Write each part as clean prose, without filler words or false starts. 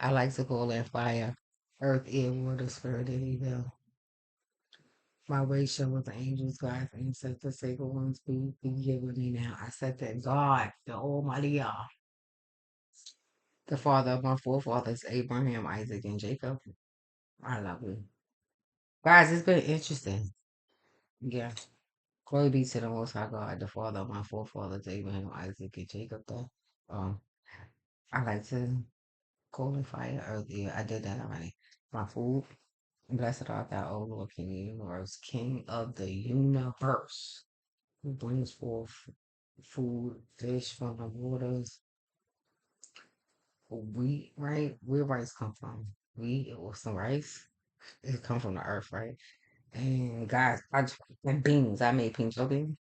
I like to call that fire, earth, air, water, spirit, and evil. My way show with the angels, God's ancestors, sacred ones, be here with me now. I said that God, the Almighty Yah, the father of my forefathers, Abraham, Isaac, and Jacob. I love you. Guys, it's been interesting. Yeah. Glory be to the Most High God, the father of my forefathers, Abraham, Isaac, and Jacob, though. Um, I like to call the fire earlier. I did that already. My food. Blessed art thou, O Lord, King of the universe, King of the universe, who brings forth food, fish from the waters, wheat, right? Where rice come from? Wheat or some rice? It come from the earth, right? And guys, and beans. I made pinto beans.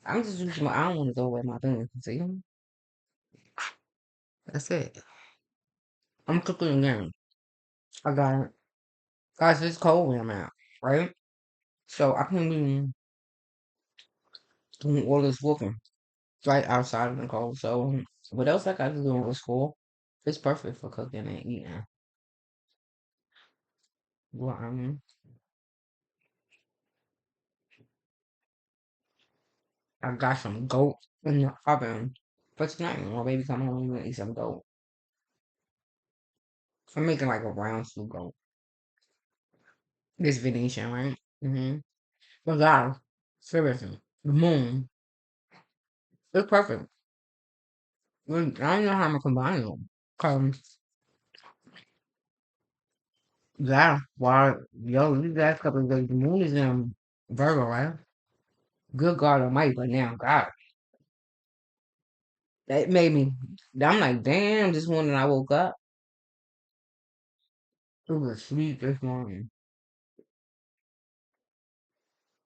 I'm just using my. I don't want to go with my beans. See, that's it. I'm cooking again. I got it. Guys, it's cold where I'm at, right? So I can be doing all this walking right outside of the cold. So what else I got to do in school? It's perfect for cooking and eating. Well, I got some goat in the oven for tonight. My baby come home and eat some goat. I'm making like a brown soup goat. This Venetian, right? But guys, seriously, the moon is perfect. I don't know how I'm gonna combine them. Cause yeah, why yo, these last couple of days, the moon is in Virgo, right? Good God Almighty, but now God, that made me. I'm like, damn. This morning I woke up, it was asleep this morning.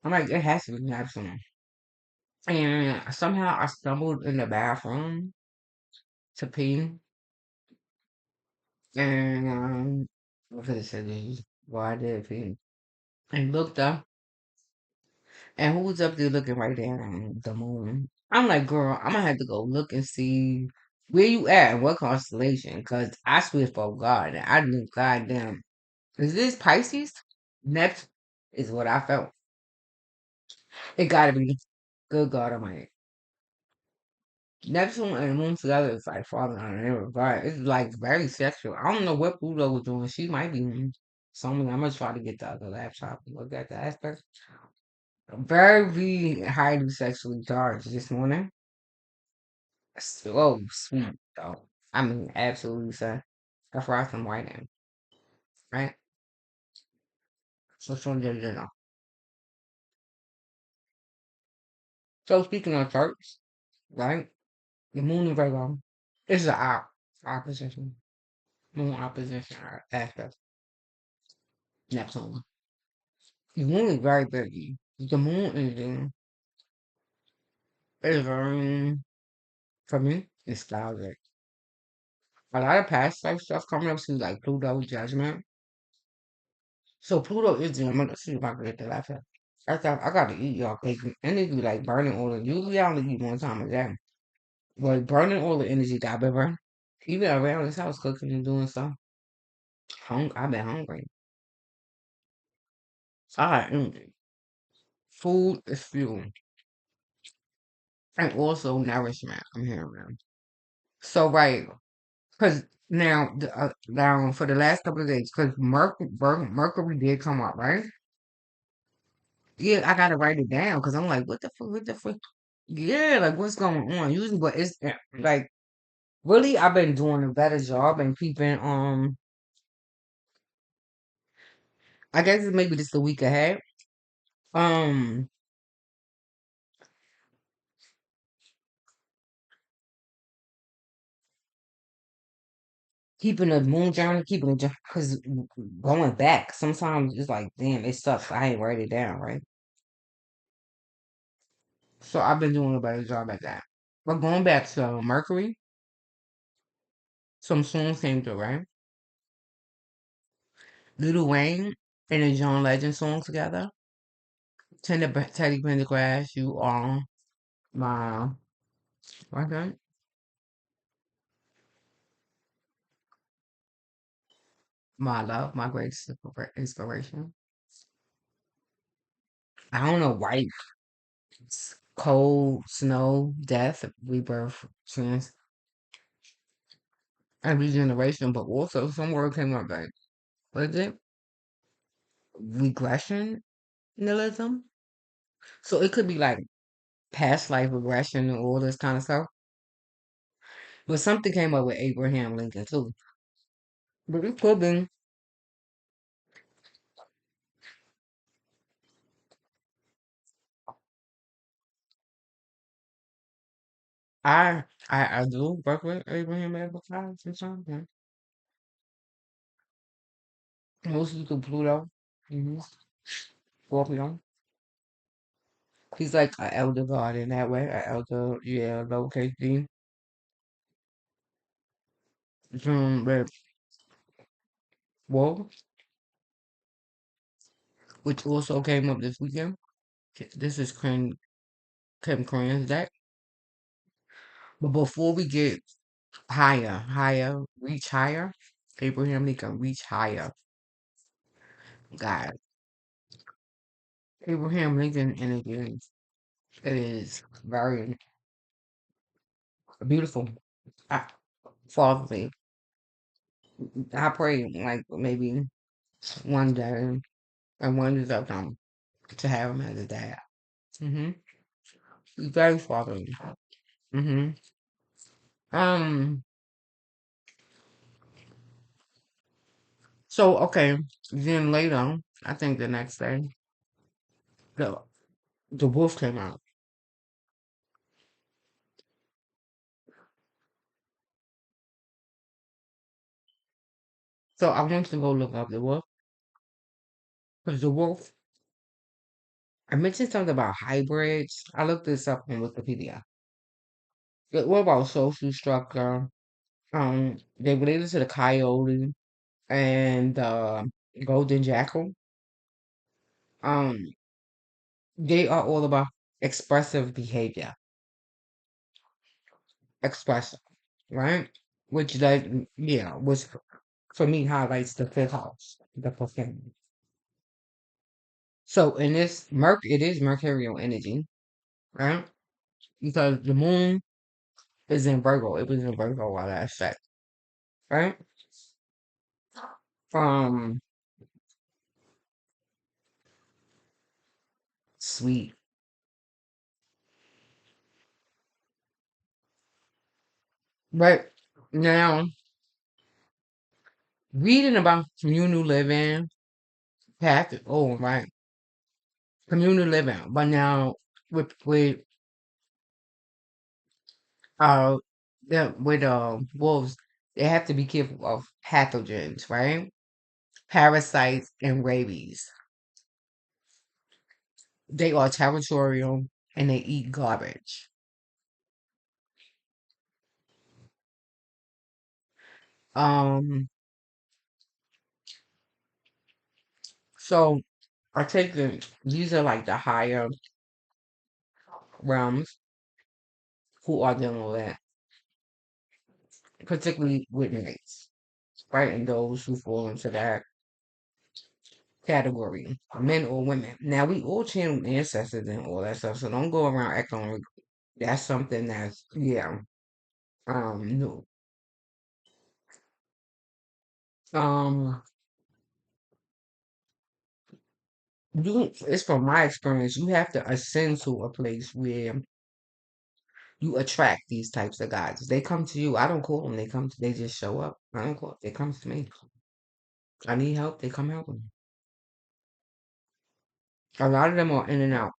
I'm like, it has to be Neptune. And somehow I stumbled in the bathroom to pee, and I could have said this. Why I did pee? And looked up, and who was up there looking right there? The moon. I'm like, girl, I'm gonna have to go look and see where you at and what constellation, cause I swear for God, I knew, goddamn, is this Pisces? Next is what I felt. It gotta be. Good God Almighty. Neptune and the moon together is like falling on the river, right? It's like very sexual. I don't know what Pluto was doing. She might be something. I'm gonna try to get the other laptop and look at the aspect. Very highly sexually charged this morning. So sweet though. I mean, absolutely, sir. That's why I'm writing, right? So. So speaking of charts, right? The moon in Virgo is an opposition. Moon opposition aspect. Neptune. The moon is very busy. The moon is very, for me, nostalgic. A lot of past life stuff coming up to like Pluto judgment. So Pluto is the, I'm gonna see if I can get the laptop. I gotta eat y'all cake. And it be like burning all the, usually I only eat one time a day. But burning all the energy that I've been burning. Even around this house cooking and doing stuff. I've been hungry. I energy. Food is fuel. And also nourishment. I'm hearing them. So right. Because now for the last couple of days, because Mercury did come up, right? Yeah, I gotta write it down because I'm like, what the fuck? What the fuck? Yeah, like what's going on? Usually, but it's like really, I've been doing a better job and keeping I guess it's maybe just a week ahead. Um, keeping the moon journal, keeping it because going back sometimes it's like, damn, it sucks. I ain't write it down, right? So I've been doing a better job at that. But going back to Mercury, some songs came through, right? Lil Wayne and the John Legend song together. Teddy Pendergrass, you are my okay. My love, my greatest inspiration. I don't know, white, cold, snow, death, rebirth, trans, and regeneration, but also some word came up like, what is it? Regression, nihilism. So it could be like past life regression and all this kind of stuff. But something came up with Abraham Lincoln too. But it could be. I do work with Abraham Lincoln sometimes. Mostly through Pluto. Mm-hmm. Scorpio. He's like an elder god in that way. An elder, yeah, lowercase d. With Wolf, which also came up this weekend. This is Kim Crane's deck. But before we get reach higher, Abraham Lincoln reach higher. God, Abraham Lincoln energy is very beautiful. I, fatherly. I pray like maybe one day and one day I'll come to have him as a dad. Mm-hmm. He's very fatherly. Mm-hmm. Um. So okay. Then later, I think the next day, the the wolf came out. So I went to go look up the wolf because the wolf. I mentioned something about hybrids. I looked this up on Wikipedia. What about social structure? They related to the coyote and the golden jackal. Um, they are all about expressive behavior, expressive, right? Which like yeah, which for me highlights the fifth house, the perfume. So in this it is mercurial energy, right? Because the moon is in Virgo. It was in Virgo while I checked, right? Um, sweet. But now reading about communal living, right, communal living. But now with uh with wolves, they have to be careful of pathogens, right? Parasites and rabies. They are territorial and they eat garbage. Um, so I take these are like the higher realms who are dealing with that, particularly with mates, right? And those who fall into that category, men or women. Now we all channel ancestors and all that stuff, so don't go around acting like that's something that's yeah. No. Um, it's from my experience. You have to ascend to a place where you attract these types of guys. They come to you. I don't call them. They just show up. I don't call. They come to me. I need help. They come help me. A lot of them are in and out.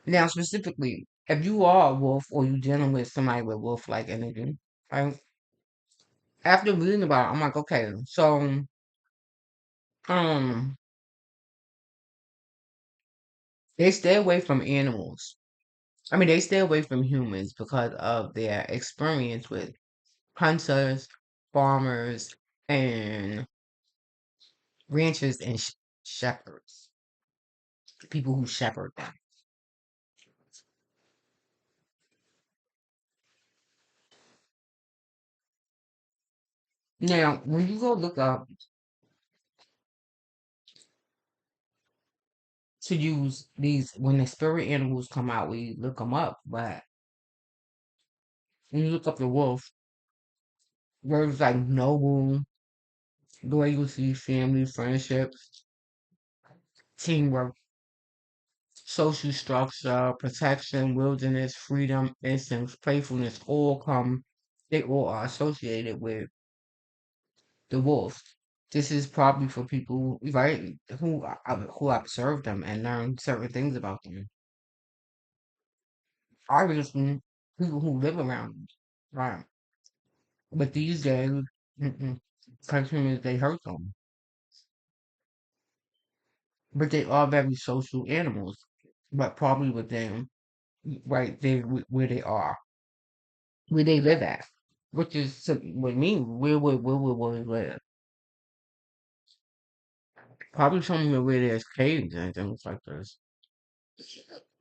Now, specifically, if you are a wolf or you dealing with somebody with wolf-like energy, right? After reading about it, I'm like, okay, so um, they stay away from animals. I mean, they stay away from humans because of their experience with hunters, farmers, and ranchers and shepherds, people who shepherd them. Now, when you go look up to use these, when the spirit animals come out, we look them up. But when you look up the wolf, words like noble, loyalty, family, friendship, teamwork, social structure, protection, wilderness, freedom, instincts, playfulness, they all are associated with the wolf. This is probably for people, right, who observe them and learn certain things about them. Obviously, people who live around them, right? But these days, consumers, they hurt them. But they are very social animals. But probably with them, right there where they are, where they live at, which is with me, where we live. Probably somewhere where there's caves and things like this.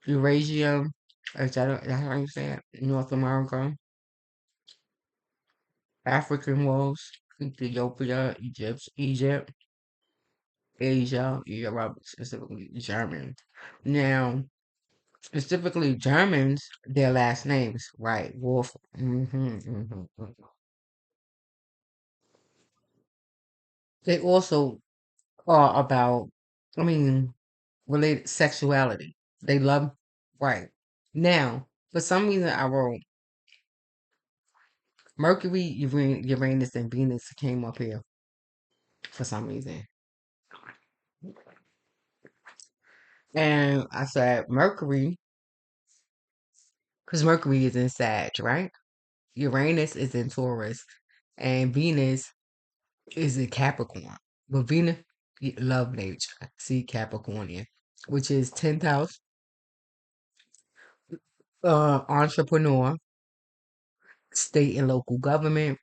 Eurasia, that's how you say it? North America, African wolves, Ethiopia, Egypt, Asia, Europe, specifically German. Now, specifically Germans, their last names, right? Wolf. They also are about, I mean, related sexuality. They love, right. Now, for some reason, I wrote Mercury, Uranus, and Venus came up here for some reason. And I said Mercury, because Mercury is in Sag, right? Uranus is in Taurus, and Venus is in Capricorn. But Venus, love nature. See Capricornian, which is 10th house, entrepreneur, state and local government,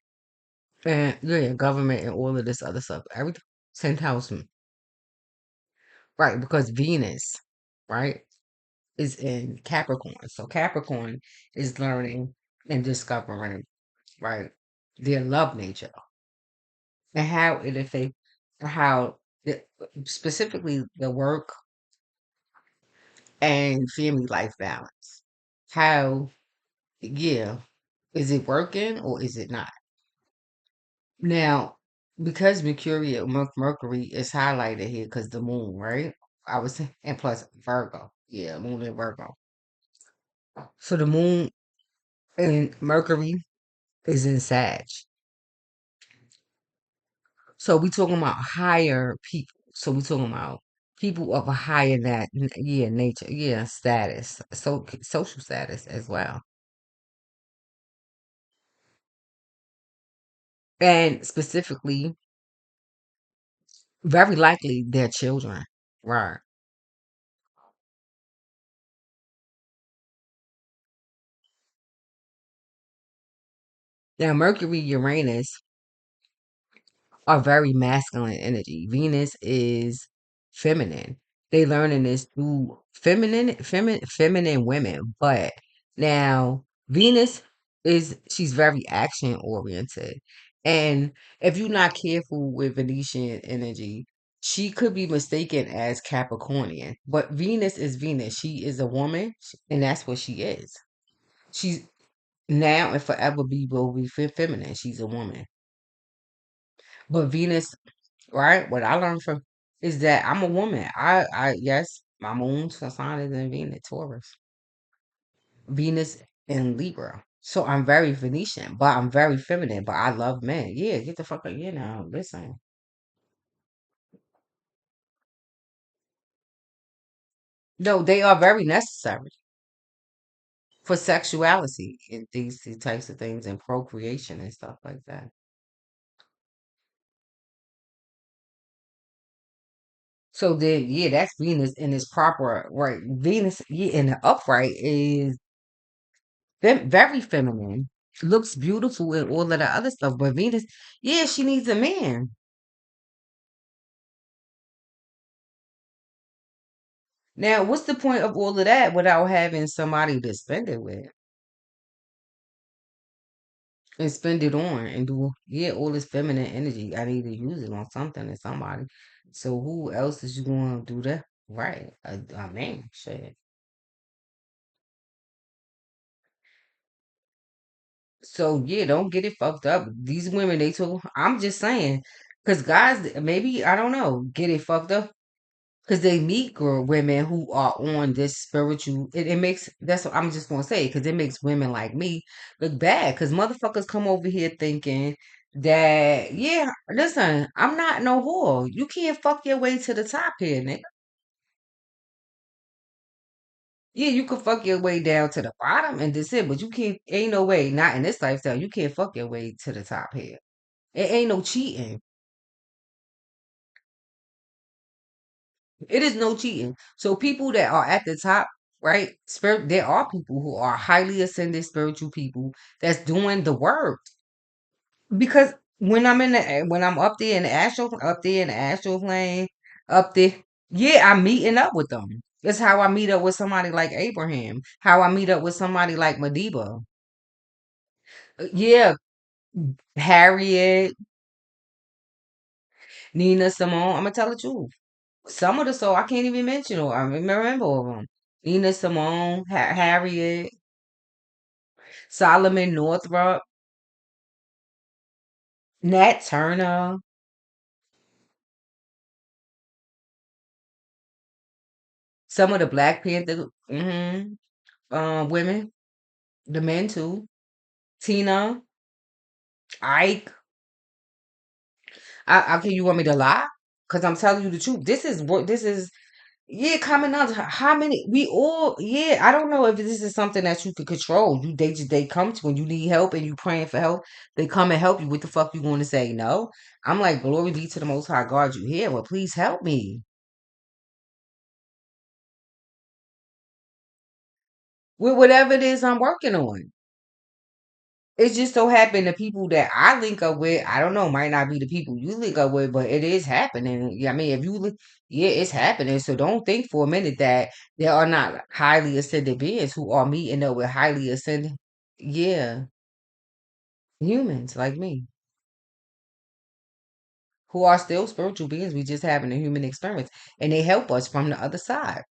and yeah, government and all of this other stuff. Everything 10th house, right? Because Venus, right, is in Capricorn. So Capricorn is learning and discovering, right, their love nature and how it affects how the, specifically the work and family life balance. How, yeah, is it working or is it not? Now, because Mercury is highlighted here because the moon, right? I was and plus Virgo, yeah, moon in Virgo. So the moon and Mercury is in Sag. So we talking about higher people. So we talking about people of a higher yeah, nature, yeah, status, so social status as well, and specifically, very likely their children. Right now, Mercury, Uranus are very masculine energy. Venus is feminine. They learning this through feminine women. But now Venus she's very action oriented. And if you're not careful with Venetian energy, she could be mistaken as Capricornian. But Venus is Venus. She is a woman, and that's what she is. She's now and forever will be feminine. She's a woman. But Venus, right? What I learned from is that I'm a woman. Yes, my moon sign is in Venus, Taurus, Venus in Libra. So I'm very Venetian, but I'm very feminine. But I love men. Yeah, get the fuck out. You know, listen. No, they are very necessary for sexuality and these types of things and procreation and stuff like that. So then, yeah, that's Venus in its proper right. Venus, yeah, in the upright is very feminine, looks beautiful and all of the other stuff. But Venus, yeah, she needs a man. Now, what's the point of all of that without having somebody to spend it with? and spend it on and do yeah all this feminine energy. I need to use it on something and somebody. So who else is you going to do that? Right, a man. Shit. So yeah, don't get it fucked up. These women, they told. I'm just saying, because guys, maybe I don't know, get it fucked up because they meet girl women who are on this spiritual. It makes that's what I'm just gonna say because it makes women like me look bad because motherfuckers come over here thinking that yeah, listen, I'm not no whore. You can't fuck your way to the top here, nigga. Yeah, you can fuck your way down to the bottom and this it, but you can't. Ain't no way, not in this lifestyle. You can't fuck your way to the top here. It ain't no cheating. It is no cheating. So people that are at the top, right? Spirit, there are people who are highly ascended spiritual people that's doing the work. Because when I'm up there in the astral plane, up there, yeah, I'm meeting up with them. That's how I meet up with somebody like Abraham. How I meet up with somebody like Madiba. Yeah, Harriet, Nina Simone. I'm gonna tell the truth. Some of the soul I can't even mention or I remember all of them. Nina Simone, Harriet, Solomon Northrop, Nat Turner, some of the Black Panther women, the men too. Tina, Ike. I can you want me to lie? Because I'm telling you the truth. This is what this is. Yeah, common knowledge. How many? We all. Yeah, I don't know if this is something that you could control. They come to when you need help and you praying for help. They come and help you. What the fuck you going to say? No. I'm like, glory be to the Most High God. You here? Well, please help me with whatever it is I'm working on. It just so happened the people that I link up with, I don't know, might not be the people you link up with, but it is happening. Yeah, I mean, if you look, yeah, it's happening. So don't think for a minute that there are not highly ascended beings who are meeting up with highly ascended, yeah, humans like me who are still spiritual beings. We just having a human experience, and they help us from the other side.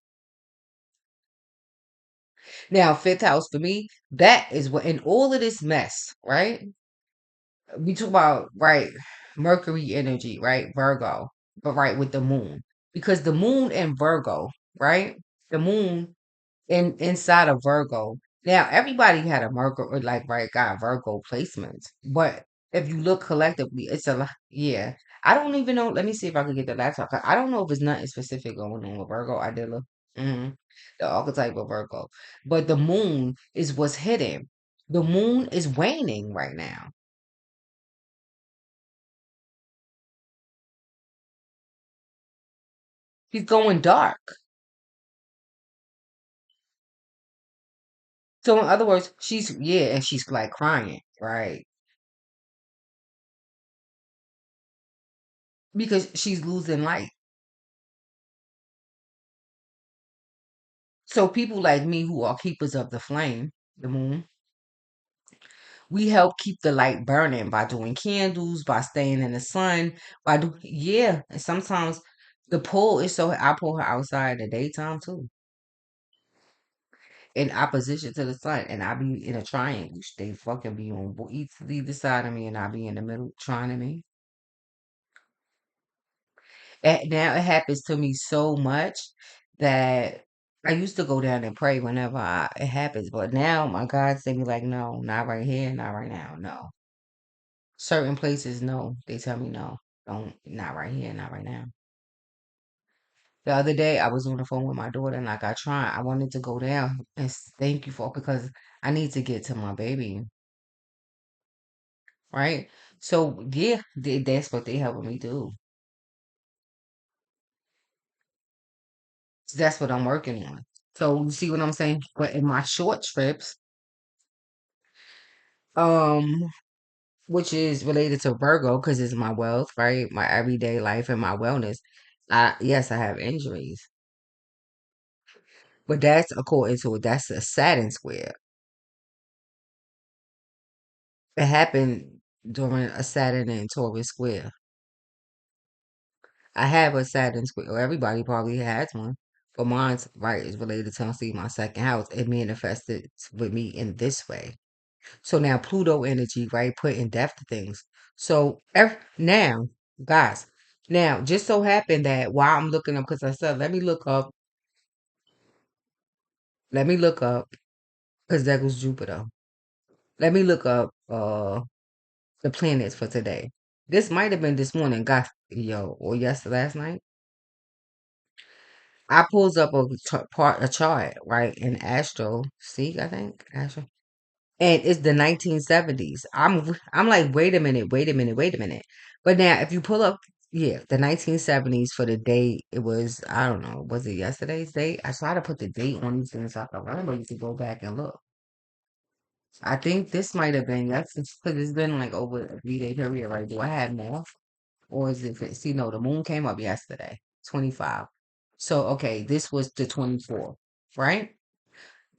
Now, fifth house for me, that is what in all of this mess, right? We talk about right Mercury energy, right? Virgo, but right with the moon. Because the moon and Virgo, right? The moon inside of Virgo. Now everybody had a Mercury or like right got Virgo placements. But if you look collectively, it's a lot yeah. I don't even know. Let me see if I can get the laptop. I don't know if it's nothing specific going on with Virgo. I did look. hmm The archetype of Virgo. But the moon is what's hidden. The moon is waning right now. She's going dark. So in other words, she's yeah, and she's like crying, right? Because she's losing light. So people like me who are keepers of the flame, the moon, we help keep the light burning by doing candles, by staying in the sun, by do yeah. And sometimes the pull is so I pull her outside in the daytime too, in opposition to the sun, and I be in a triangle. They fucking be on either side of me, and I be in the middle trying to me. And now it happens to me so much that I used to go down and pray whenever it happens, but now my God say me like, no, not right here, not right now, no. Certain places, no. They tell me no, don't, not right here, not right now. The other day, I was on the phone with my daughter, and like I wanted to go down and thank you for because I need to get to my baby, right? So yeah, that's what they helping me do. That's what I'm working on. So you see what I'm saying? But in my short trips, um, which is related to Virgo because it's my wealth, right? My everyday life and my wellness. Yes, I have injuries, but that's according to that's a Saturn square. It happened during a Saturn in Taurus Square. I have a Saturn square. Or everybody probably has one. But mine's right is related to see my second house. It manifested with me in this way. So now Pluto energy, right, put in depth to things. So now, guys, now just so happened that while I'm looking up, because I said, let me look up, because that was Jupiter. Let me look up the planets for today. This might have been this morning, guys, yo, or last night. I pulls up a chart, right, in Astro Seek, I think, Astro, and it's the 1970s. I'm like, wait a minute, wait a minute, wait a minute. But now, if you pull up, yeah, the 1970s for the date, it was, I don't know, was it yesterday's date? I tried to put the date on these things so I can remember. You could go back and look. I think this might have been because it's been like over a 3 day period, right? Do I have more, or is it? See, no, the moon came up yesterday, 25. So okay, this was the 24th, right?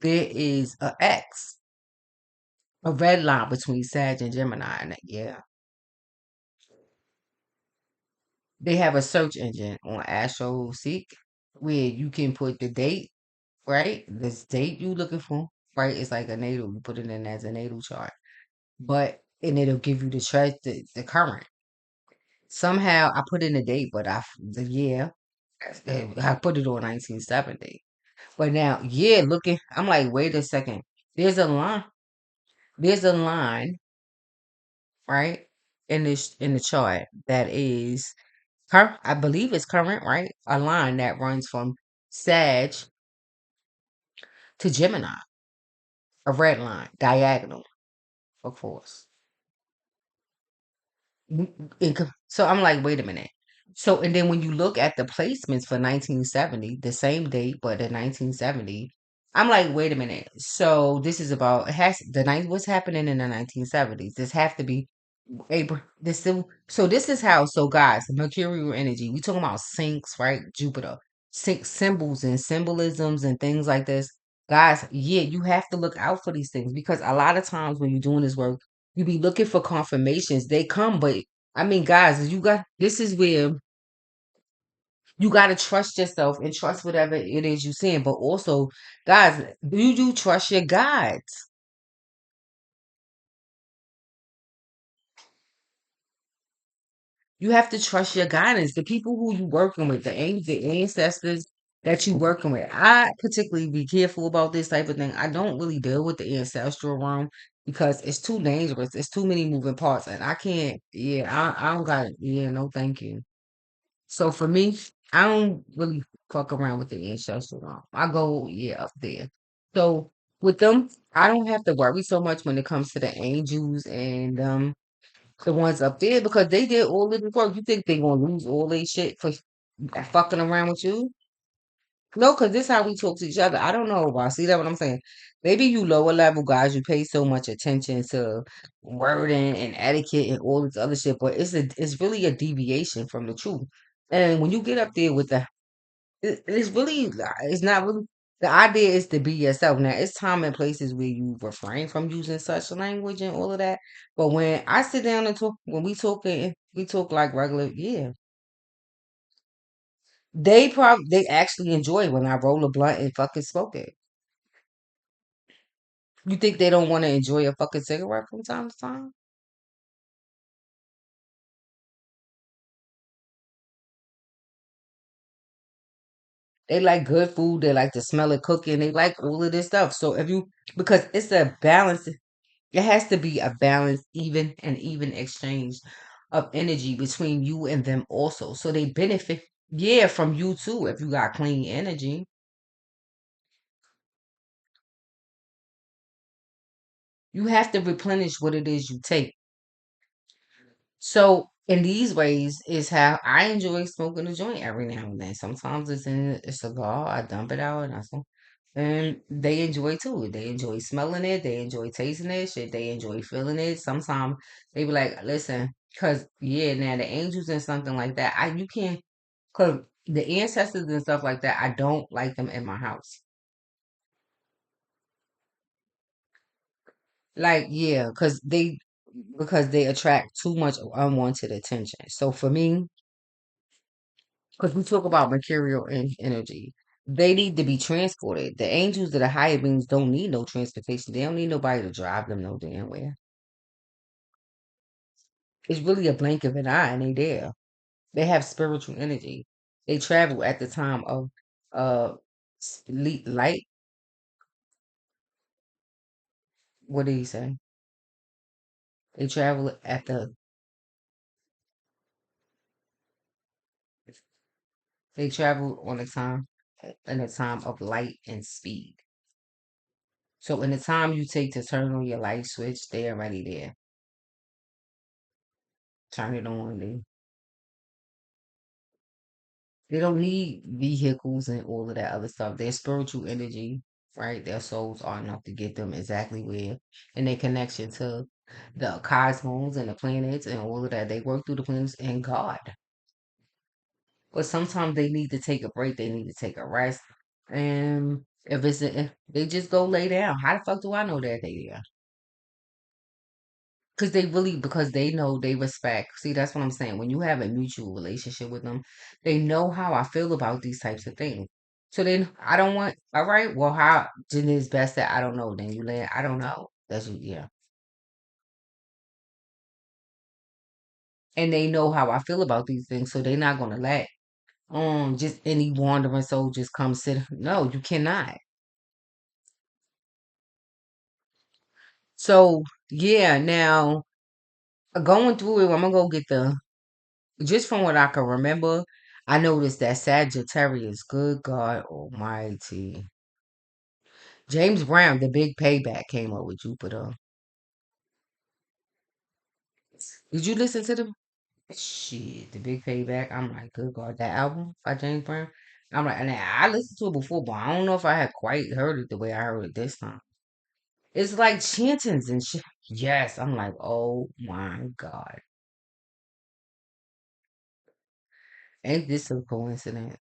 There is a red line between Sag and Gemini, and yeah, they have a search engine on Astro Seek where you can put the date, right? This date you looking for, right? It's like a natal. You put it in as a natal chart, but and it'll give you the current. Somehow I put in the date, but the year I put it on 1970. But now, yeah, looking, I'm like, wait a second. There's a line. There's a line, right, in the chart that is I believe it's current, right? A line that runs from Sag to Gemini, a red line, diagonal, of course. So I'm like, wait a minute. So, and then when you look at the placements for 1970, the same date, but in 1970, I'm like, wait a minute. So this is about, it has the night, what's happening in the 1970s? This have to be April. So this is how, so guys, mercurial energy, we talking about syncs, right? Jupiter, sync symbols and symbolisms and things like this. Guys, yeah, you have to look out for these things because a lot of times when you're doing this work, you be looking for confirmations. They come, but I mean, guys, this is where you got to trust yourself and trust whatever it is you're seeing. But also, guys, do you trust your guides? You have to trust your guidance. The people who you working with, the ancestors that you working with. I particularly be careful about this type of thing. I don't really deal with the ancestral realm because it's too dangerous. It's too many moving parts, and I can't. Yeah, I don't got it. Yeah, no, thank you. So for me, I don't really fuck around with the ancestral realm. I go, yeah, up there. So with them, I don't have to worry so much when it comes to the angels and the ones up there because they did all of the work. You think they gonna lose all their shit for fucking around with you? No, because this how we talk to each other. I don't know why. See that what I'm saying? Maybe you lower level guys, you pay so much attention to wording and etiquette and all this other shit, but it's really a deviation from the truth. And when you get up there with it's really it's not really the idea is to be yourself. Now it's time and places where you refrain from using such language and all of that. But when I sit down and talk, when we talk like regular, yeah. They actually enjoy when I roll a blunt and fucking smoke it. You think they don't want to enjoy a fucking cigarette from time to time? They like good food. They like to smell it cooking. They like all of this stuff. So if you because it's a balance, it has to be a balance, even exchange of energy between you and them also. So they benefit, yeah, from you too. If you got clean energy, you have to replenish what it is you take. So in these ways is how I enjoy smoking a joint every now and then. Sometimes it's in a cigar, I dump it out and I smoke. And they enjoy too. They enjoy smelling it. They enjoy tasting it. Shit, they enjoy feeling it. Sometimes they be like, listen, cause yeah, now the angels and something like that. You can't, cause the ancestors and stuff like that. I don't like them in my house. Like yeah, cause they because they attract too much unwanted attention. So for me, because we talk about mercurial energy, they need to be transported. The angels that are higher beings don't need no transportation. They don't need nobody to drive them no damn where. It's really a blink of an eye and they there. They have spiritual energy. They travel at the time of light. What did he say? They travel at they travel on a time in a time of light and speed. So in the time you take to turn on your light switch, they already there. Turn it on. They don't need vehicles and all of that other stuff. Their spiritual energy, right? Their souls are enough to get them exactly where, and their connection to the cosmos and the planets and all of that. They work through the planets and God. But sometimes they need to take a break. They need to take a rest. And if they just go lay down. How the fuck do I know that they there? Because they know they respect. See, that's what I'm saying. When you have a mutual relationship with them, they know how I feel about these types of things. So then I don't want, all right, well, how, then it's best that I don't know. Then you land, I don't know. Yeah. And they know how I feel about these things. So they're not going to let, just any wandering soul just come sit. No, you cannot. So, yeah, now going through it, I'm going to go get just from what I can remember, I noticed that Sagittarius, good God Almighty. James Brown, The Big Payback came up with Jupiter. Did you listen to them? Shit, The Big Payback. I'm like, good God, that album by James Brown. I'm like, and I listened to it before, but I don't know if I had quite heard it the way I heard it this time. It's like chantings and shit. Yes, I'm like, oh my God. Ain't this a coincidence?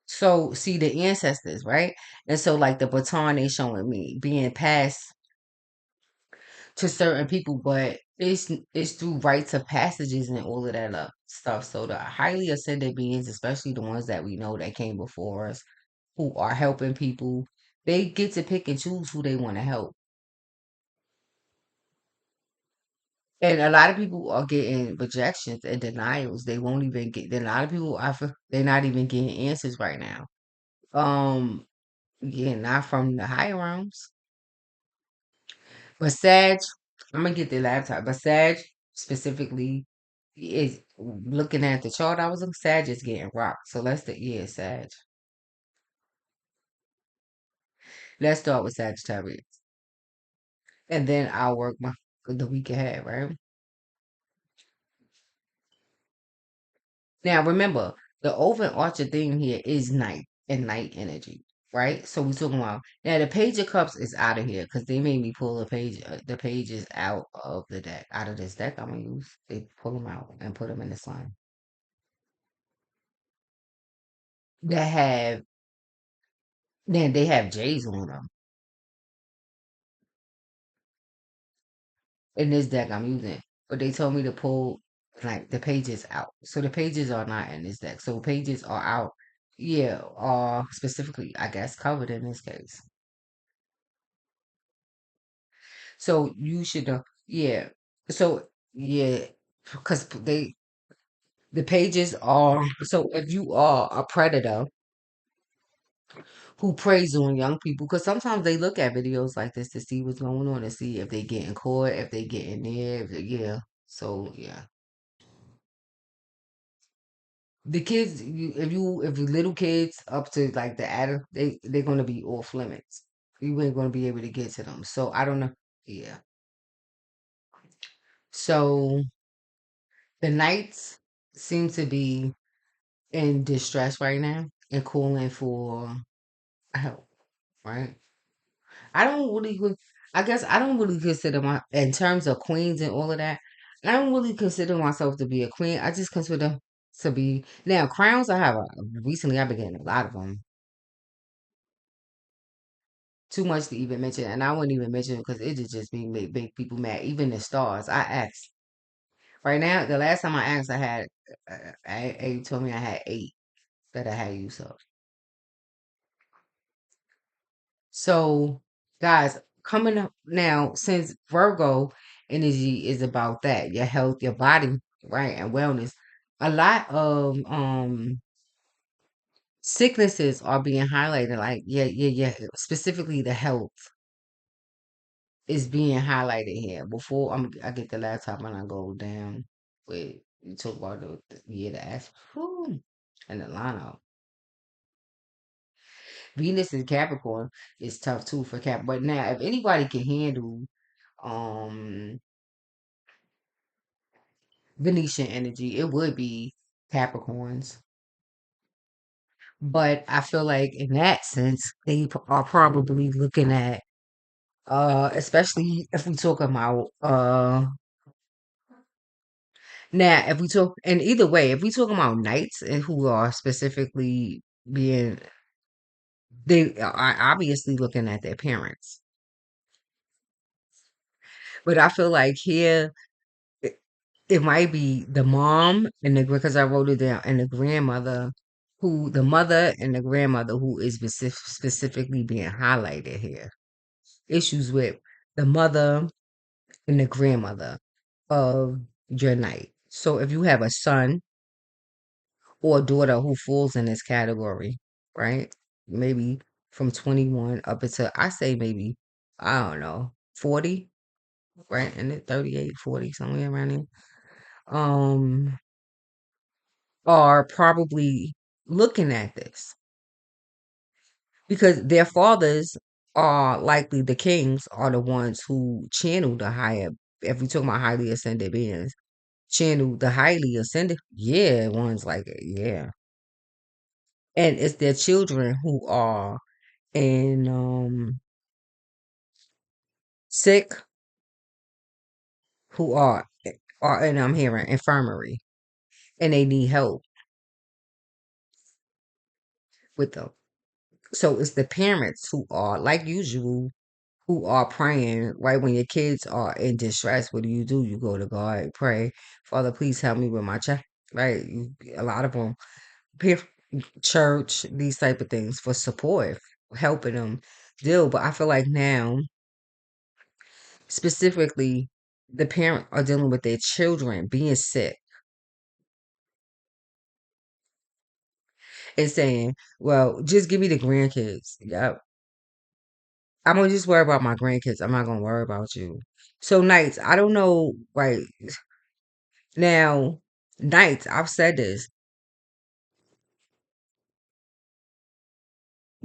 So, see the ancestors, right? And so, like the baton they showing me being passed to certain people, but it's through rites of passages and all of that stuff. So the highly ascended beings, especially the ones that we know that came before us, who are helping people, they get to pick and choose who they want to help. And a lot of people are getting rejections and denials. They won't even get. A lot of people, they're not even getting answers right now. Um, yeah, not from the higher realms. But Sag, I'm gonna get the laptop. But Sag specifically is looking at the chart. I was looking. Sag is getting rocked. So yeah, Sag. Let's start with Sagittarius, and then I'll work the week ahead. Right now, remember the overarching theme here is night and night energy. Right, so we're talking about now. The Page of Cups is out of here because they made me pull the pages out of the deck, out of this deck. I'm gonna use. They pull them out and put them in the sun that have then they have J's on them in this deck I'm using. But they told me to pull like the pages out. So the pages are not in this deck. So pages are out. Yeah, are specifically, I guess, covered in this case. So you should yeah. So yeah, because the pages are so if you are a predator who preys on young people, because sometimes they look at videos like this to see what's going on, to see if they getting caught, if they getting there, yeah. So yeah. The kids, if you little kids up to like the adult, they're gonna be off limits. You ain't gonna be able to get to them. So I don't know. Yeah. So the knights seem to be in distress right now and calling for help. Right. I don't really. I guess I don't really consider in terms of queens and all of that. I don't really consider myself to be a queen. I just consider to be now crowns. Recently I've been getting a lot of them. too much to even mention, and I wouldn't even mention it because it just make people mad. Even the stars, I asked right now. The last time I asked, I had A told me I had 8 that I had use of. So, guys, coming up now, since Virgo energy is about that, your health, your body, right, and wellness, a lot of sicknesses are being highlighted. Like, yeah, specifically the health is being highlighted here. Before I get the laptop and I go down with you talk about the ass and the lineup. Venus and Capricorn is tough too for Cap. But now, if anybody can handle um Venetian energy, it would be Capricorns. But I feel like in that sense, they are probably looking at especially if we talk about now if we talk and either way, if we talk about knights and who are specifically being they are obviously looking at their parents. But I feel like here it might be the mom and the because I wrote it down and the grandmother who the mother and the grandmother who is specifically being highlighted here. Issues with the mother and the grandmother of your night. So if you have a son or a daughter who falls in this category, right? Maybe from 21 up until I say maybe, I don't know, 40, right? And it 38, 40, somewhere around there. Um are probably looking at this because their fathers are likely the kings are the ones who channel the higher if we talk about highly ascended beings channel the highly ascended yeah ones like it yeah and it's their children who are in sick who are and I'm hearing infirmary and they need help with them so it's the parents who are like usual who are praying right when your kids are in distress. What do? You go to God, pray, Father, please help me with my child. Right? A lot of them, church, these type of things for support, helping them deal. But I feel like now, specifically, the parents are dealing with their children being sick and saying, "Well, just give me the grandkids." Yep. I'm gonna just worry about my grandkids. I'm not gonna worry about you. So nights, I don't know, right now, nights. I've said this.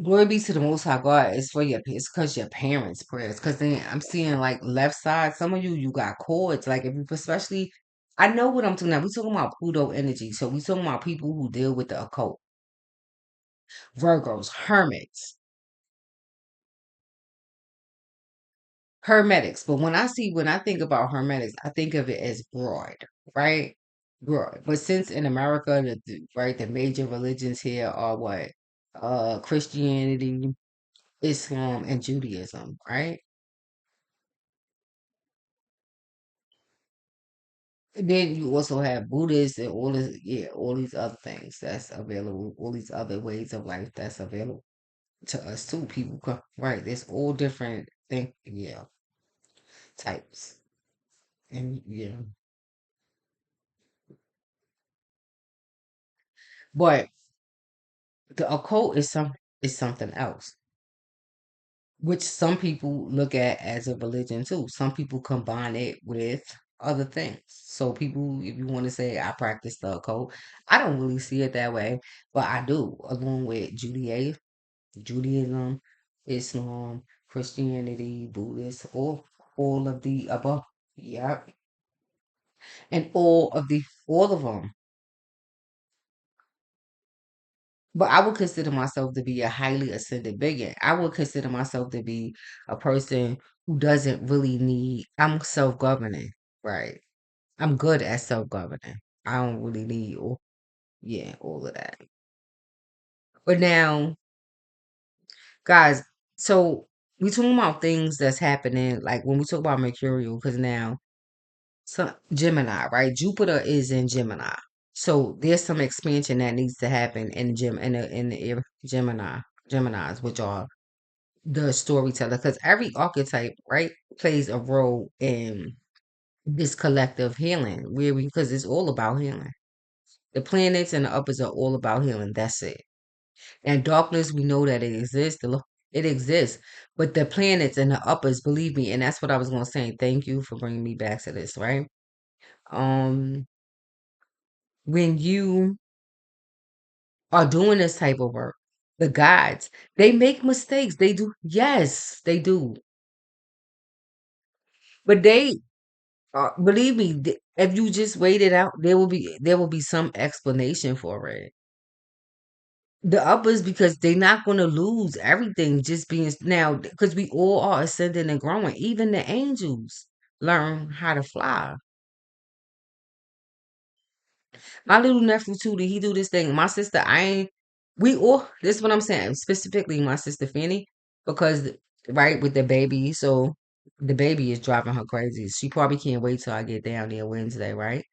Glory be to the Most High God. It's for your, it's because your parents' prayers. Because then I'm seeing like left side. Some of you got cords. Like if you, especially, I know what I'm talking about. We talking about Pluto energy. So we talking about people who deal with the occult, Virgos, hermits, hermetics. But when I think about hermetics, I think of it as broad, right? Broad. But since in America, right, the major religions here are what, Christianity, Islam, and Judaism, right? And then you also have Buddhists and all this, yeah, all these other things that's available, all these other ways of life that's available to us too. People come, right? There's all different yeah, types, and yeah, but the occult is something else, which some people look at as a religion too. Some people combine it with other things. So people, if you want to say I practice the occult, I don't really see it that way, but I do, along with Judaism, Islam, Christianity, Buddhist, all of the above. Yeah. And all of them. But I would consider myself to be a highly ascended being. I would consider myself to be a person who doesn't really need, I'm self-governing, right? I'm good at self-governing. I don't really need yeah, all of that. But now, guys, so we talking about things that's happening, like when we talk about Mercurial, because now so Gemini, right? Jupiter is in Gemini. So there's some expansion that needs to happen in Gemini, Geminis, which are the storyteller, because every archetype, right, plays a role in this collective healing. Where we because it's all about healing. The planets and the uppers are all about healing. That's it. And darkness, we know that it exists. It exists. But the planets and the uppers, believe me, and that's what I was gonna say. Thank you for bringing me back to this, right? Um, when you are doing this type of work, the gods, they make mistakes. They do. Yes, they do. But they believe me, if you just wait it out, there will be some explanation for it. The uppers, because they're not going to lose everything just being now, because we all are ascending and growing. Even the angels learn how to fly. My little nephew too, did he do this thing? My sister, I ain't. We all. This is what I'm saying. Specifically, my sister Fanny, because right with the baby, so the baby is driving her crazy. She probably can't wait till I get down there Wednesday, right?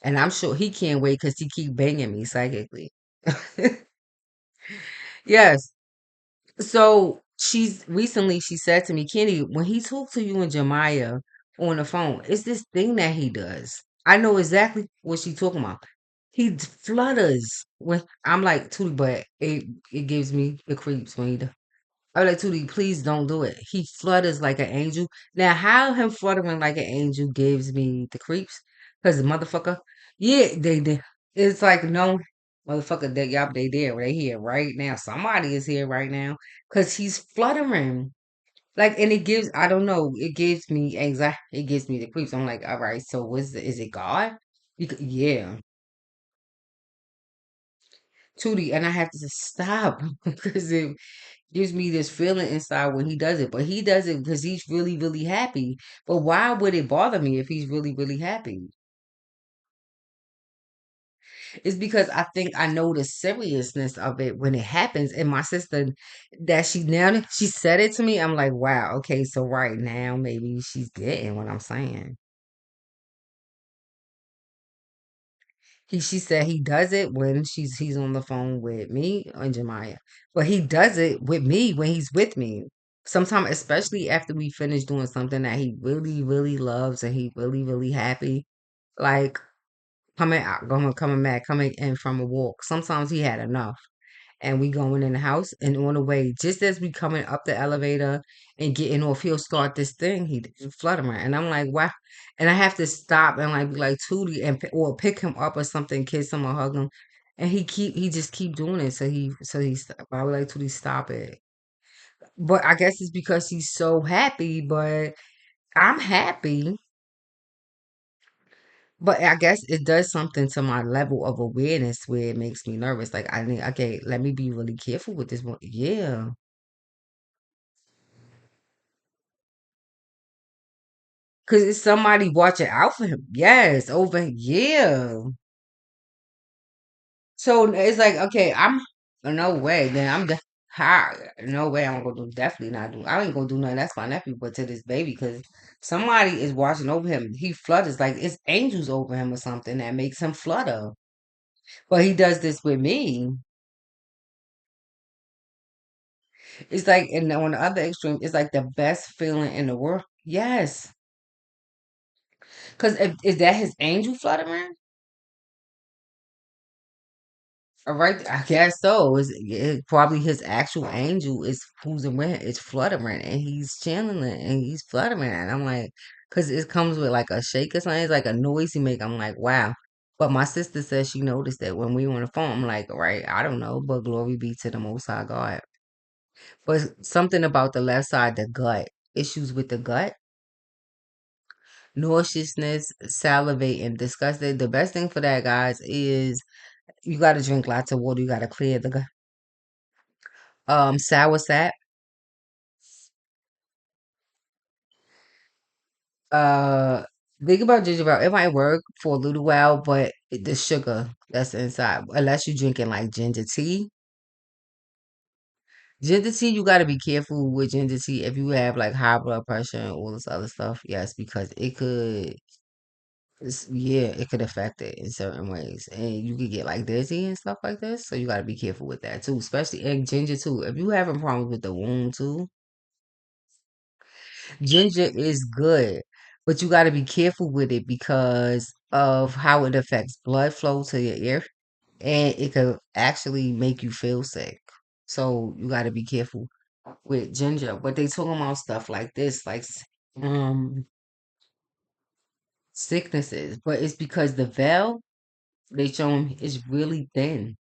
And I'm sure he can't wait because he keep banging me psychically. Yes. So she said to me, Kenny, when he talked to you and Jemiah on the phone, it's this thing that he does. I know exactly what she talking about. He flutters when I'm like Tootie, but it gives me the creeps when he does. I'm like Tootie, please don't do it. He flutters like an angel. Now, how him fluttering like an angel gives me the creeps? Because the motherfucker, yeah, they did. It's like no motherfucker that y'all they there, they here right now. Somebody is here right now because he's fluttering. Like, and it gives, I don't know, it gives me anxiety. It gives me the creeps. I'm like, all right, so is it God? Yeah. Tootie, and I have to just stop because it gives me this feeling inside when he does it. But he does it because he's really, really happy. But why would it bother me if he's really, really happy? It's because I think I know the seriousness of it when it happens. And my sister, that she said it to me. I'm like, wow, okay, so right now maybe she's getting what I'm saying. She said he does it when he's on the phone with me and Jemiah. But he does it with me when he's with me. Sometimes, especially after we finish doing something that he really, really loves and he really, really happy. Like coming back, coming in from a walk. Sometimes he had enough and we going in the house and on the way, just as we coming up the elevator and getting off, he'll start this thing. He fluttering, and I'm like, wow. And I have to stop and like be like Tootie or pick him up or something, kiss him or hug him, and he just keep doing it. I would like Tootie stop it, but I guess it's because he's so happy. But I'm happy. But I guess it does something to my level of awareness where it makes me nervous. Like I need, okay, let me be really careful with this one. Yeah. Cause it's somebody watching out for him. Yes, over yeah. So it's like, okay, no way. Then how? No way. I'm gonna do definitely not do. I ain't gonna do nothing. That's my nephew, but to this baby, because somebody is watching over him. He flutters like it's angels over him or something that makes him flutter. But he does this with me. It's like, and on the other extreme, it's like the best feeling in the world. Yes, because is that his angel fluttering? All right, I guess so. Probably his actual angel is who's around, is fluttering, and he's channeling it, and he's fluttering, and I'm like, because it comes with like a shake or something, it's like a noise he make. I'm like, wow. But my sister says she noticed that when we were on the phone. I'm like, all right, I don't know, but glory be to the Most High God. But something about the left side, the gut, issues with the gut, nauseousness, salivating, disgusted. The best thing for that, guys, is you got to drink lots of water. You got to clear the gut. Sour sap. Uh, think about ginger ale. It might work for a little while, but the sugar that's inside, unless you're drinking like ginger tea. Ginger tea, you got to be careful with ginger tea if you have like high blood pressure and all this other stuff. Yes, because it could, yeah, it could affect it in certain ways, and you could get like dizzy and stuff like this. So you got to be careful with that too, especially and ginger too. If you having problems with the wound too, ginger is good, but you got to be careful with it because of how it affects blood flow to your ear, and it could actually make you feel sick. So you got to be careful with ginger. But they talking about stuff like this, like um sicknesses, but it's because the veil they show 'em is really thin.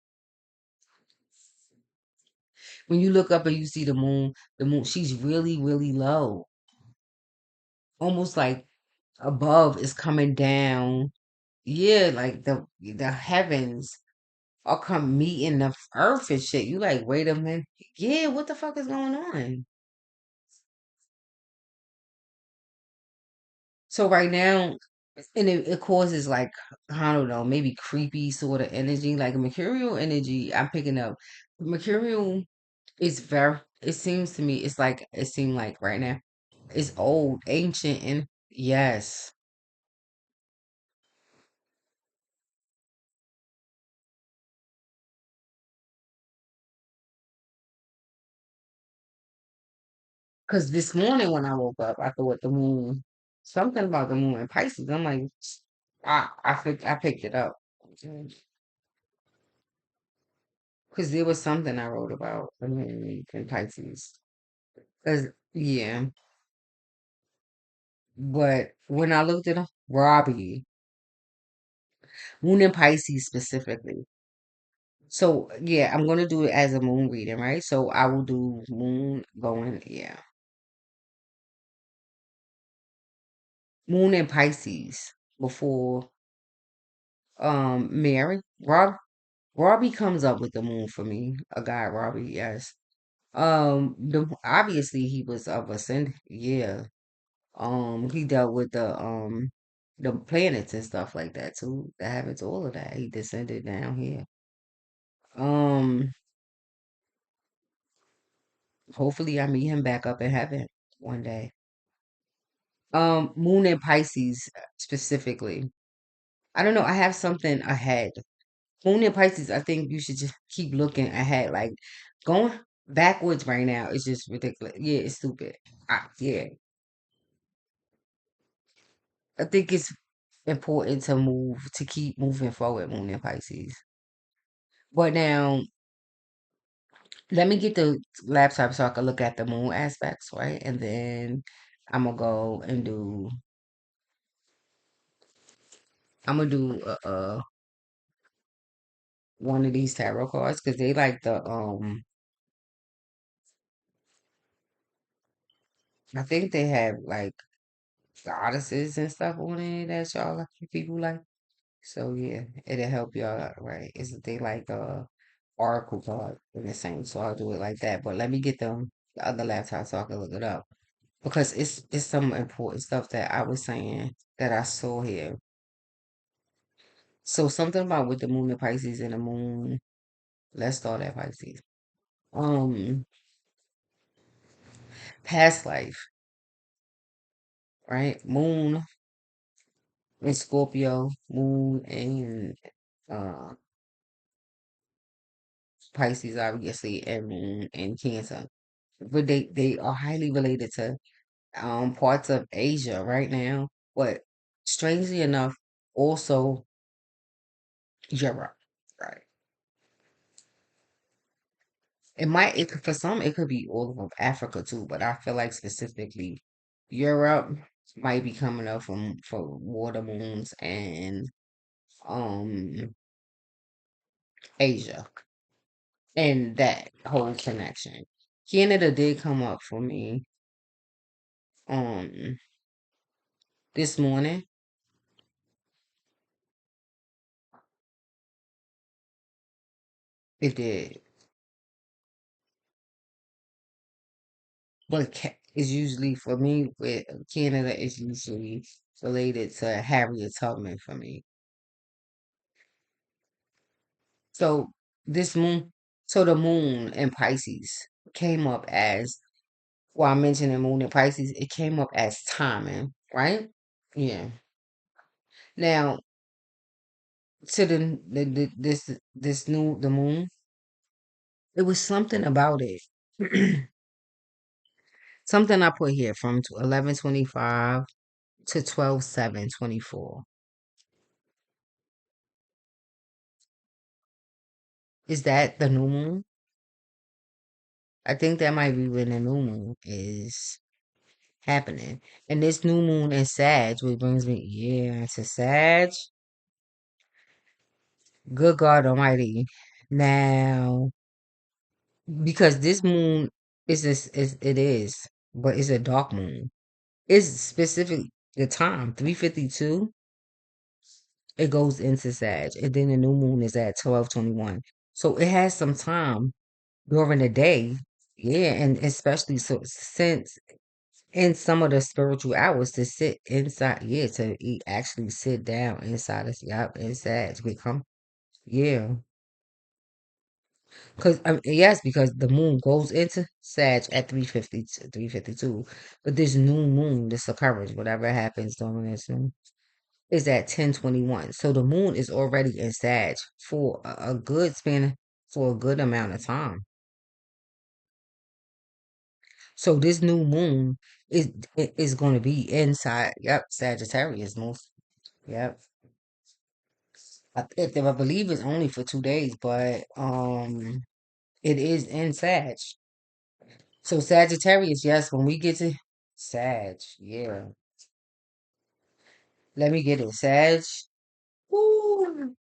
When you look up and you see the moon, she's really, really low, almost like above is coming down. Yeah, like the heavens are come meeting the earth and shit. You like, wait a minute. Yeah, what the fuck is going on? So right now, and it causes like I don't know, maybe creepy sort of energy, like mercurial energy. I'm picking up mercurial is very. It seems to me, it's like it seemed like right now, it's old, ancient, and yes, because this morning when I woke up, I thought the moon, something about the moon in Pisces. I'm like, I picked it up because there was something I wrote about the moon in Pisces. 'Cause, yeah, but when I looked at Robbie, moon in Pisces specifically. So yeah, I'm gonna do it as a moon reading, right? So I will do moon going, yeah, moon in Pisces before Mary. Robbie comes up with the moon for me. A guy, Robbie, yes. The obviously he was of ascend, yeah. He dealt with the planets and stuff like that too. That happens, all of that. He descended down here. Um, hopefully I meet him back up in heaven one day. Moon and Pisces specifically. I don't know. I have something ahead. Moon and Pisces, I think you should just keep looking ahead. Like going backwards right now is just ridiculous. Yeah, it's stupid. Yeah, I think it's important to move, to keep moving forward, Moon and Pisces. But now, let me get the laptop so I can look at the moon aspects, right? And then I'm gonna go and do. I'm gonna do one of these tarot cards because they like I think they have like goddesses and stuff on it that y'all like people like. So yeah, it'll help y'all out, right? Is they like oracle card in the same, so I'll do it like that. But let me get them the other laptop so I can look it up because it's some important stuff that I was saying that I saw here. So something about with the moon and Pisces and the moon. Let's start at Pisces. Um, past life, right? Moon in Scorpio, moon and uh Pisces obviously, and moon in Cancer. But they are highly related to parts of Asia right now, but strangely enough, also Europe. Right. For some it could be all of Africa too, but I feel like specifically Europe might be coming up from for water moons and um Asia and that whole connection. Canada did come up for me um this morning. It did. But is usually for me with Canada is usually related to Harriet Tubman for me. So this moon, so the moon in Pisces. came up as, well, I mentioned the moon in Pisces, it came up as timing, right? Yeah. Now, to this new the moon, it was something about it. Something I put here from 11/25 to 12/7/24. Is that the new moon? I think that might be when the new moon is happening. And this new moon in Sag, which brings me, yeah, to Sag. Good God Almighty. Now, because this moon it is, but it's a dark moon. It's specific the time, 3:52, it goes into Sag, and then the new moon is at 12:21. So it has some time during the day. Yeah, and especially so since in some of the spiritual hours to sit inside, yeah, to actually sit down inside of, yep, inside to become, yeah. Because yes, because the moon goes into Sag at 3:52, but this new moon, this occurrence, whatever happens during this moon, is at 10:21. So the moon is already in Sag for a good span, for a good amount of time. So this new moon is going to be inside, yep, Sagittarius most, yep. I believe it's only for 2 days, but it is in Sag. So Sagittarius, yes, when we get to Sag, yeah. Let me get it. Sag. Ooh.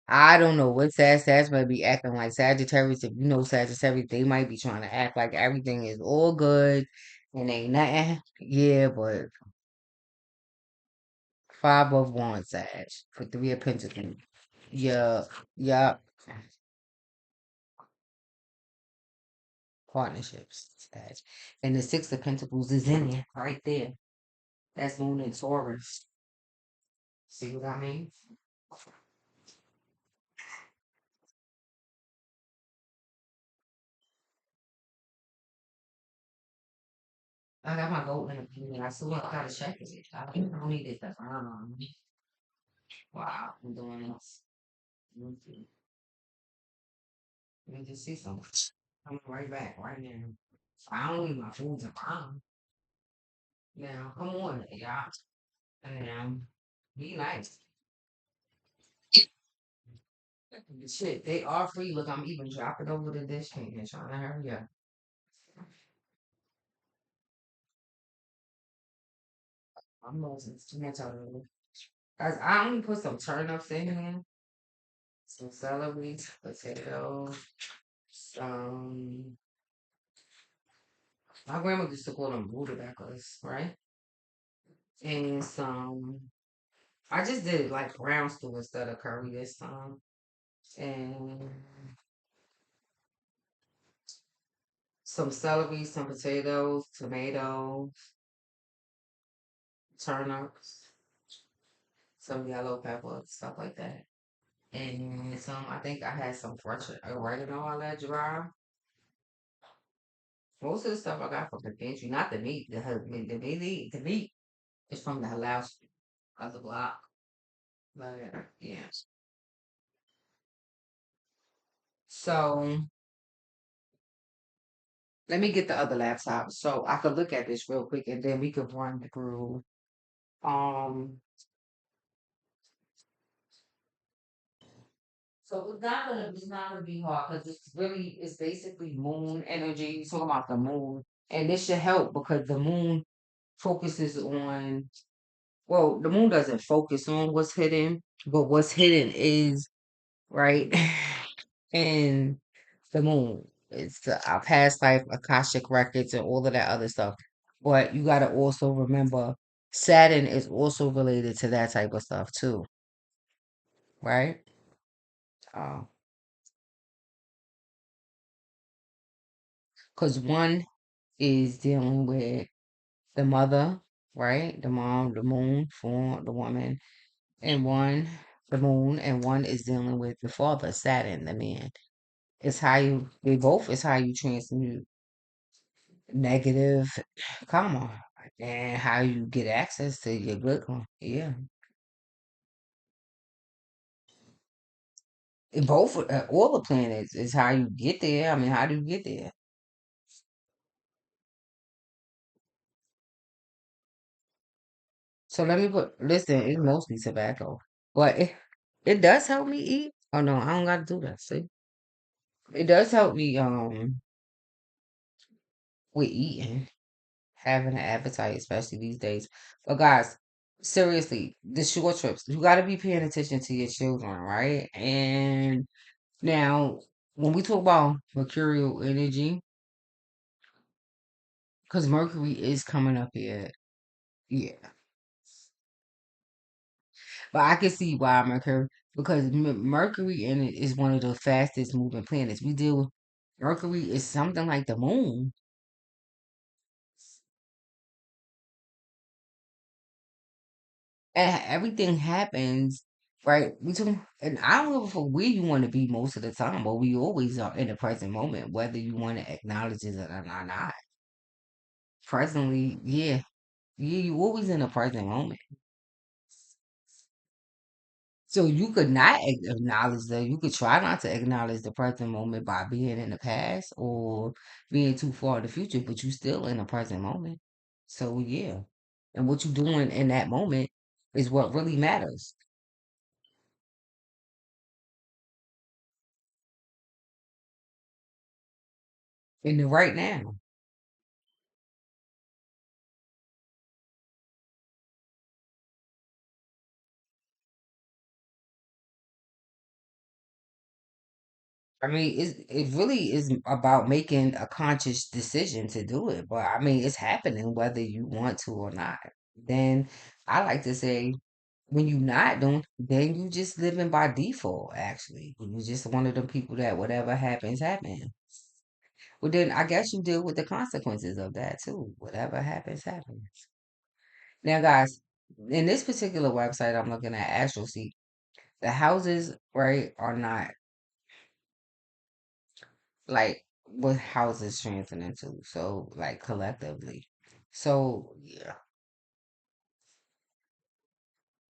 I don't know what Sag might be acting like. Sagittarius, if you know Sagittarius, they might be trying to act like everything is all good and ain't nothing. Yeah, but Five of Wands, Sag, for Three of Pentacles. Yeah, yeah. Partnerships, Sag. And the Six of Pentacles is in there, right there. That's Moon in Taurus. See what I mean? I got my gold in the community. I still gotta check it. I don't need it. That's on me. Wow, I'm doing this. Let me just see something. I'm right back right now. I don't need my food to bomb. Now, come on, y'all. And be nice. Shit, they are free. Look, I'm even dropping over the dish can and trying to hurry up. I'm losing too much out of it. Guys, I only put some turnips in here, some celery, potatoes, some. My grandma used to call them rutabagas, right? And some. I just did like brown stew instead of curry this time. And some celery, some potatoes, tomatoes, turnips, some yellow pepper, stuff like that. And some, I think I had some fresh oregano I let dry. Most of the stuff I got from the pantry, not the meat. The meat is from the house of the block. But yeah. So let me get the other laptop so I could look at this real quick and then we could run through. Um, so it's not gonna be hard because it's basically moon energy. Talking about the moon, and this should help because the moon focuses on. Well, the moon doesn't focus on what's hidden, but what's hidden is right. And the moon. It's our past life, Akashic records, and all of that other stuff. But you got to also remember Saturn is also related to that type of stuff too, right? Because one is dealing with the mother, right? The mom, the moon for the woman, and one. the moon, and one is dealing with the father, Saturn, the man. It's how you, they both is how you transmute negative karma and how you get access to your good karma. Yeah. In both, all the planets is how you get there. I mean, how do you get there? So let me listen, it's mostly tobacco, but it does help me eat. Oh no, I don't got to do that. See, it does help me with eating, having an appetite, especially these days. But guys, seriously, the short trips, you got to be paying attention to your children, right? And now, when we talk about mercurial energy, because Mercury is coming up here, yeah. But I can see why Mercury, because Mercury in it is one of the fastest moving planets. We deal with Mercury is something like the moon, and everything happens right. We talk, and I don't know for where you want to be most of the time, but we always are in the present moment, whether you want to acknowledge it or not. Presently, yeah, yeah, you always in the present moment. So you could not acknowledge you could try not to acknowledge the present moment by being in the past or being too far in the future, but you still in the present moment. So yeah. And what you're doing in that moment is what really matters in the right now. I mean, it really is about making a conscious decision to do it. But I mean, it's happening whether you want to or not. Then I like to say, when you not doing, then you just living by default, actually. You just one of them people that whatever happens, happens. Well, then I guess you deal with the consequences of that too. Whatever happens, happens. Now, guys, in this particular website I'm looking at, Astral Seek, the houses, right, are not like what houses transit into. So, like collectively. So, yeah.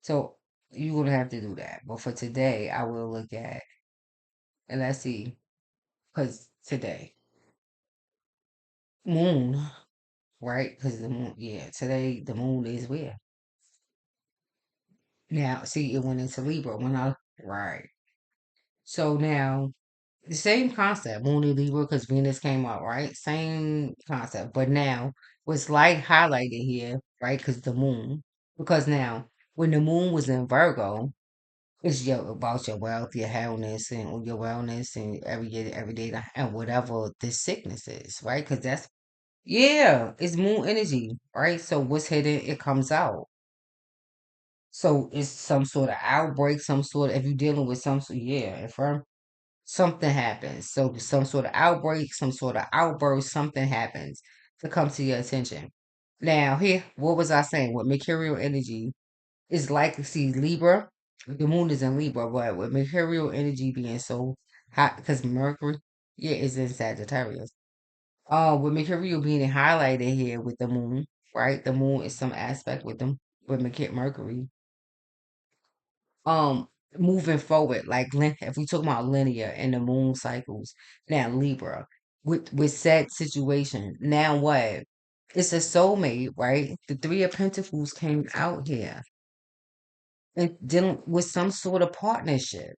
So, you're gonna have to do that. But for today, I will look at, and let's see, because today, moon, right? Because the moon, yeah, today the moon is where? Now, see, it went into Libra when right. So now, the same concept, moon in Libra, because Venus came out, right? Same concept. But now, what's light highlighted here, right? Because the moon, because now, when the moon was in Virgo, it's about your wealth, your wellness, and every day, and whatever this sickness is, right? Because that's yeah, it's moon energy, right? So what's hidden, it comes out. So it's some sort of outbreak, some sort of, if you're dealing with some sort, yeah, something happens. So some sort of outbreak, some sort of outburst, something happens to come to your attention. Now, here, what was I saying? With mercurial energy is like, see, Libra, the moon is in Libra, but with mercurial energy being so hot, because Mercury, yeah, is in Sagittarius. With Mercurial being highlighted here with the moon, right? The moon is some aspect with them with Mercury. Um, moving forward, like if we talk about linear and the moon cycles, now Libra with said situation. Now what? It's a soulmate, right? The Three of Pentacles came out here and dealing with some sort of partnership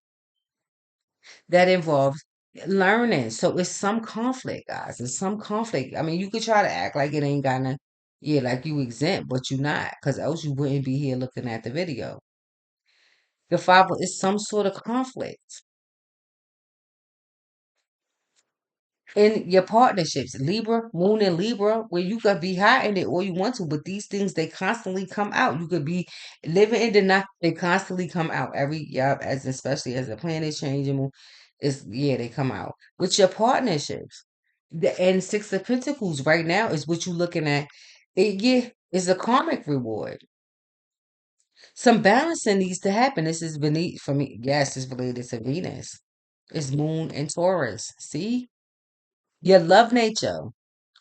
that involves learning. So it's some conflict, guys. It's some conflict. I mean, you could try to act like it ain't got no, yeah, like you exempt, but you're not, because else you wouldn't be here looking at the video. The father is some sort of conflict in your partnerships. Libra, moon and Libra, where you could be hiding it all you want to, but these things they constantly come out. You could be living in the night, they constantly come out every as especially as the planet changing, it's yeah, they come out. With your partnerships. And Six of Pentacles right now is what you're looking at. It yeah, it's a karmic reward. Some balancing needs to happen. This is beneath for me. Yes, it's related to Venus. It's Moon and Taurus. See? Your love nature.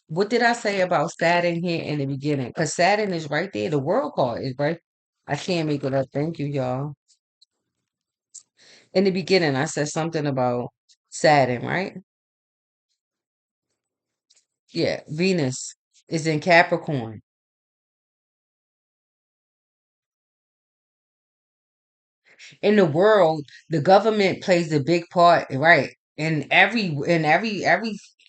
What did I say about Saturn here in the beginning? Because Saturn is right there. The world card is right. I can't make it up. Thank you, y'all. In the beginning, I said something about Saturn, right? Yeah, Venus is in Capricorn. In the world, the government plays a big part, right? In every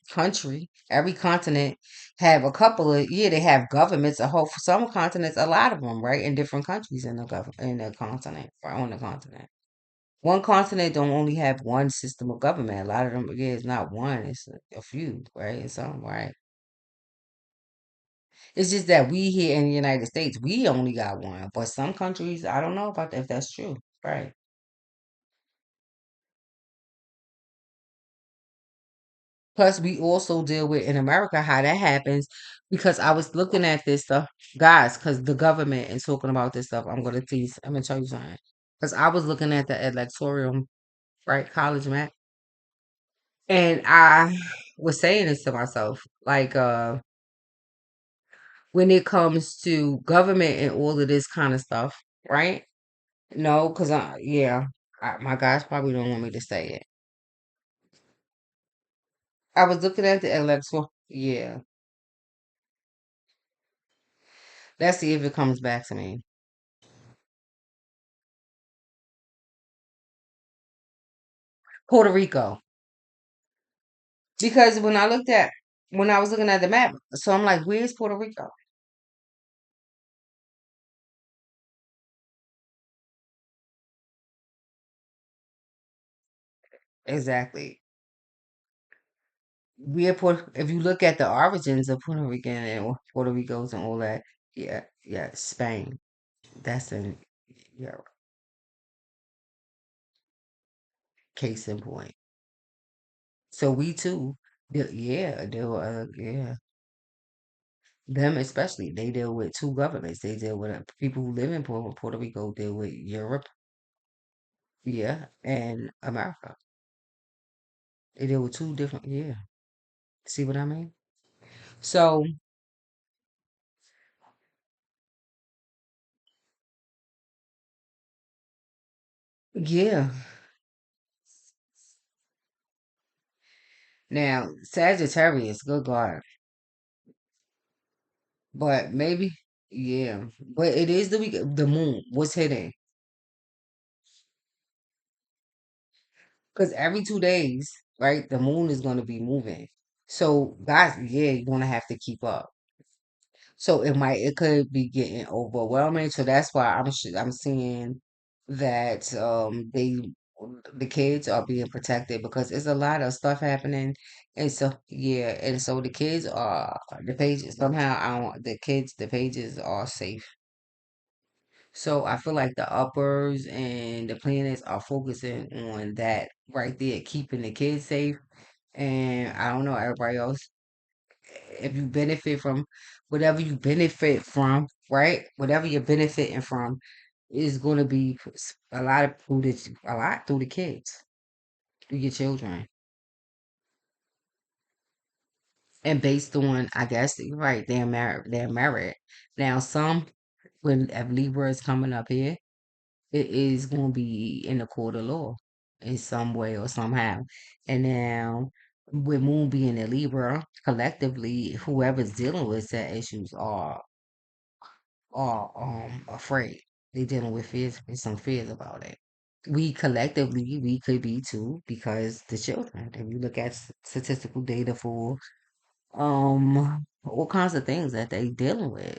country, every continent have a couple of they have governments. A whole some continents, a lot of them, right? In different countries in the continent or on the continent. One continent don't only have one system of government. A lot of them, yeah, it's not one, it's a few, right? It's some, right? It's just that we here in the United States, we only got one. But some countries, I don't know about if that's true, right? Plus, we also deal with in America how that happens because I was looking at this stuff, guys, because the government is talking about this stuff. I'm gonna tell you something. Because I was looking at the electoral, right, college map, and I was saying this to myself, like, when it comes to government and all of this kind of stuff, right? No, because my guys probably don't want me to say it. I was looking at the electoral, yeah. Let's see if it comes back to me. Puerto Rico. Because when I was looking at the map, so I'm like, where's Puerto Rico? Exactly. If you look at the origins of Puerto Rican and Puerto Ricos and all that, yeah, yeah, Spain. That's in yeah, case in point. So we too, yeah, yeah. Them especially, they deal with two governments. They deal with people who live in Puerto Rico deal with Europe, yeah, and America. They deal with two different, yeah. See what I mean? So yeah. Now Sagittarius, good God, but maybe yeah, but it is the week. The moon was hitting because every 2 days, right? The moon is going to be moving. So guys, yeah, you're gonna have to keep up. So it could be getting overwhelming. So that's why I'm seeing that the kids are being protected because it's a lot of stuff happening. And so yeah, and so the kids are the pages somehow I don't the pages are safe. So I feel like the uppers and the planets are focusing on that right there, keeping the kids safe. And I don't know, everybody else if you benefit from whatever you benefit from, right? Whatever you're benefiting from is going to be a lot of a lot through the kids, through your children, and based on, I guess you're right, their merit. Now, some when if Libra is coming up here, it is going to be in the court of law in some way or somehow. And now, with Moon being a Libra, collectively, whoever's dealing with that issues are afraid. They dealing with fears with some fears about it. We collectively we could be too because the children. If you look at statistical data for all kinds of things that they dealing with,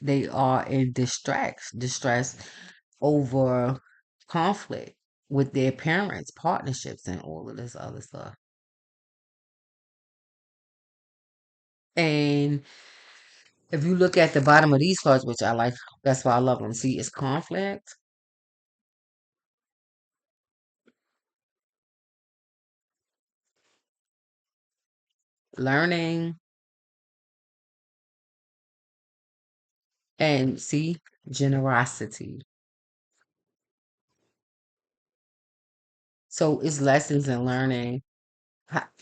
they are in distress over conflict with their parents, partnerships, and all of this other stuff. And if you look at the bottom of these cards, which I like, that's why I love them. See, it's conflict, learning, And see, generosity. So it's lessons and learning.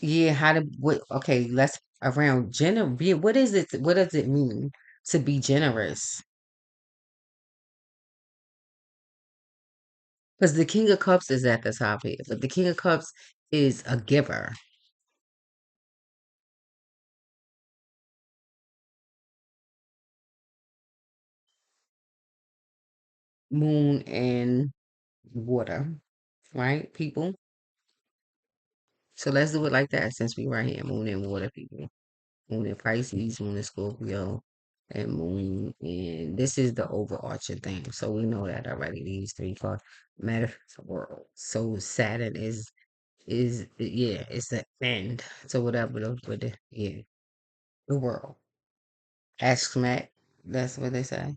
Yeah, how to what? Okay, let's around What is it? What does it mean to be generous? Because the King of Cups is at the top here, but the King of Cups is a giver. Moon and water, right, people? So let's do it like that since we right here, Moon and water, people. Moon in Pisces, Moon in Scorpio, and Moon in this is the overarching thing. So we know that already. These three cards matter the world. So Saturn is yeah, it's the end. So whatever yeah, the world. Ask Mac. That's what they say.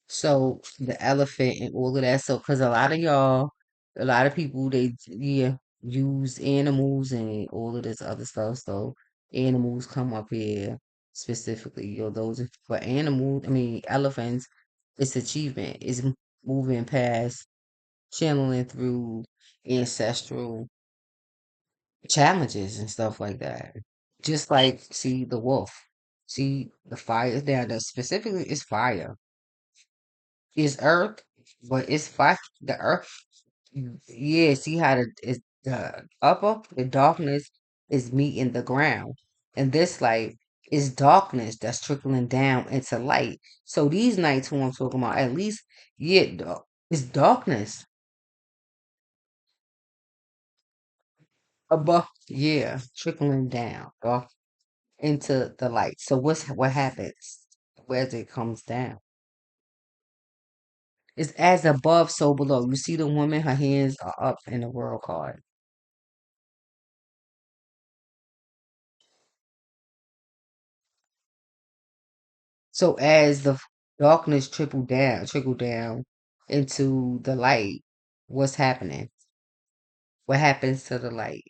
So the elephant and all of that. So because a lot of y'all, a lot of people they yeah use animals and all of this other stuff. So animals come up here specifically. Those for animals. I mean elephants. It's achievement. It's moving past, channeling through ancestral challenges and stuff like that. Just like see the wolf, see the fire there. That specifically is fire. Is earth, but it's fire. The earth, yeah. See how the upper the darkness is meeting the ground, and this light is darkness that's trickling down into light. So these nights, who I'm talking about, at least yeah, it's darkness above, yeah, trickling down into the light. So what happens as it comes down? It's as above, so below. You see the woman, her hands are up in the world card. So as the darkness trickle down into the light, what's happening? What happens to the light?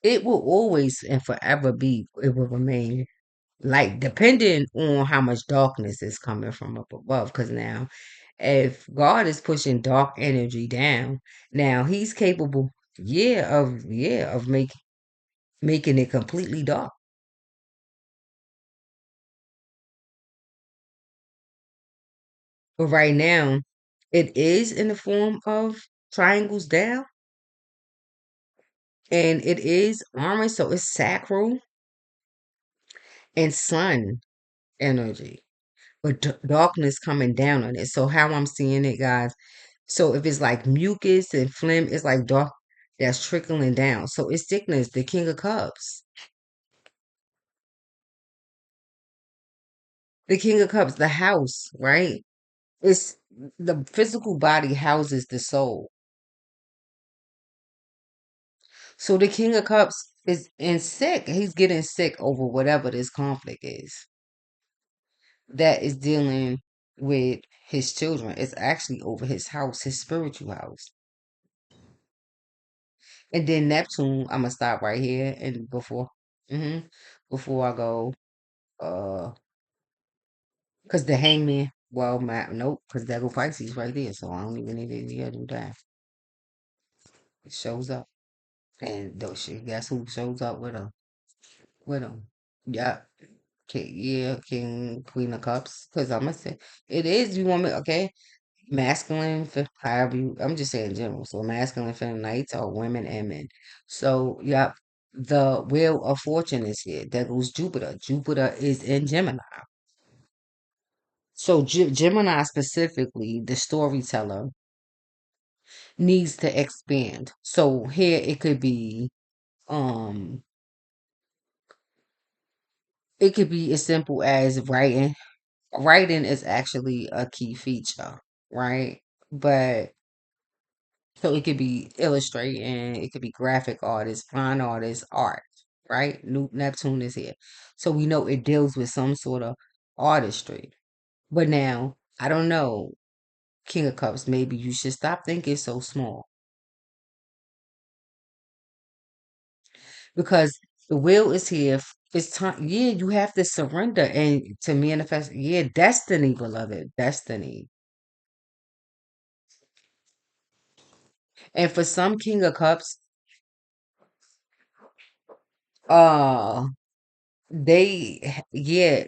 It will always and forever be, it will remain light, depending on how much darkness is coming from up above. Because now, if God is pushing dark energy down, now He's capable, yeah, of making it completely dark. But right now, it is in the form of triangles down, and it is orange, so it's sacral and sun energy. But darkness coming down on it. So how I'm seeing it, guys. So if it's like mucus and phlegm, it's like dark that's trickling down. So it's sickness, the King of Cups. The King of Cups, the house, right? It's the physical body houses the soul. So the King of Cups is in sick. He's getting sick over whatever this conflict is that is dealing with his children. It's actually over his house, his spiritual house. And then Neptune, I'm gonna stop right here and hmm before I go, cause the Hangman, well, nope, cause there go Pisces right there, so I don't even need to do that. It shows up, and though she, guess who shows up with her? With him? Yeah, yeah, King, Queen of Cups. Cause I'm gonna say it is. You want me? Okay, masculine, however you, I'm just saying in general. So masculine, feminine nights are women and men. So yep, the wheel of fortune is here. There goes Jupiter. Jupiter is in Gemini. So Gemini specifically, the storyteller needs to expand. So here um it could be as simple as writing. Writing is actually a key feature, right? But so it could be illustrating, it could be graphic artists, fine artists, art, right? Neptune is here. So we know it deals with some sort of artistry. But now, I don't know, King of Cups, maybe you should stop thinking so small. Because The will is here. It's time. Yeah, you have to surrender and to manifest. Yeah, destiny, beloved, destiny. And for some King of Cups, uh, yeah.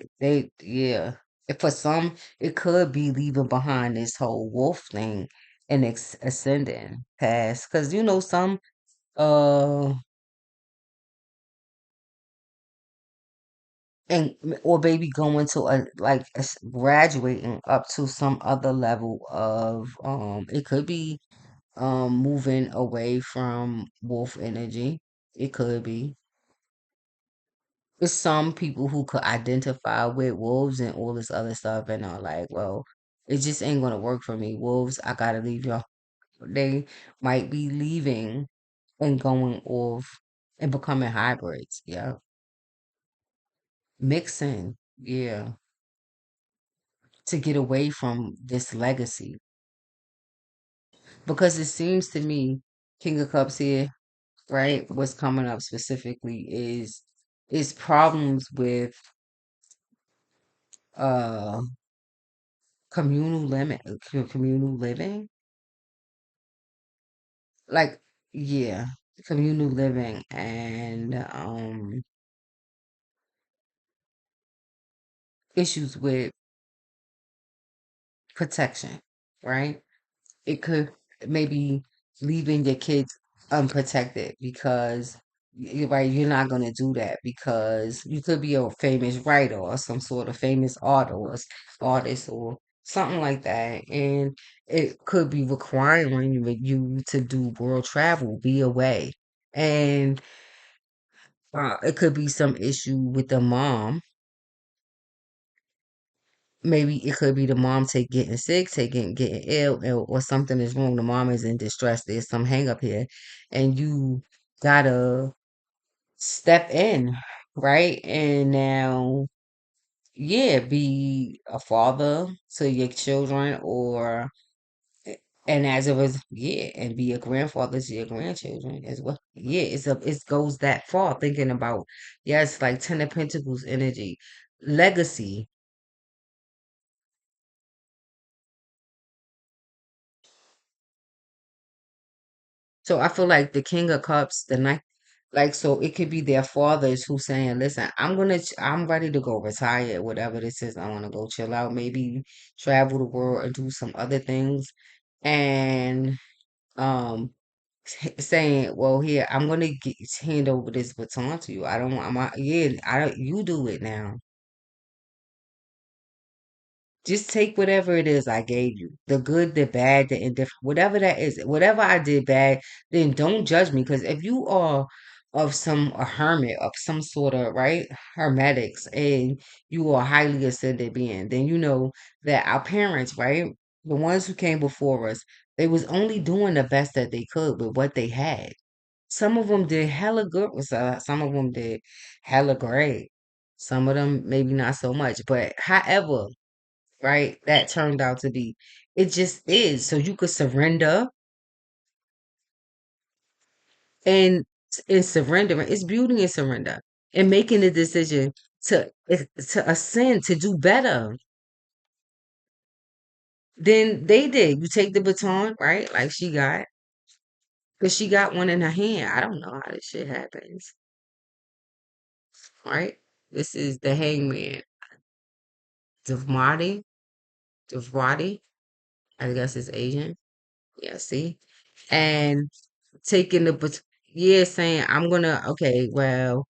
And for some, it could be leaving behind this whole wolf thing and ascending past. Because some uh and or maybe going to a like graduating up to some other level of it could be moving away from wolf energy. It could be. There's some people who could identify with wolves and all this other stuff and are like, well, it just ain't gonna work for me. Wolves, I gotta leave y'all. They might be leaving and going off and becoming hybrids. Yeah. Mixing. Yeah. To get away from this legacy. Because it seems to me, King of Cups here, right? What's coming up specifically is problems with uh communal living. Like, yeah, communal living and issues with protection, right? It could maybe leaving your kids unprotected because you're right, you're not gonna do that because you could be a famous writer or some sort of famous artist or something like that, and it could be requiring you to do world travel, be away, and it could be some issue with the mom. Maybe it could be the mom getting sick, getting ill, or something is wrong. The mom is in distress. There's some hang up here, and you gotta step in, right? And now, yeah, be a father to your children, or and as a yeah, and be a grandfather to your grandchildren as well. Yeah, it goes that far. Thinking about yes, like Ten of Pentacles energy, legacy. So I feel like the King of Cups, the night, like, so it could be their fathers who saying, "Listen, I'm ready to go retire, whatever this is. I want to go chill out, maybe travel the world and do some other things." And um, saying, "Well, here I'm gonna hand over this baton to you. I don't want, yeah, I don't, you do it now." Just take whatever it is I gave you, the good, the bad, the indifferent, whatever that is. Whatever I did bad, then don't judge me. Because if you are of a hermit of some sort of right hermetics, and you are a highly ascended being, then you know that our parents, right, the ones who came before us, they was only doing the best that they could with what they had. Some of them did hella good with some of them did hella great. Some of them maybe not so much, but however, right? That turned out to be. It just is. So you could surrender and in surrendering, it's beauty in surrender and making the decision to ascend, to do better than they did. You take the baton, right? Like she got, because she got one in her hand. I don't know how this shit happens, right? This is the hangman, Devmati, Devwadi. I guess it's Asian. Yeah, see? And taking yeah, saying, I'm gonna, okay, well,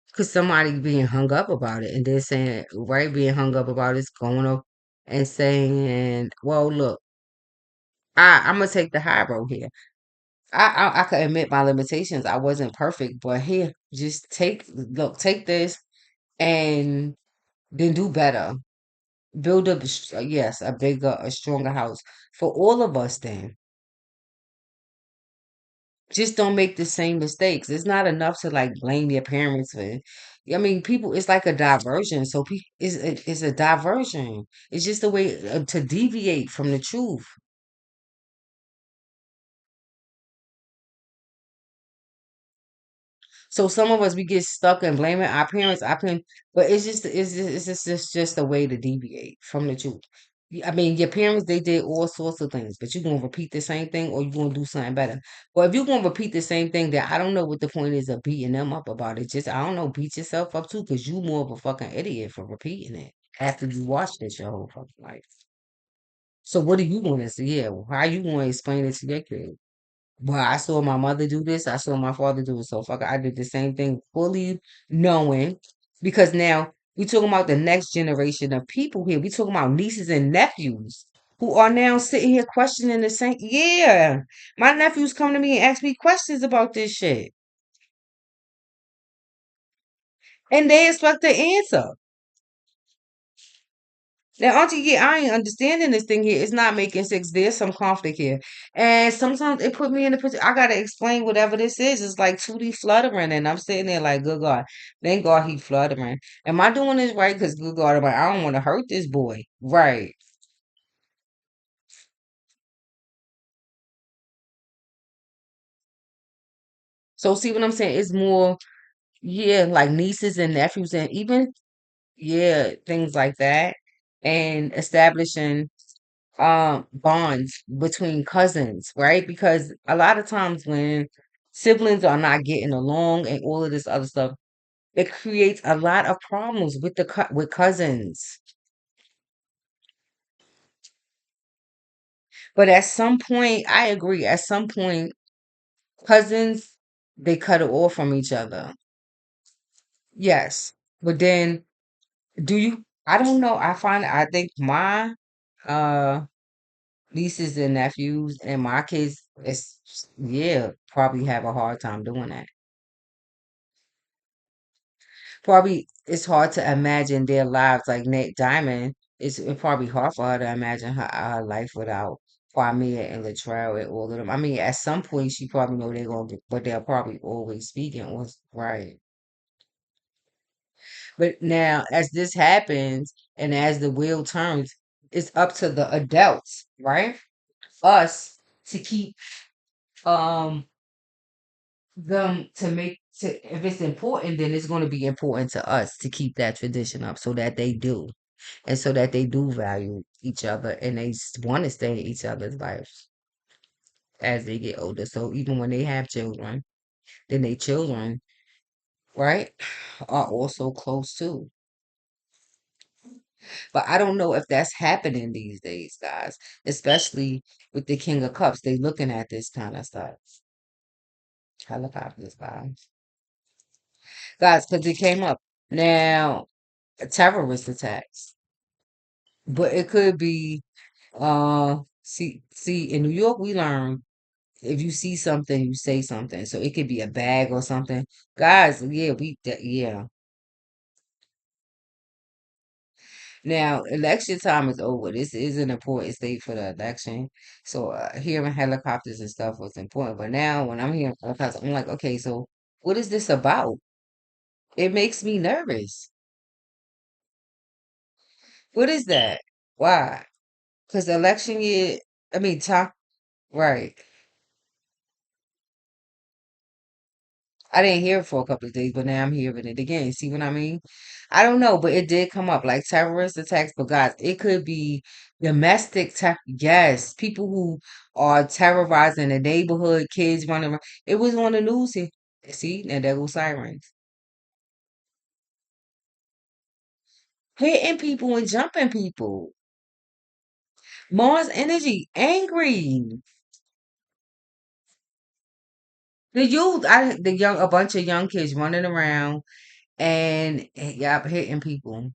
because somebody being hung up about it and then saying, right, being hung up about it's going up and saying, well, look, I'm gonna take the high road here. I could admit my limitations. I wasn't perfect, but here, just take this and then do better. Build up, yes, a bigger, a stronger house for all of us then. Just don't make the same mistakes. It's not enough to like blame your parents for. I mean, people. It's like a diversion. So it's a diversion. It's just a way to deviate from the truth. So some of us we get stuck and blaming our parents, but it's just a way to deviate from the truth. I mean, your parents they did all sorts of things, but you're gonna repeat the same thing or you're gonna do something better. But if you're gonna repeat the same thing, then I don't know what the point is of beating them up about it. Just I don't know, beat yourself up too, because you more of a fucking idiot for repeating it after you watched it your whole fucking life. So what do you want to see? Yeah, how you want to explain it to your kid? Well, I saw my mother do this. I saw my father do it. So fuck, I did the same thing, fully knowing, because now we talking about the next generation of people here. We talking about nieces and nephews who are now sitting here questioning the same. Yeah, my nephews come to me and ask me questions about this shit, and they expect the answer. Now, Auntie, yeah, I ain't understanding this thing here. It's not making sense. There's some conflict here. And sometimes it put me in a position, I gotta explain whatever this is. It's like 2D fluttering, and I'm sitting there like, good God, thank God he fluttering. Am I doing this right? Because good God, I'm like, I don't want to hurt this boy. Right. So see what I'm saying? It's more, yeah, like nieces and nephews and even, yeah, things like that. And establishing bonds between cousins, right? Because a lot of times when siblings are not getting along and all of this other stuff, it creates a lot of problems with with cousins. But at some point, I agree. At some point, cousins they cut it off from each other. Yes, but then do you? I don't know. I think my uh nieces and nephews and my kids, it's yeah, probably have a hard time doing that. Probably it's hard to imagine their lives like Nate Diamond. It's probably hard for her to imagine her life without Kwame and Latrell and all of them. I mean, at some point she probably know they're gonna get, but they're probably always speaking was right. But now, as this happens and as the wheel turns, it's up to the adults, right? Us to keep um them to make to if it's important, then it's going to be important to us to keep that tradition up so that they do. And so that they do value each other and they want to stay in each other's lives as they get older. So even when they have children, then they children, right, are also close too. But I don't know if that's happening these days, guys, especially with the King of Cups. They looking at this kind of stuff. Helicopters, guys, because it came up now. Terrorist attacks, but it could be. See, in New York, we learn. If you see something, you say something. So it could be a bag or something. Guys, yeah, yeah. Now, election time is over. This is an important state for the election. So hearing helicopters and stuff was important. But now when I'm hearing helicopters, I'm like, okay, so what is this about? It makes me nervous. What is that? Why? Because election year, I mean, time, right. I didn't hear it for a couple of days, but now I'm hearing it again. See what I mean? I don't know, but it did come up like terrorist attacks. But guys, it could be domestic ter Yes, people who are terrorizing the neighborhood, kids running around. It was on the news here. See, now there go sirens. Hitting people and jumping people. Mars Energy, angry. The youth, a bunch of young kids running around and yeah, hitting people.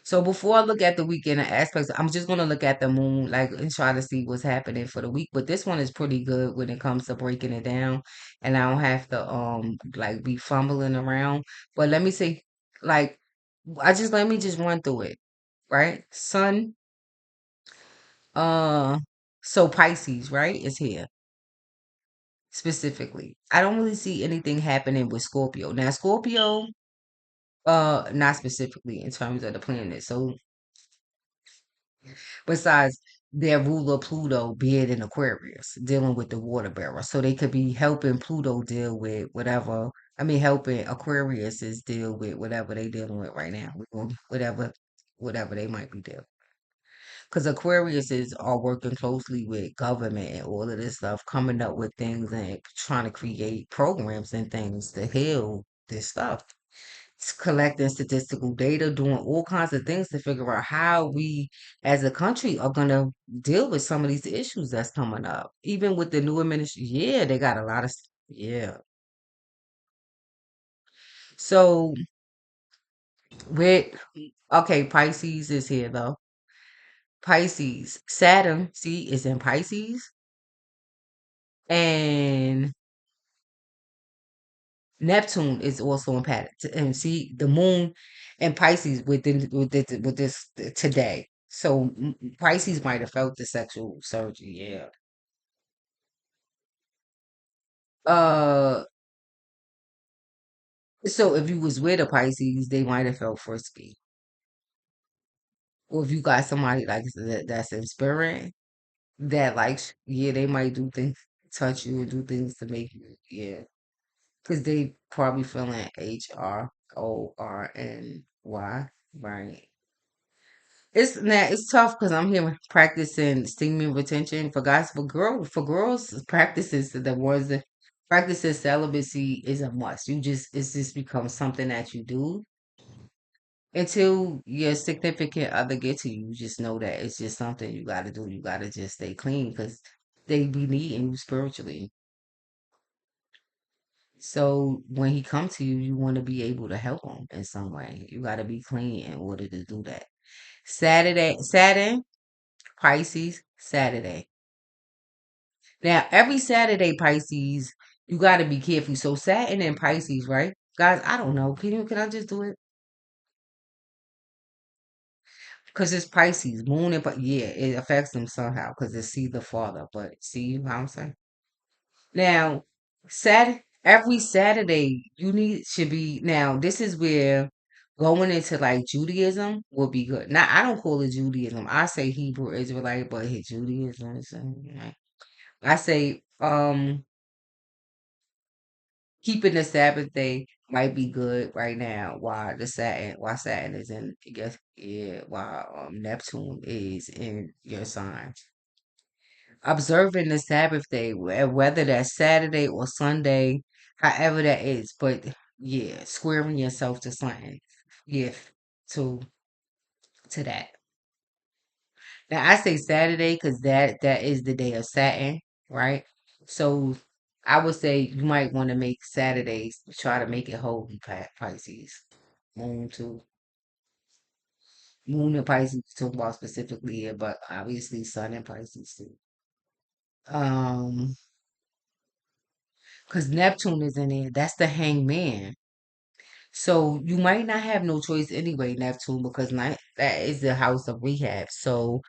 So before I look at the weekend aspects, I'm just gonna look at the moon, like, and try to see what's happening for the week. But this one is pretty good when it comes to breaking it down, and I don't have to like be fumbling around. But let me see, like, let me just run through it, right? Sun, uh, so Pisces, right, is here specifically. I don't really see anything happening with Scorpio. Now Scorpio, not specifically in terms of the planet. So besides. their ruler Pluto being in Aquarius, dealing with the water bearer. So they could be helping Pluto deal with whatever. I mean, helping Aquarius is deal with whatever they dealing with right now. Whatever they might be dealing. Because Aquarius is are working closely with government and all of this stuff, coming up with things and trying to create programs and things to heal this stuff. Collecting statistical data, doing all kinds of things to figure out how we as a country are going to deal with some of these issues that's coming up. Even with the new administration, yeah, they got a lot of, yeah. So with, okay, Pisces is here though. Pisces, Saturn, see, is in Pisces, and Neptune is also in Pisces. And see, the moon and Pisces with this today. So Pisces might have felt the sexual surgery, yeah. Uh, so if you was with a Pisces, they might have felt frisky. Or if you got somebody like that's in spirit that likes, yeah, they might do things, touch you, and do things to make you, yeah, because they probably feeling HRORNY, right? It's tough because I'm here practicing steaming retention for guys. For girls practices the ones that practices celibacy is a must. It's just becomes something that you do until your significant other get to you. You just know that it's just something you got to do. You got to just stay clean because they be needing you spiritually. So when he come to you, you want to be able to help him in some way. You got to be clean in order to do that. Saturn, Pisces, Saturday. Now, every Saturday, Pisces, you got to be careful. So, Saturn and Pisces, right? Guys, I don't know. Can I just do it? Because it's Pisces, moon and, but yeah, it affects them somehow because it's see the father. But see how I'm saying? Now, every Saturday, you need should be, now, this is where going into like Judaism will be good. Now, I don't call it Judaism. I say Hebrew Israelite, but Judaism is, right? I say, keeping the Sabbath day might be good right now while Saturn is in, I guess, yeah, while Neptune is in your sign. Observing the Sabbath day, whether that's Saturday or Sunday, however that is, but yeah, squaring yourself to something. Yeah, to that. Now I say Saturday because that is the day of Saturn, right? So I would say you might want to make Saturdays, try to make it holy, Pisces. Moon to Moon and Pisces talk about specifically here, but obviously Sun and Pisces too. Um, because Neptune is in there. That's the hangman. So you might not have no choice anyway, Neptune, because that is the house of rehab. So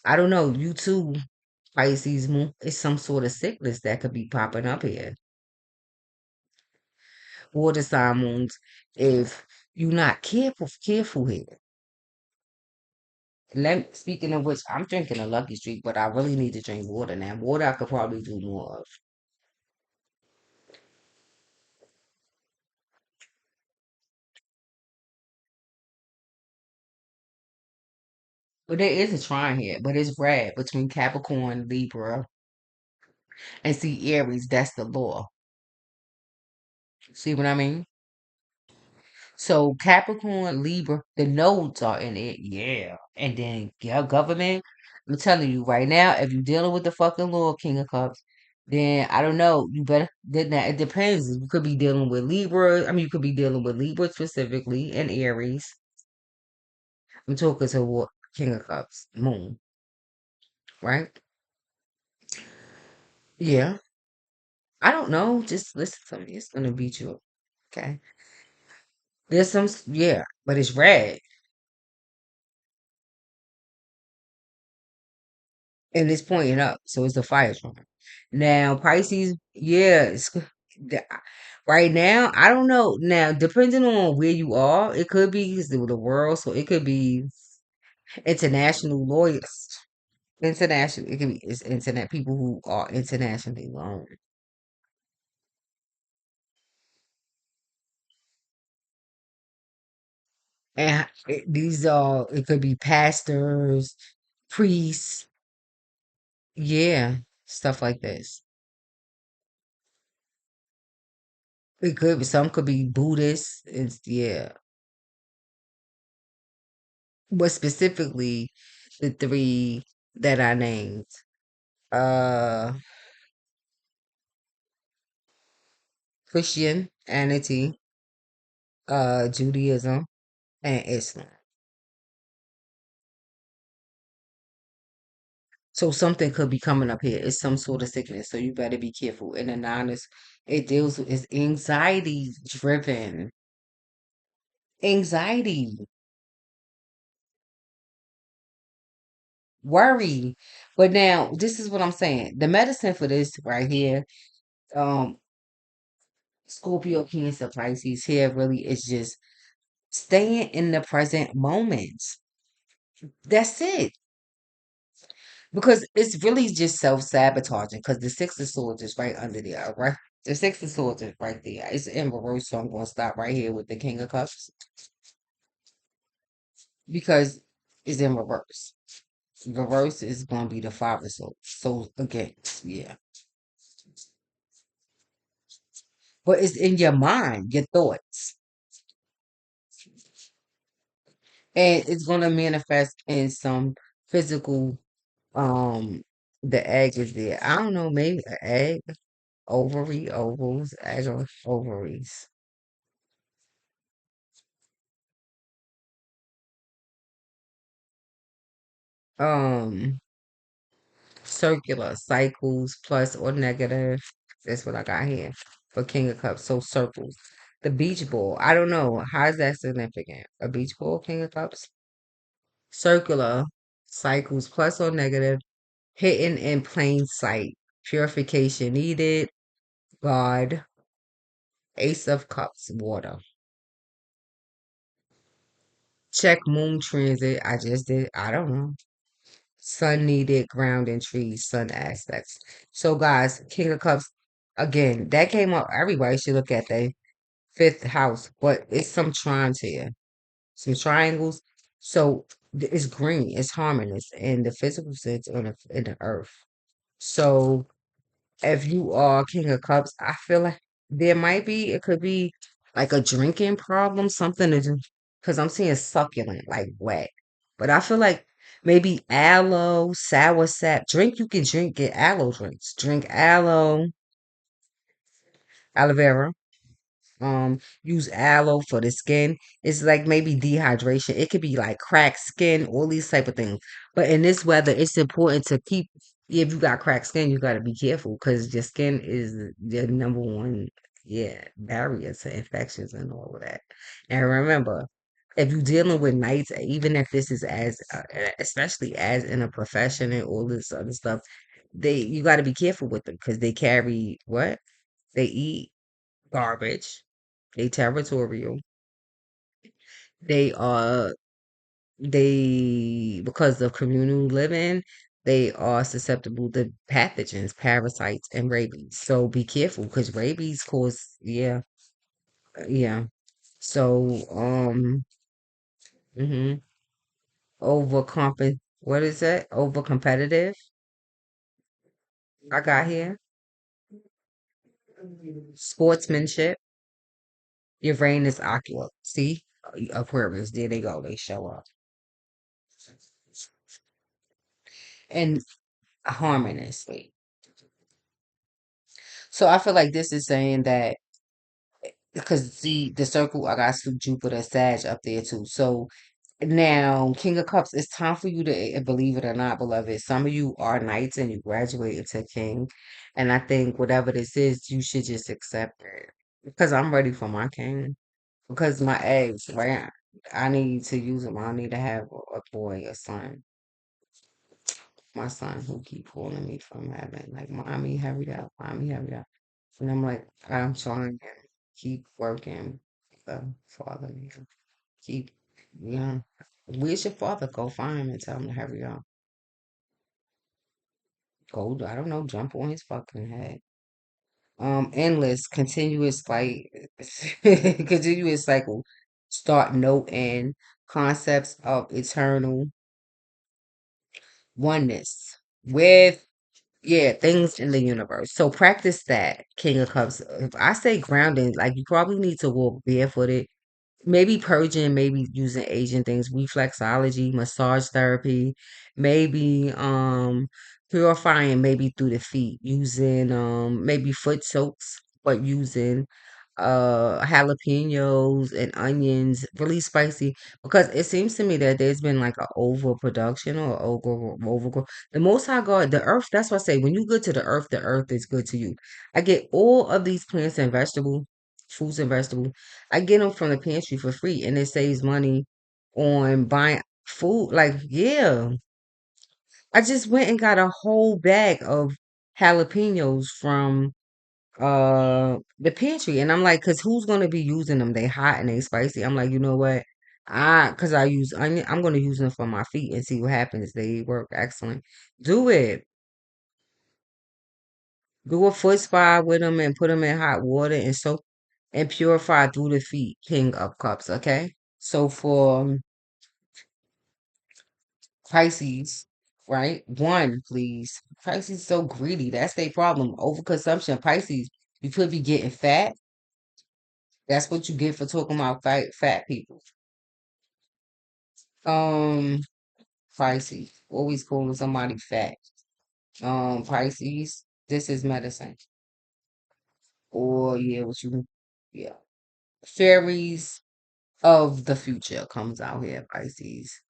I don't know. You too, Pisces moon. It's some sort of sickness that could be popping up here. Water sign moons. If you're not careful here. Speaking of which, I'm drinking a Lucky Streak, but I really need to drink water now. Water I could probably do more of. But there is a trine here, but it's red between Capricorn, Libra, and see Aries. That's the law. See what I mean? So Capricorn, Libra, the nodes are in it, yeah. And then yeah, government. I'm telling you right now, if you're dealing with the fucking Lord King of Cups, then I don't know. You better then that it depends. You could be dealing with Libra. I mean, you could be dealing with Libra specifically and Aries. I'm talking to what King of Cups, Moon, right? Yeah. I don't know. Just listen to me. It's gonna beat you up. Okay. There's yeah, but it's red. And it's pointing up, so it's a fire sign. Now, Pisces, yeah, the- right now, I don't know. Now, depending on where you are, it could be the world, so it could be international lawyers. International, it can be it's internet people who are internationally known. And these are it could be pastors, priests, yeah, stuff like this. It could be some could be Buddhists. It's yeah. But specifically the three that I named. Uh Christianity, Judaism, and Islam. So something could be coming up here. It's some sort of sickness. So you better be careful. And the nine is it deals with is anxiety driven. Anxiety, worry. But now this is what I'm saying. The medicine for this right here, um, Scorpio, Cancer, Pisces here really is just staying in the present moment. That's it. Because it's really just self-sabotaging because the Six of Swords is right under there, right? The Six of Swords is right there. It's in reverse, so I'm going to stop right here with the King of Cups because it's in reverse. Reverse is going to be the Five of Swords. So, again, yeah. But it's in your mind, your thoughts. And it's going to manifest in some physical, um, the egg is there. I don't know, maybe an egg, ovary, ovals, egg, ovaries. Um, Circular cycles, plus or negative. That's what I got here for King of Cups. So circles. The beach ball. I don't know. How is that significant? A beach ball, King of Cups? Circular cycles, plus or negative, hidden in plain sight. Purification needed. God. Ace of Cups, water. Check moon transit. I just did. I don't know. Sun needed, ground and trees, sun aspects. So, guys, King of Cups, again, that came up. Everybody should look at the fifth house, but it's some trines here, some triangles. So, it's green, it's harmonious, and the physical sense on in the earth. So, if you are King of Cups, I feel like there might be, it could be like a drinking problem, something to do, because I'm seeing succulent, like wet. But I feel like maybe aloe, sour sap, drink you can drink, get aloe drinks. Drink aloe, aloe vera. Use aloe for the skin. It's like maybe dehydration. It could be like cracked skin, all these type of things. But in this weather, it's important to keep. If you got cracked skin, you got to be careful because your skin is the number one, yeah, barrier to infections and all of that. And remember, if you're dealing with nights, even if this is especially as in a profession and all this other stuff, you got to be careful with them because they carry what they eat garbage. They territorial. They are they because of communal living, they are susceptible to pathogens, parasites, and rabies. So be careful because rabies cause yeah. So mm-hmm. What is that? Over competitive. I got here. Sportsmanship. Your brain is ocular. See? Aquarius. There they go. They show up. And harmoniously. So I feel like this is saying that because see the circle, I got some Jupiter Sag up there too. So now King of Cups, it's time for you to believe it or not, beloved. Some of you are knights and you graduate into king. And I think whatever this is, you should just accept it. Because I'm ready for my king. Because my eggs, right? I need to use them. I need to have a boy, a son. My son who keep pulling me from heaven. Like, mommy, hurry up. Mommy, hurry up. And I'm like, I'm trying to keep working. Father, man. Keep, yeah. Where's your father? Go find him and tell him to hurry up. Go, I don't know, jump on his fucking head. Endless, continuous, like continuous cycle. Start, no end. Concepts of eternal oneness with, yeah, things in the universe. So practice that, King of Cups. If I say grounding, like you probably need to walk barefooted. Maybe purging, maybe using Asian things, reflexology, massage therapy, maybe purifying maybe through the feet, using maybe foot soaks, but using jalapenos and onions, really spicy, because it seems to me that there's been like a overproduction or over. The most high God, the earth, that's what I say, when you good to the earth is good to you. I get all of these plants and vegetables, fruits and vegetables. I get them from the pantry for free, and it saves money on buying food. Like, yeah, I just went and got a whole bag of jalapenos from the pantry, and I'm like, cause who's gonna be using them? They hot and they spicy. I'm like, you know what? Cause I use onion, I'm gonna use them for my feet and see what happens. They work excellent. Do it. Do a foot spa with them and put them in hot water and soak and purify through the feet. King of Cups. Okay. So for Pisces, right? One, please. Pisces so greedy. That's their problem. Overconsumption. Pisces, you could be getting fat. That's what you get for talking about fat people. Um, Pisces, always calling somebody fat. Pisces, this is medicine. Or yeah, what you, yeah. Fairies of the future comes out here, Pisces.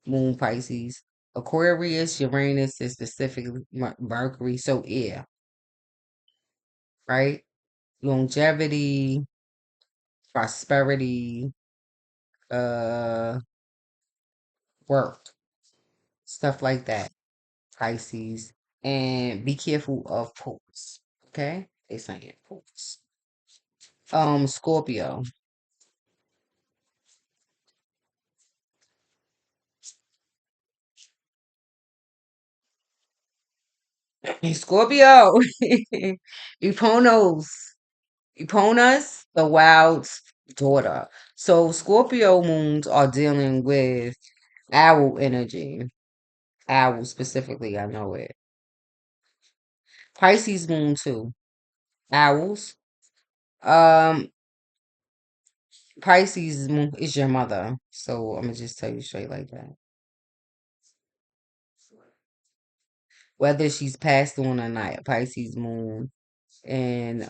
Moon Pisces. Aquarius, Uranus is specifically Mercury. So yeah, right? Longevity, prosperity, uh, work, stuff like that. Pisces. And be careful of popes. Okay? They saying popes. Scorpio. Scorpio. Eponos. Epona's the wild's daughter. So Scorpio moons are dealing with owl energy. Owl specifically, I know it. Pisces moon too. Owls. Um, Pisces moon is your mother. So I'm gonna just tell you straight like that. Whether she's passed on or not, Pisces moon and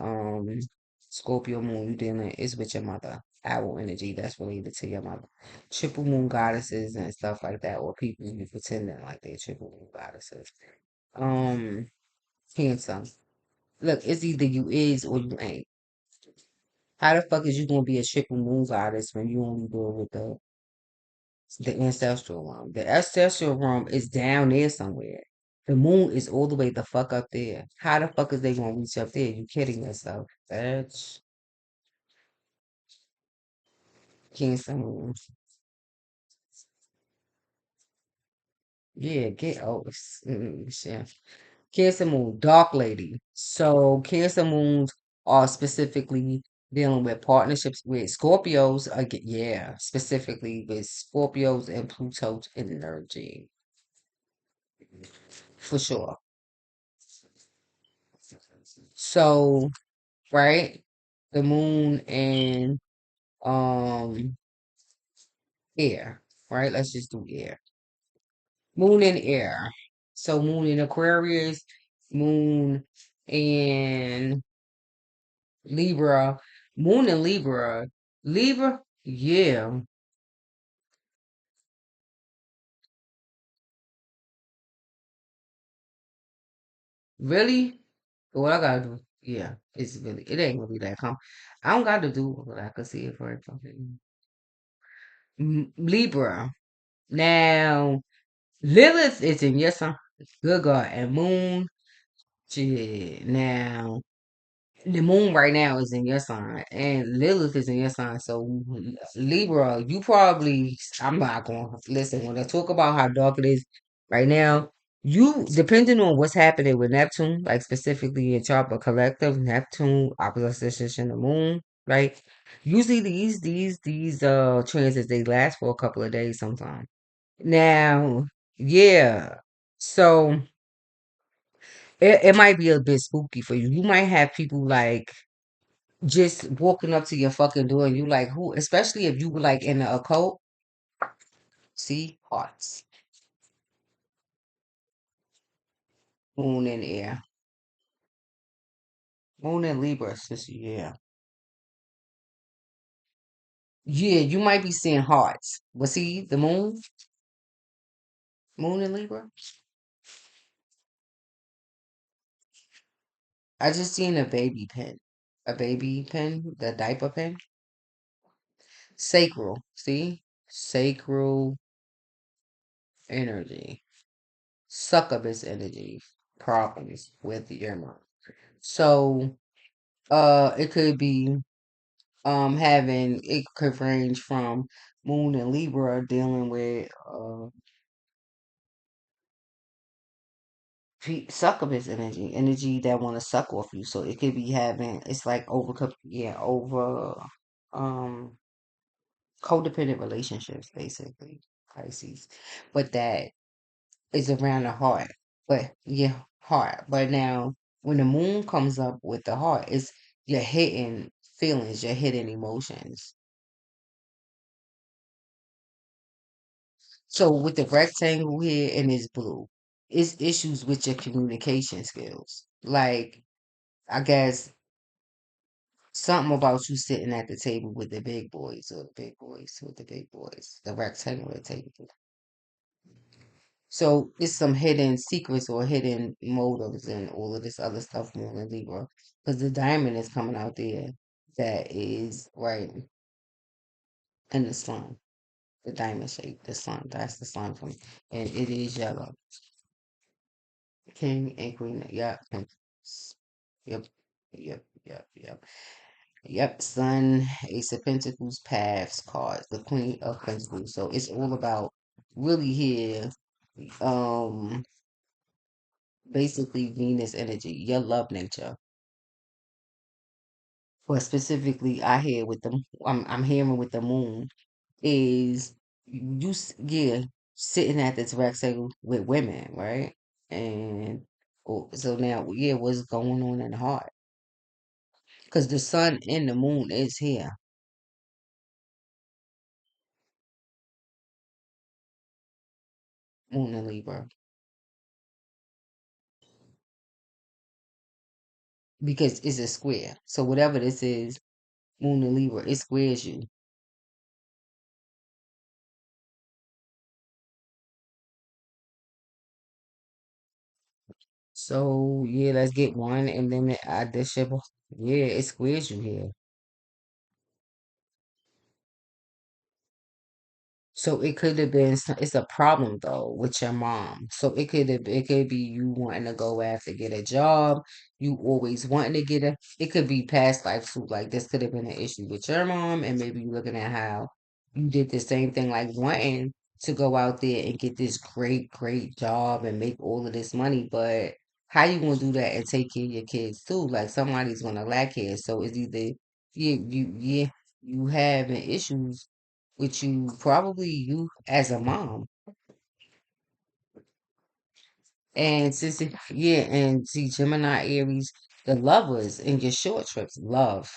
Scorpio moon you dealing is with your mother. Owl energy that's related to your mother. Triple moon goddesses and stuff like that, or people who pretending like they're triple moon goddesses. Um, Cancer. Look, it's either you is or you ain't. How the fuck is you gonna be a triple moon goddess when you only deal with the ancestral realm? The ancestral realm is down there somewhere. The moon is all the way the fuck up there. How the fuck is they gonna reach up there? You kidding yourself? That's Cancer moon. Yeah, get over. Shit. Cancer moon, dark lady. So Cancer moons are specifically dealing with partnerships with Scorpios. Again, yeah, specifically with Scorpios and Pluto's energy for sure. So, right, the moon and um air, right? Let's just do air. Moon and air. So moon in Aquarius, moon and Libra, moon and Libra. Libra, yeah. Really? What I gotta do? Yeah, it's really, it ain't really that I don't gotta do what I can see it for fucking Libra. Now, Lilith is in your sign. Good God. And Moon, shit. Now, the moon right now is in your sign, and Lilith is in your sign. So Libra, you probably, I'm not going to listen when I talk about how dark it is right now. You, depending on what's happening with Neptune, like specifically in chart, but collective Neptune opposition the moon, right? Usually these transits they last for a couple of days sometimes. Now, yeah. So it might be a bit spooky for you. You might have people like just walking up to your fucking door and you like who, especially if you were like in the occult, see hearts, moon in air, moon in Libra, sister, yeah. Yeah, you might be seeing hearts. But see the moon in Libra? I just seen a baby pen. A baby pen, the diaper pen. Sacral. See? Sacral energy. Succubus energy. Problems with your mind. So it could be having it could range from moon and Libra dealing with succubus energy that want to suck off you. So it could be having it's like over um codependent relationships basically, Pisces, but that is around the heart. But yeah, heart. But now when the moon comes up with the heart, it's your hidden feelings, your hidden emotions. So with the rectangle here and it's blue, it's issues with your communication skills. Like I guess something about you sitting at the table with the big boys or the big boys with the big boys, the rectangular table. So it's some hidden secrets or hidden motives and all of this other stuff more than Libra. Because the diamond is coming out there that is right in the sun. The diamond shape, the sun. That's the sun from and it is yellow. King and Queen. Yep. Yep. Yep. Yep. Yep. Yep. Sun, Ace of Pentacles, Paths cards, the Queen of Pentacles. So it's all about really here. Um, basically Venus energy, your love nature. But specifically, I'm hearing with the moon is yeah, sitting at this rec table with women, right? And so now, yeah, what's going on in the heart? Because the sun and the moon is here, moon and Libra, because it's a square. So whatever this is, moon and Libra, it squares you. So yeah, let's get one, and then add this ship. Yeah, it squares you here. So it could have been it's a problem though with your mom. So it could be you wanting to go after get a job, you always wanting to get a it could be past life too. Like this could have been an issue with your mom and maybe you looking at how you did the same thing like wanting to go out there and get this great job and make all of this money, but how you gonna do that and take care of your kids too? Like somebody's gonna lack here. So it's either you having issues which you probably you as a mom. And and see Gemini Aries, the lovers in your short trips, love,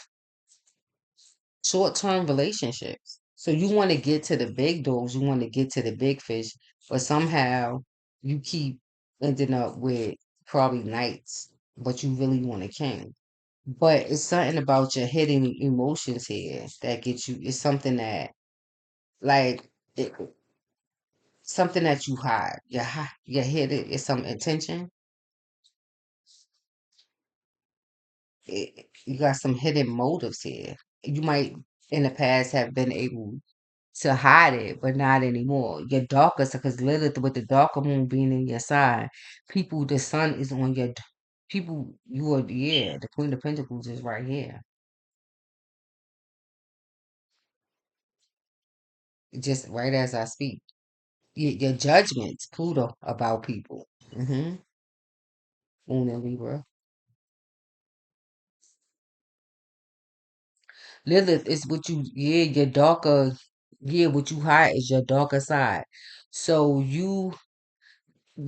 short term relationships. So you want to get to the big dogs, you want to get to the big fish, but somehow you keep ending up with probably knights, but you really want a king. But it's something about your hidden emotions here that gets you. It's something that like it, something that you hide. You hid it. It's some intention. You got some hidden motives here. You might in the past have been able to hide it, but not anymore. Your darker, because Lilith with the darker moon being in your sign, people, the sun is on your people. You are yeah. The Queen of Pentacles is right here, just right as I speak. Your judgments, Pluto about people. Mm-hmm. Moon and Libra. Lilith is what you, yeah, your darker, yeah, what you hide is your darker side. So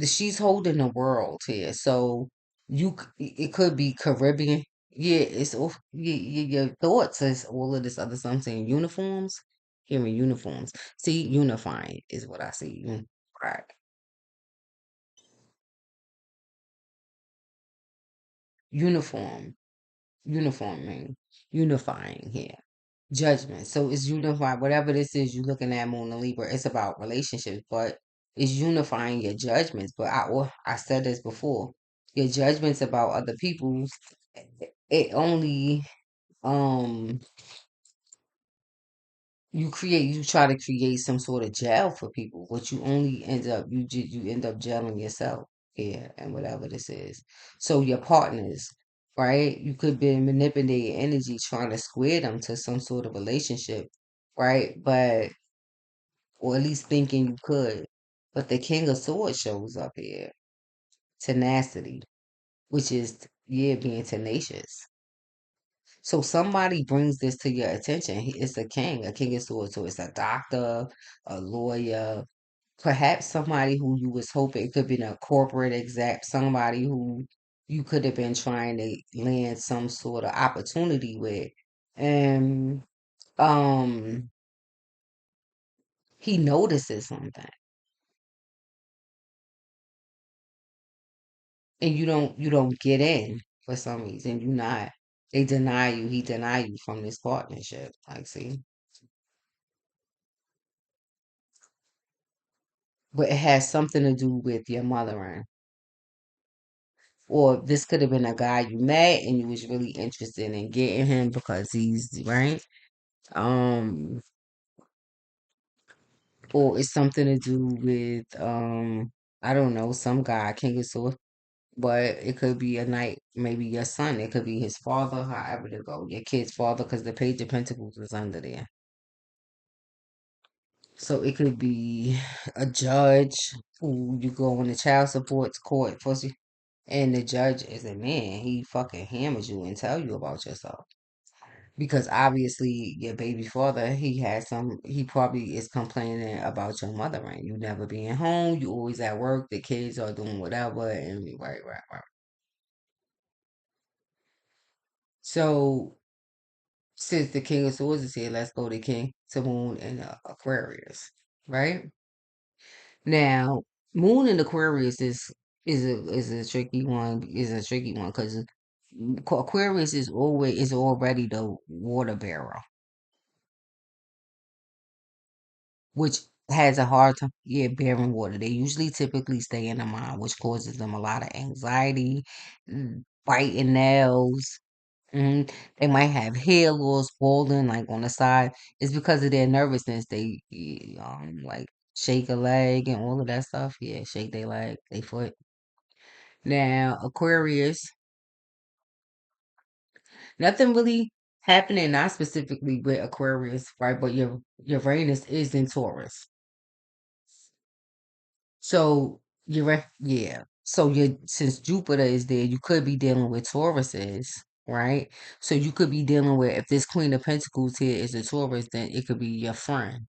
she's holding the world here. So it could be Caribbean. Yeah, your thoughts is all of this other stuff. I'm saying uniforms. Hearing uniforms. See, unifying is what I see. Right. Uniform. Uniforming. Unifying here. Judgment. So it's unifying. Whatever this is, you're looking at Moon and Libra. It's about relationships, but it's unifying your judgments. But I said this before. Your judgments about other people, it only um you try to create some sort of jail for people, but you only end up you end up jailing yourself here and whatever this is. So your partners, right? You could be manipulating energy trying to square them to some sort of relationship, right? But or at least thinking you could. But the King of Swords shows up here. Tenacity, which is yeah, being tenacious. So somebody brings this to your attention. It's a king of swords. So it's a doctor, a lawyer, perhaps somebody who you was hoping it could be a corporate exec, somebody who you could have been trying to land some sort of opportunity with. And um he notices something. And you don't get in for some reason. You not they deny you, he deny you from this partnership. Like see. But it has something to do with your mothering. Or this could have been a guy you met and you was really interested in getting him because he's right. Um, or it's something to do with I don't know, some guy, King of Swords, but it could be a night, maybe your son, it could be his father, however to go, your kid's father, because the Page of Pentacles is under there. So it could be a judge who you go on the child support court for, and the judge is a man. He fucking hammers you and tell you about yourself. Because obviously your baby father, he probably is complaining about your mother and you never being home, you always at work, the kids are doing whatever, and right. So since the King of Swords is here, let's go to King to Moon and Aquarius, right? Now, Moon in Aquarius is a tricky one because Aquarius is already the water bearer, which has a hard time, yeah, bearing water. They usually typically stay in the mind, which causes them a lot of anxiety, biting nails. They might have hair loss, balding, like on the side. It's because of their nervousness. They like shake a leg and all of that stuff. Yeah, shake their leg, their foot. Now, Aquarius, nothing really happening, not specifically with Aquarius, right? But your Uranus is in Taurus. So yeah. So you since Jupiter is there, you could be dealing with Tauruses, right? So you could be dealing with if this Queen of Pentacles here is a Taurus, then it could be your friend.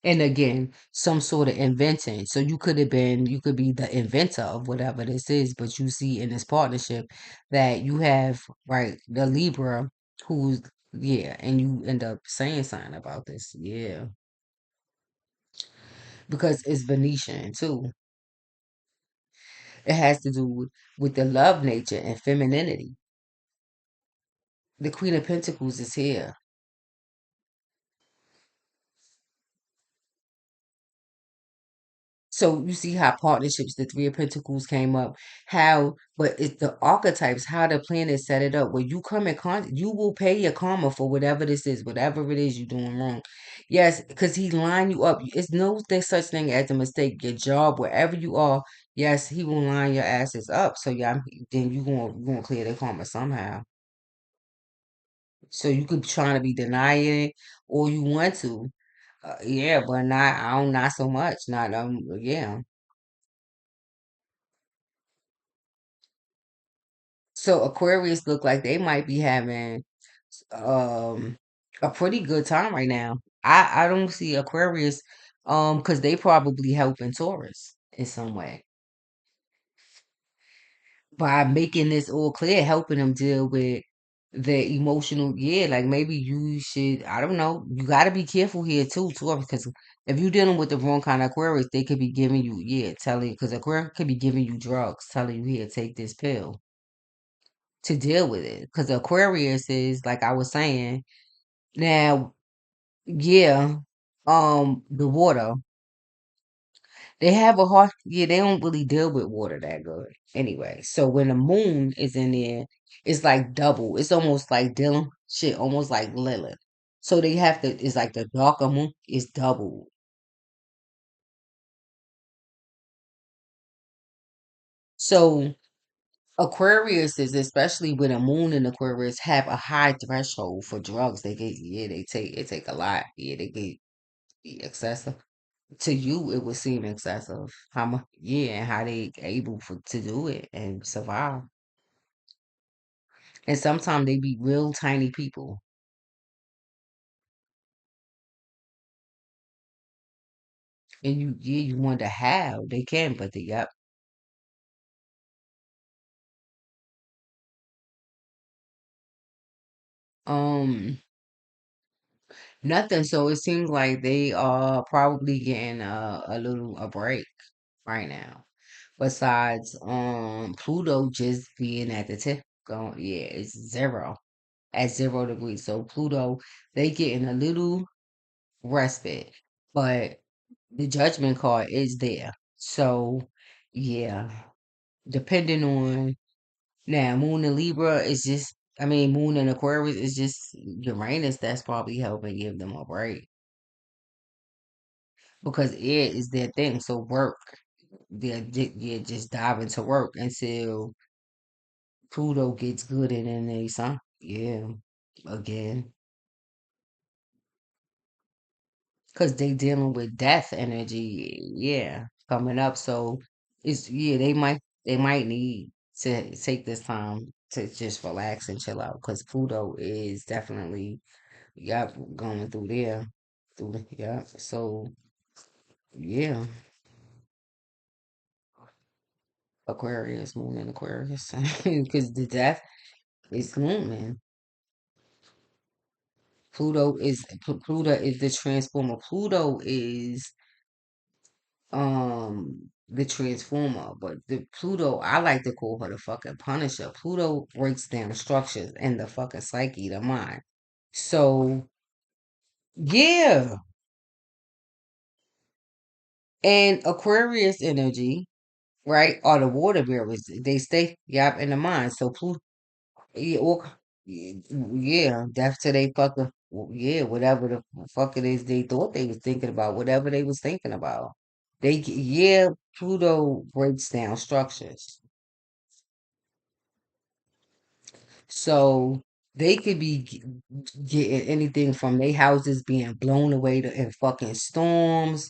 And again, some sort of inventing. So you could be the inventor of whatever this is, but you see in this partnership that you have, right, the Libra who's, yeah, and you end up saying something about this. Yeah. Because it's Venetian too. It has to do with the love nature and femininity. The Queen of Pentacles is here. So you see how partnerships, the Three of Pentacles came up, but it's the archetypes, how the planet set it up. When you come in contact, you will pay your karma for whatever this is, whatever it is you're doing wrong. Yes, because he line you up. It's no there's such thing as a mistake. Your job, wherever you are, yes, he will line your asses up. So yeah, then you gonna clear the karma somehow. So you could try to be denying it or you want to. Yeah, but not I don't not so much. Not yeah. So Aquarius look like they might be having um a pretty good time right now. I don't see Aquarius because they probably helping Taurus in some way by making this all clear, helping them deal with the emotional. Yeah, like maybe you should. I don't know. You got to be careful here too, Taurus, because if you're dealing with the wrong kind of Aquarius, they could be giving you telling because Aquarius could be giving you drugs, telling you here take this pill to deal with it. Because Aquarius is like I was saying now. Yeah, the water. They have a hard, yeah, they don't really deal with water that good anyway. So when the moon is in there, it's like double. It's almost like dealing shit, almost like Lilith. So they have to, it's like the darker moon is double. So Aquarius is, especially with a moon in Aquarius, have a high threshold for drugs. They get, yeah, it take a lot. Yeah, they get excessive. To you it would seem excessive how much and how they able to do it and survive, and sometimes they be real tiny people, and you wonder how they can, but they yep. um Nothing, so it seems like they are probably getting a break right now, besides Pluto just being at the tip going, yeah, it's zero at 0 degrees, so Pluto they getting a little respite, but the judgment card is there. So, yeah, depending on now, Moon and Libra is just, I mean, Moon and Aquarius is just Uranus that's probably helping give them a break because it is their thing. So, work, they're just dive into work until Pluto gets good and then they sign. Yeah, again. Because they dealing with death energy, yeah, coming up. So it's they might need to take this time to just relax and chill out. Because Pluto is definitely going through there, So yeah, Aquarius, Moon in Aquarius, because the death is looming. Pluto is the transformer. Pluto is the transformer, but the Pluto, I like to call her the fucking punisher. Pluto breaks down structures in the fucking psyche, the mind. So yeah, and Aquarius energy, right, are the water bearers. They stay in the mind. So Pluto, yeah, yeah, that's to they fucking whatever the fuck it is they thought they was thinking about, whatever they was thinking about. Pluto breaks down structures. So they could be getting anything from their houses being blown away in fucking storms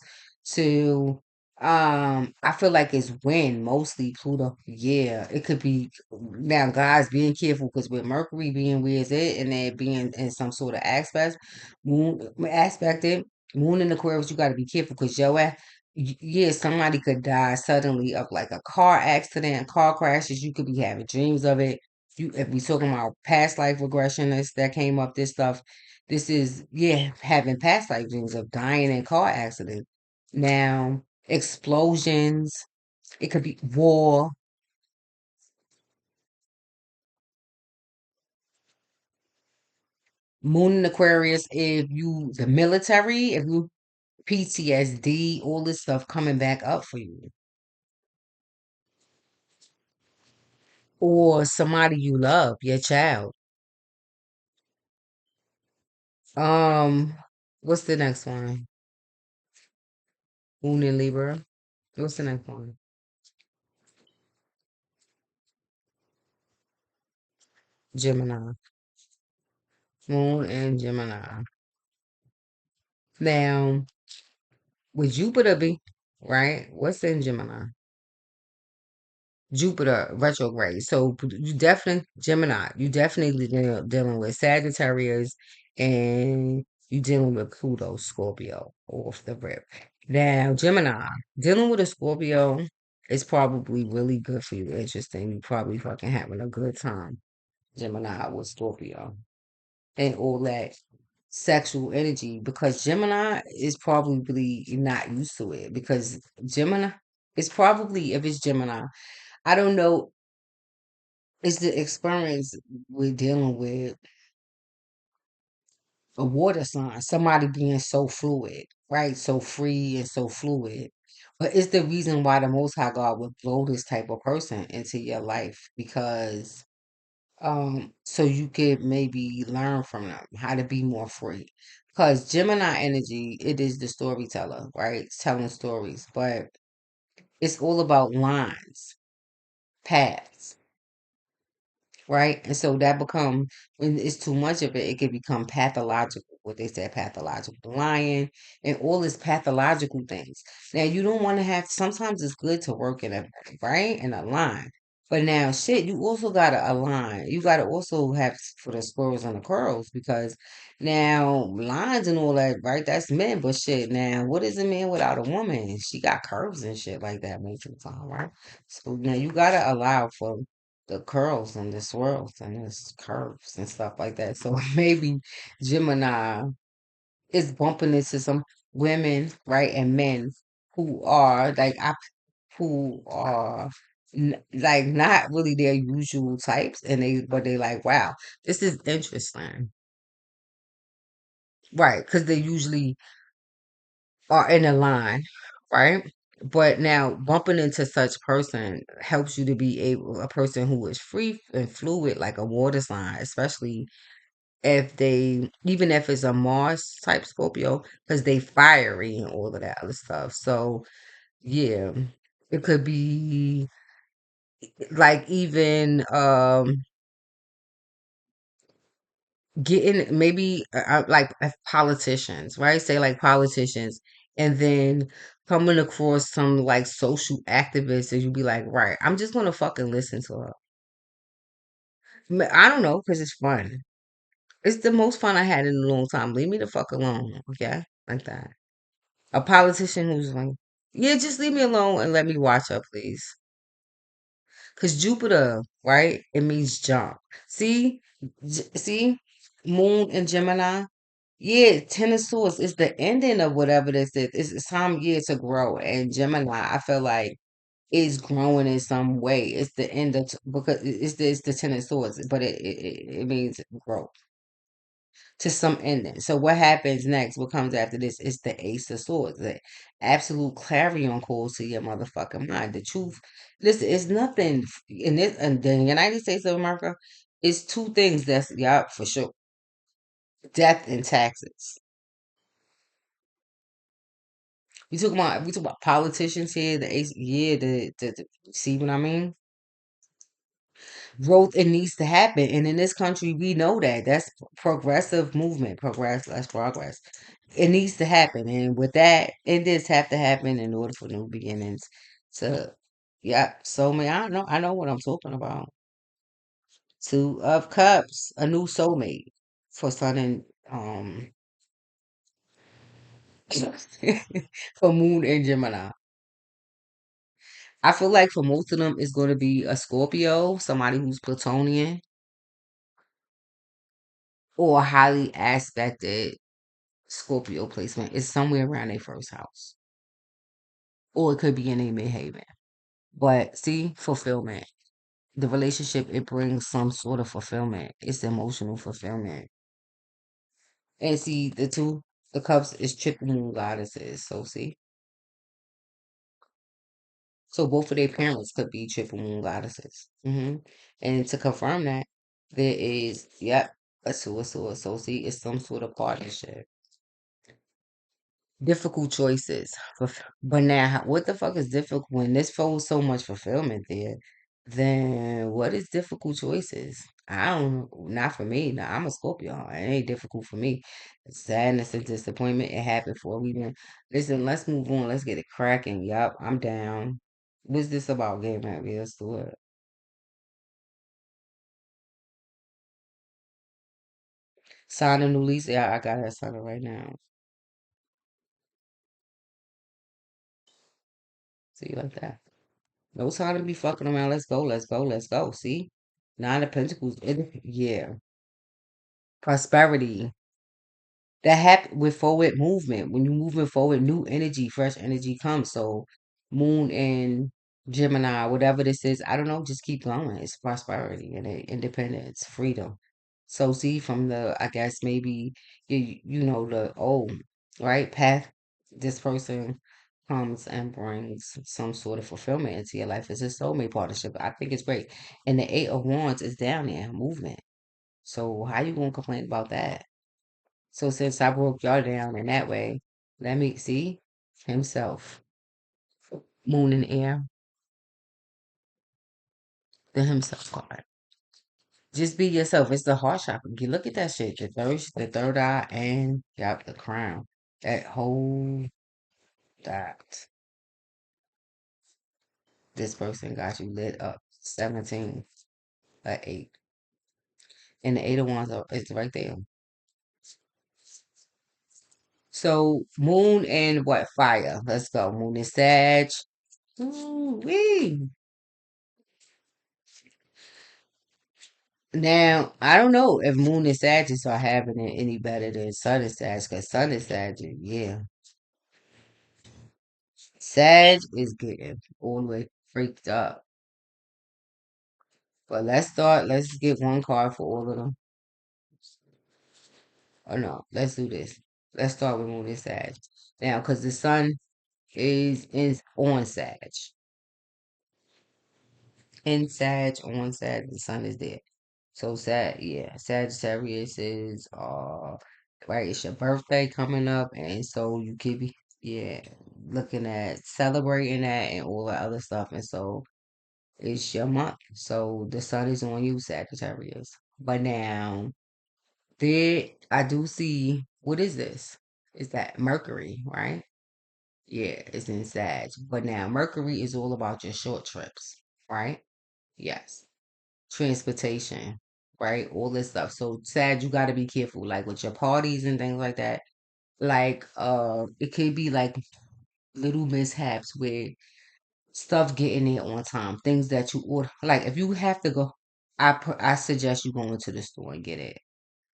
to I feel like it's wind mostly Pluto. Yeah, it could be now guys being careful because with Mercury being where it's at and it being in some sort of aspected moon in Aquarius, you got to be careful because yeah, somebody could die suddenly of like a car accident, car crashes. You could be having dreams of it. You if we talking about past life regression that came up, this stuff, this is having past life dreams of dying in car accident. Now, explosions, it could be war, moon in Aquarius, if you the military, if you PTSD, all this stuff coming back up for you. Or somebody you love, your child. Um, what's the next one? Moon in Libra. What's the next one? Gemini. Moon and Gemini. Now, with Jupiter be right? What's in Gemini? Jupiter retrograde. So you definitely Gemini. You definitely dealing with Sagittarius, and you dealing with Pluto, Scorpio off the rip. Now Gemini dealing with a Scorpio is probably really good for you. Interesting. You probably fucking having a good time. Gemini with Scorpio and all that sexual energy, because Gemini is probably not used to it, because Gemini it's probably, if it's Gemini, I don't know, it's the experience we're dealing with a water sign, somebody being so fluid, right? So free and so fluid. But it's the reason why the Most High God would blow this type of person into your life, because so you could maybe learn from them how to be more free. Because Gemini energy, it is the storyteller, right? It's telling stories, but it's all about lines, paths, right? And so that become, when it's too much of it, it can become pathological. What they say, pathological lying, and all this pathological things. Now you don't want to have. Sometimes it's good to work in a right in a line, but now shit, you also gotta align. You gotta also have for the squirrels and the curls, because now lines and all that, right? That's men, but shit. Now what is a man without a woman? She got curves and shit like that most of the time, right? So now you gotta allow for the curls and the swirls and the curves and stuff like that. So maybe Gemini is bumping into some women, right, and men who are who are like not really their usual types, and they like, wow, this is interesting, right? Because they usually are in a line, right? But now bumping into such person helps you to be able a person who is free and fluid like a water sign, especially if they even if it's a Mars type Scorpio, because they fiery and all of that other stuff. So yeah, it could be like even getting maybe like politicians, right? Say like politicians, and then coming across some like social activists, and you be like, right, I'm just gonna fucking listen to her. I don't know, because it's fun. It's the most fun I had in a long time. Leave me the fuck alone, okay? Like that. A politician who's like, yeah, just leave me alone and let me watch her, please. Because Jupiter, right? It means jump. See, see, Moon and Gemini. Yeah, Ten of Swords is the ending of whatever this is. It's time, yeah, to grow. And Gemini, I feel like is growing in some way. It's the end of because it's the Ten of Swords, but it means growth to some ending. So what happens next? What comes after this is the Ace of Swords, the absolute clarion call to your motherfucking mind. The truth. Listen, it's nothing in this, and the United States of America. It's two things that's, yeah, for sure: death and taxes. We talk about politicians here. The Ace, yeah, see what I mean? Growth, it needs to happen, and in this country, we know that that's progressive movement. That's progress. It needs to happen, and with that, it does have to happen in order for new beginnings to, yeah. So man, I know what I'm talking about. Two of Cups, a new soulmate for Sun and for Moon and Gemini. I feel like for most of them, it's going to be a Scorpio, somebody who's Plutonian, or a highly aspected Scorpio placement. It's somewhere around their first house, or it could be in a midhaven. But see, fulfillment. The relationship, it brings some sort of fulfillment. It's emotional fulfillment. And see, the cups is triple moon goddesses. So see, so both of their parents could be triple moon goddesses. And to confirm that, there is, yep, a suicide. So see, it's some sort of partnership. Difficult choices. But now, what the fuck is difficult when this folds so much fulfillment there? Then what is difficult choices? I don't, not for me. No, I'm a Scorpio. It ain't difficult for me. Sadness and disappointment, it happened for a reason. Listen, let's move on. Let's get it cracking. Yup, I'm down. What's this about, getting married? Let's do it. Sign a new lease. Yeah, I got that sign right now. See, like that. No time to be fucking around. Let's go. Let's go. Let's go. See, Nine of Pentacles. Yeah, prosperity. That happen with forward movement. When you're moving forward, new energy, fresh energy comes. So Moon and Gemini, whatever this is, I don't know, just keep going. It's prosperity and independence, freedom. So see from the, I guess maybe you know the old right path. This person comes and brings some sort of fulfillment into your life. It's a soulmate partnership. I think it's great. And the Eight of Wands is down there, movement. So how you gonna complain about that? So since I broke y'all down in that way, let me see himself, moon and air, the himself card. Just be yourself. It's the heart chakra. You look at that shit. The third eye, and yep, the crown. That whole that this person got you lit up. 17, a 8, and the 8 of Wands is right there. So moon and what fire? Let's go. Moon and Sag. Ooh wee. Now, I don't know if Moon and Sagittarius are having it any better than Sun and Sag, because Sun and Sagittarius, yeah. Sag is getting all the way freaked up. But let's get one card for all of them. Oh no, let's do this. Let's start with Moon and Sag. Now, because the Sun is on Sag. In Sag, on Sag, the Sun is there. So Sag, yeah, Sagittarius is right, it's your birthday coming up, and so you could be, yeah, looking at celebrating that and all the other stuff, and so it's your month. So the sun is on you, Sagittarius. But now there I do see, what is this? Is that Mercury, right? Yeah, it's in Sag. But now Mercury is all about your short trips, right? Yes. Transportation, right? All this stuff. So sad you gotta be careful, like with your parties and things like that. Like it could be like little mishaps with stuff getting there on time, things that you order. Like if you have to go, I suggest you go into the store and get it.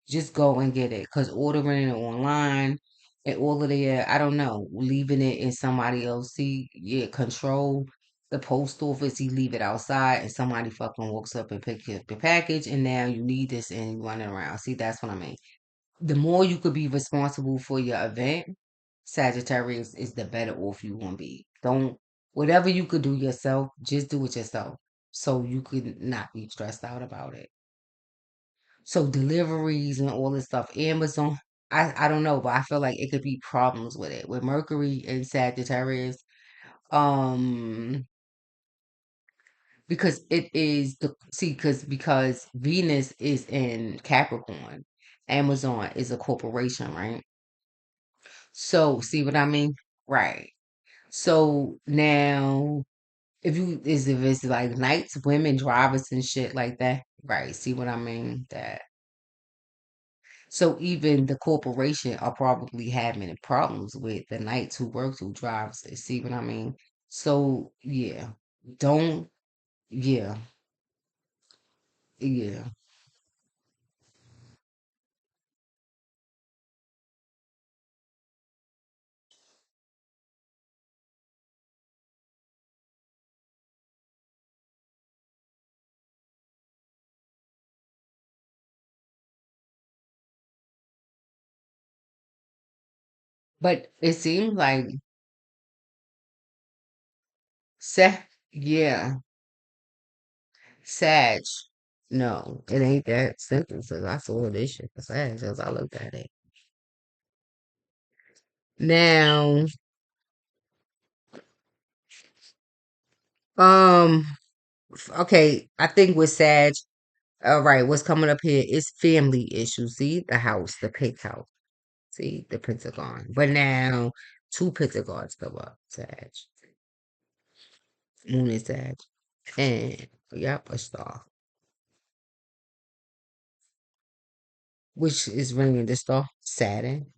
Just go and get it, because ordering it online and all of the, I don't know, leaving it in somebody else. See, yeah, control the post office. You leave it outside, and somebody fucking walks up and picks up your package, and now you need this and you running around. See, that's what I mean. The more you could be responsible for your event, Sagittarius, is the better off you gonna be. Don't whatever you could do yourself, just do it yourself, so you could not be stressed out about it. So deliveries and all this stuff, Amazon, I don't know, but I feel like it could be problems with it. With Mercury and Sagittarius, um, because it is the see, because Venus is in Capricorn, Amazon is a corporation, right? So see what I mean? Right. So now if it's like nights, women drivers and shit like that, right? See what I mean? That so even the corporation are probably having problems with the knights who work who drives it. See what I mean? So yeah, don't yeah yeah. But it seems like yeah, Sag. No, it ain't that simple. So I saw this shit for Sag as I looked at it. Now, um, okay, I think with Sag. All right, what's coming up here is family issues. See the house, the pink house. See the Pentagon. But now two Pentagons come up. Sag. Moon is Sag. And yep, a star. Which is ringing the star? Saturn.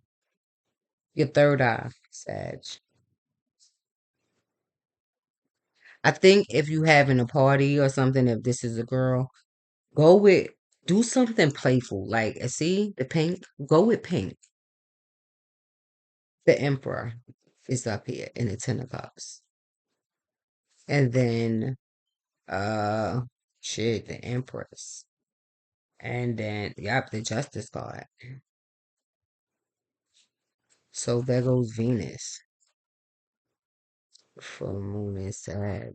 Your third eye, Sag. I think if you having a party or something, if this is a girl, go with do something playful. Like see the pink? Go with pink. The Emperor is up here in the Ten of Cups. And then uh shit, the Empress. And then yep, the Justice card. So there goes Venus for Moon and Sag.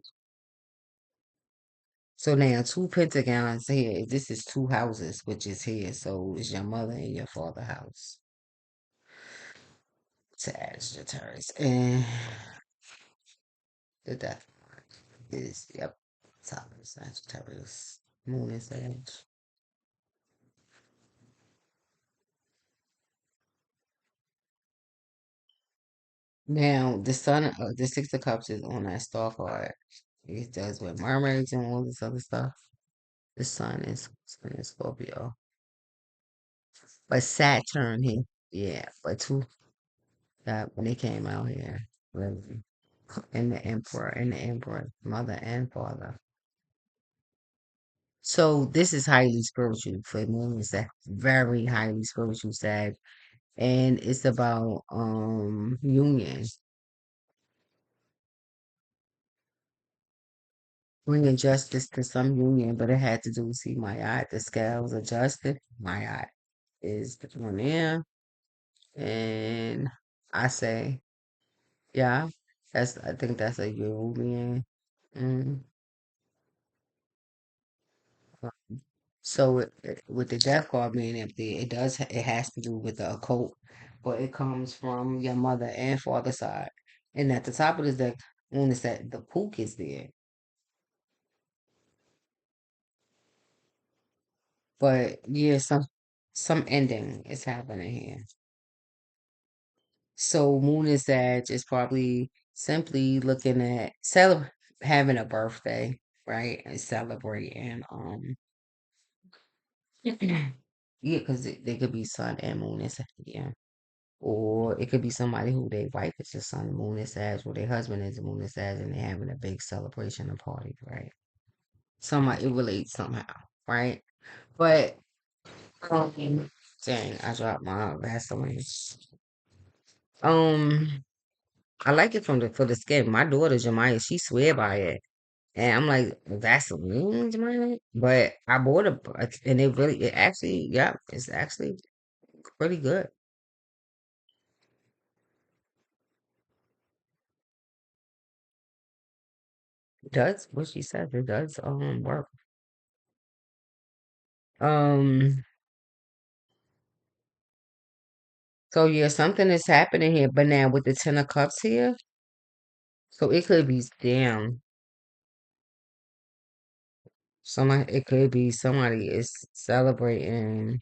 So now two pentagons here. This is two houses, which is here. So it's your mother and your father house. Sagittarius. And the death is yep. Top of Sagittarius. Moon and Sag. Now the sun the Six of Cups is on that star card. It does with mermaids and all this other stuff. The sun is Scorpio. But Saturn here. Yeah, but two when they came out here. Really. And the emperor, mother and father. So this is highly spiritual for me. It's a very highly spiritual side. And it's about union. Bringing justice to some union, but it had to do, see my eye, the scales adjusted. My eye is on there. And I say, yeah, I think that's a union. Mm. So with the death card being empty, it has to do with the occult, but it comes from your mother and father side. And at the top of this deck, when it's that the pook is there, but yeah, some ending is happening here. So Moon is Sag is probably simply looking at having a birthday, right, and celebrating. Yeah, because they could be Sun and Moon is yeah. Or it could be somebody who their wife is the sun, the moon is Sag, or their husband is the moon is Sag, and they're having a big celebration and party, right? Somebody it relates somehow, right? But um, dang, I dropped my Vaseline. Um, I like it from the for the skin. My daughter Jemiah, she swear by it, and I'm like Vaseline, Jemiah. But I bought and it actually, yeah, it's actually pretty good. It does what she said. It does work. Um. So yeah, something is happening here. But now with the Ten of Cups here, so it could be damn. It could be somebody is celebrating.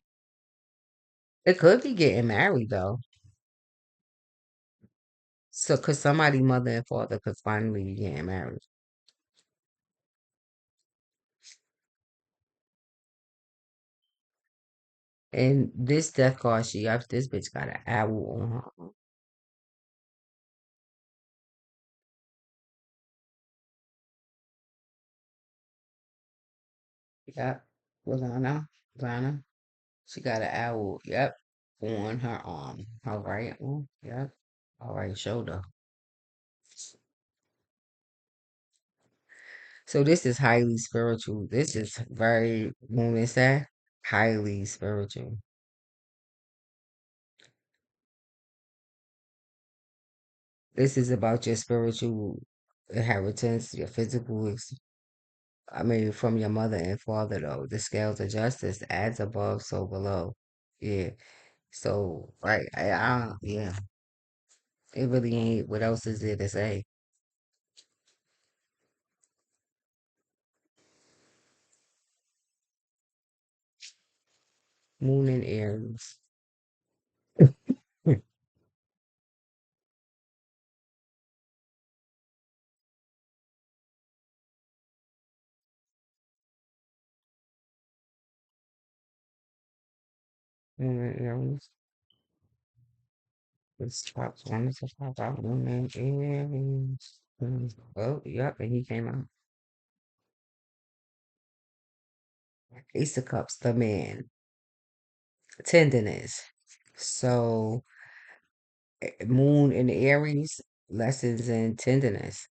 It could be getting married though. So, cause somebody mother and father could finally be getting married. And this death card, this bitch got an owl on her. Yep, Lana. She got an owl. Yep, on her arm, her right arm. Yep, all right shoulder. So this is highly spiritual. This is very, when it's that, highly spiritual. This is about your spiritual inheritance, your physical, I mean, from your mother and father, though. The scales of justice adds above, so below. Yeah. So, right. Yeah. It really ain't, what else is there to say? Moon in Aries. Moon in Aries. This top one is a top out. Moon in Aries. Oh, yep, and he came out. Ace of Cups, the man. Tenderness. So, Moon in Aries, lessons in tenderness.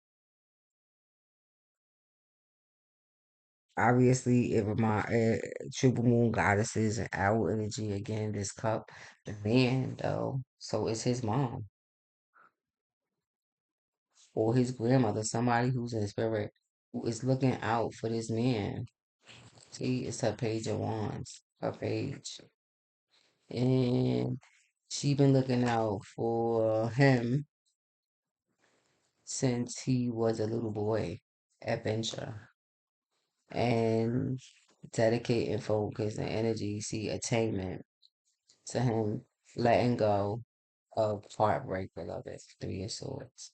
Obviously, it remind triple moon goddesses and owl energy again. This cup, the man though, so it's his mom or his grandmother, somebody who's in spirit who is looking out for this man. See, it's her page of wands, her page, and she been looking out for him since he was a little boy. Adventure and dedicating focus and energy, see attainment to him, letting go of heartbreak, beloved. Three of Swords.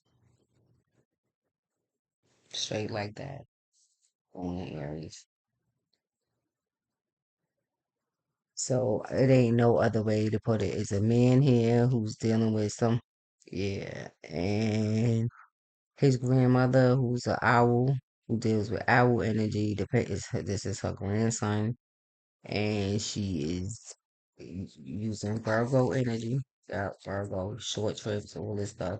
Straight like that. Only Aries. So it ain't no other way to put it. It's a man here who's dealing with some, yeah, and his grandmother who's an owl who deals with owl energy. This is her grandson, and she is using Virgo energy. Virgo, short trips, all this stuff.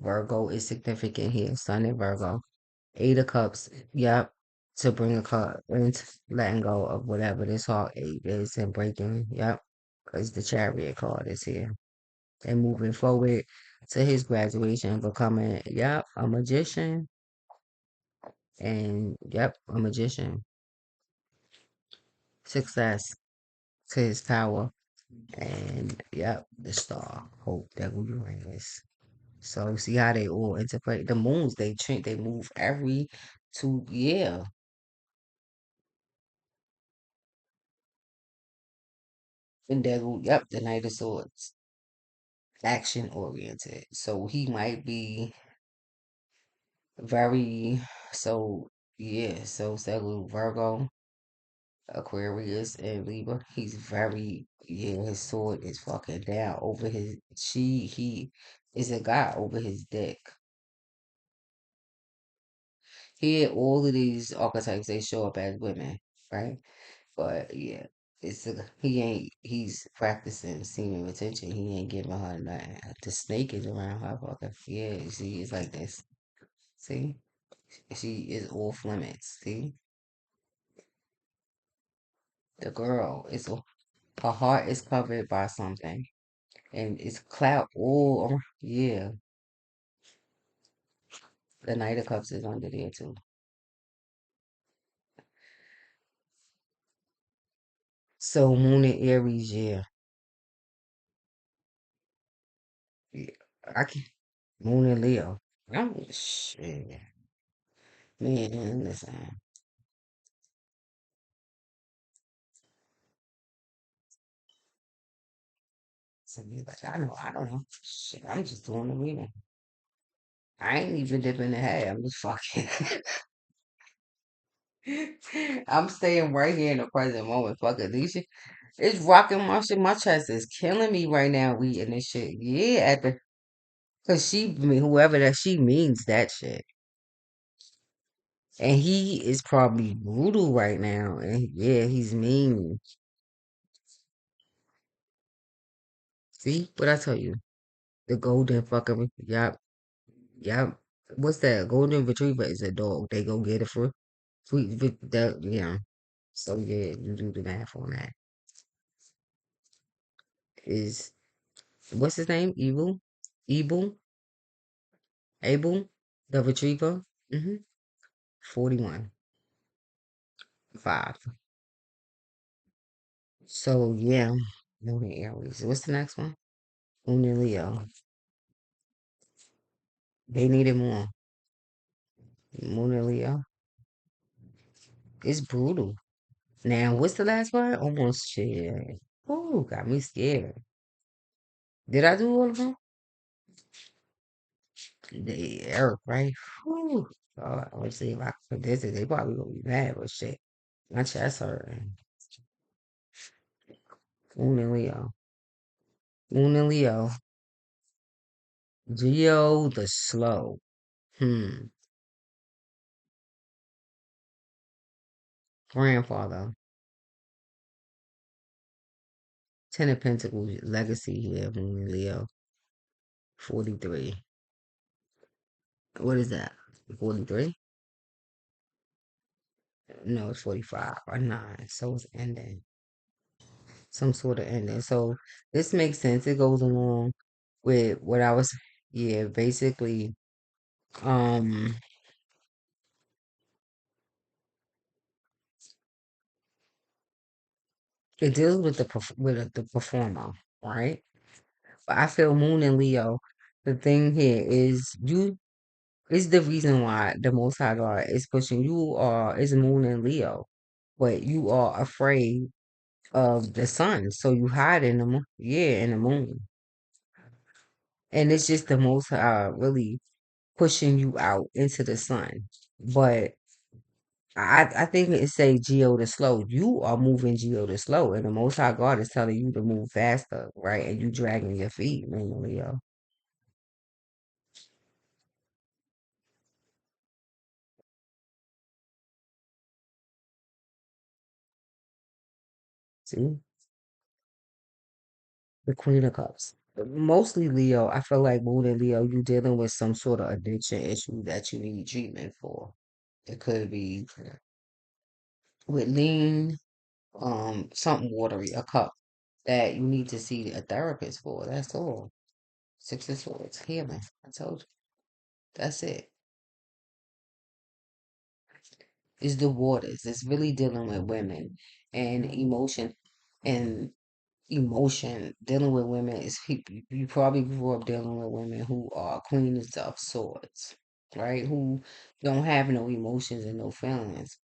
Virgo is significant here. Sun in Virgo. Eight of Cups. Yep. To bring a cup and letting go of whatever this heartache is and breaking. Yep. Because the Chariot card is here. And moving forward to his graduation, becoming, yep, a magician. And, yep, a magician. Success to his tower. And, yep, the star. Hope that Uranus. So see how they all interpret the moons. They move every 2 year. And they go, yep, the Knight of Swords, action oriented. So he might be very so yeah. So Segu Virgo, Aquarius, and Libra. He's very yeah. His sword is fucking down over his. He is a guy over his dick. He had all of these archetypes. They show up as women, right? But yeah, he's practicing semen retention. He ain't giving her nothing. The snake is around her fucking. Yeah, she is like this. See? She is off limits. See? The girl is her heart is covered by something. And it's cloud all around. Yeah. The Knight of Cups is under there too. So Moon and Aries, yeah. Yeah. I can Moon and Leo. I'm shit. Man, listen. So you like, I don't know. Shit, I'm just doing the reading. I ain't even dipping the hat. I'm just fucking. I'm staying right here in the present moment. Fucking these shit. It's rocking my shit. My chest is killing me right now. We and this shit. Yeah, cause whoever that she means that shit. And he is probably brutal right now. And yeah, he's mean. See what I tell you? The golden fucking. Yep, yep. What's that? Golden retriever is a dog. They go get it for sweet. That yeah. So yeah, you do the math on that. Is what's his name? Evil, Abel, the retriever. 41, 5. So yeah, Moon and Aries. What's the next one? Moon and Leo. They needed more. Moon and Leo. It's brutal. Now, what's the last one? Almost shit. Ooh, got me scared. Did I do all of them? The Eric, right? Whew. Let's see if I can predict it. They probably gonna be mad, but shit. My chest hurting. Moon and Leo. Moon and Leo. Geo the slow. Hmm. Grandfather. Ten of Pentacles. Legacy here. Moon and Leo. 43. What is that? 43? No, it's 45 or 9. So it's ending. Some sort of ending. So this makes sense. It goes along with what I was, yeah, basically, um, it deals with the performer, right? But I feel Moon and Leo, the thing here is you is the reason why the Most High God is pushing you are is Moon and Leo, but you are afraid of the sun, so you hide in the moon, yeah, in the moon, and it's just the Most High really pushing you out into the sun. But I think it say Geo to slow. You are moving Geo to slow, and the Most High God is telling you to move faster, right? And you dragging your feet, man, Leo. See, the Queen of Cups. Mostly Leo. I feel like Moon and Leo, you dealing with some sort of addiction issue that you need treatment for. It could be with lean, something watery, a cup that you need to see a therapist for. That's all. Six of Swords, healing. I told you. That's it. It's the waters. It's really dealing with women and and emotion. Dealing with women is people. You probably grew up dealing with women who are queens of swords, right? Who don't have no emotions and no feelings.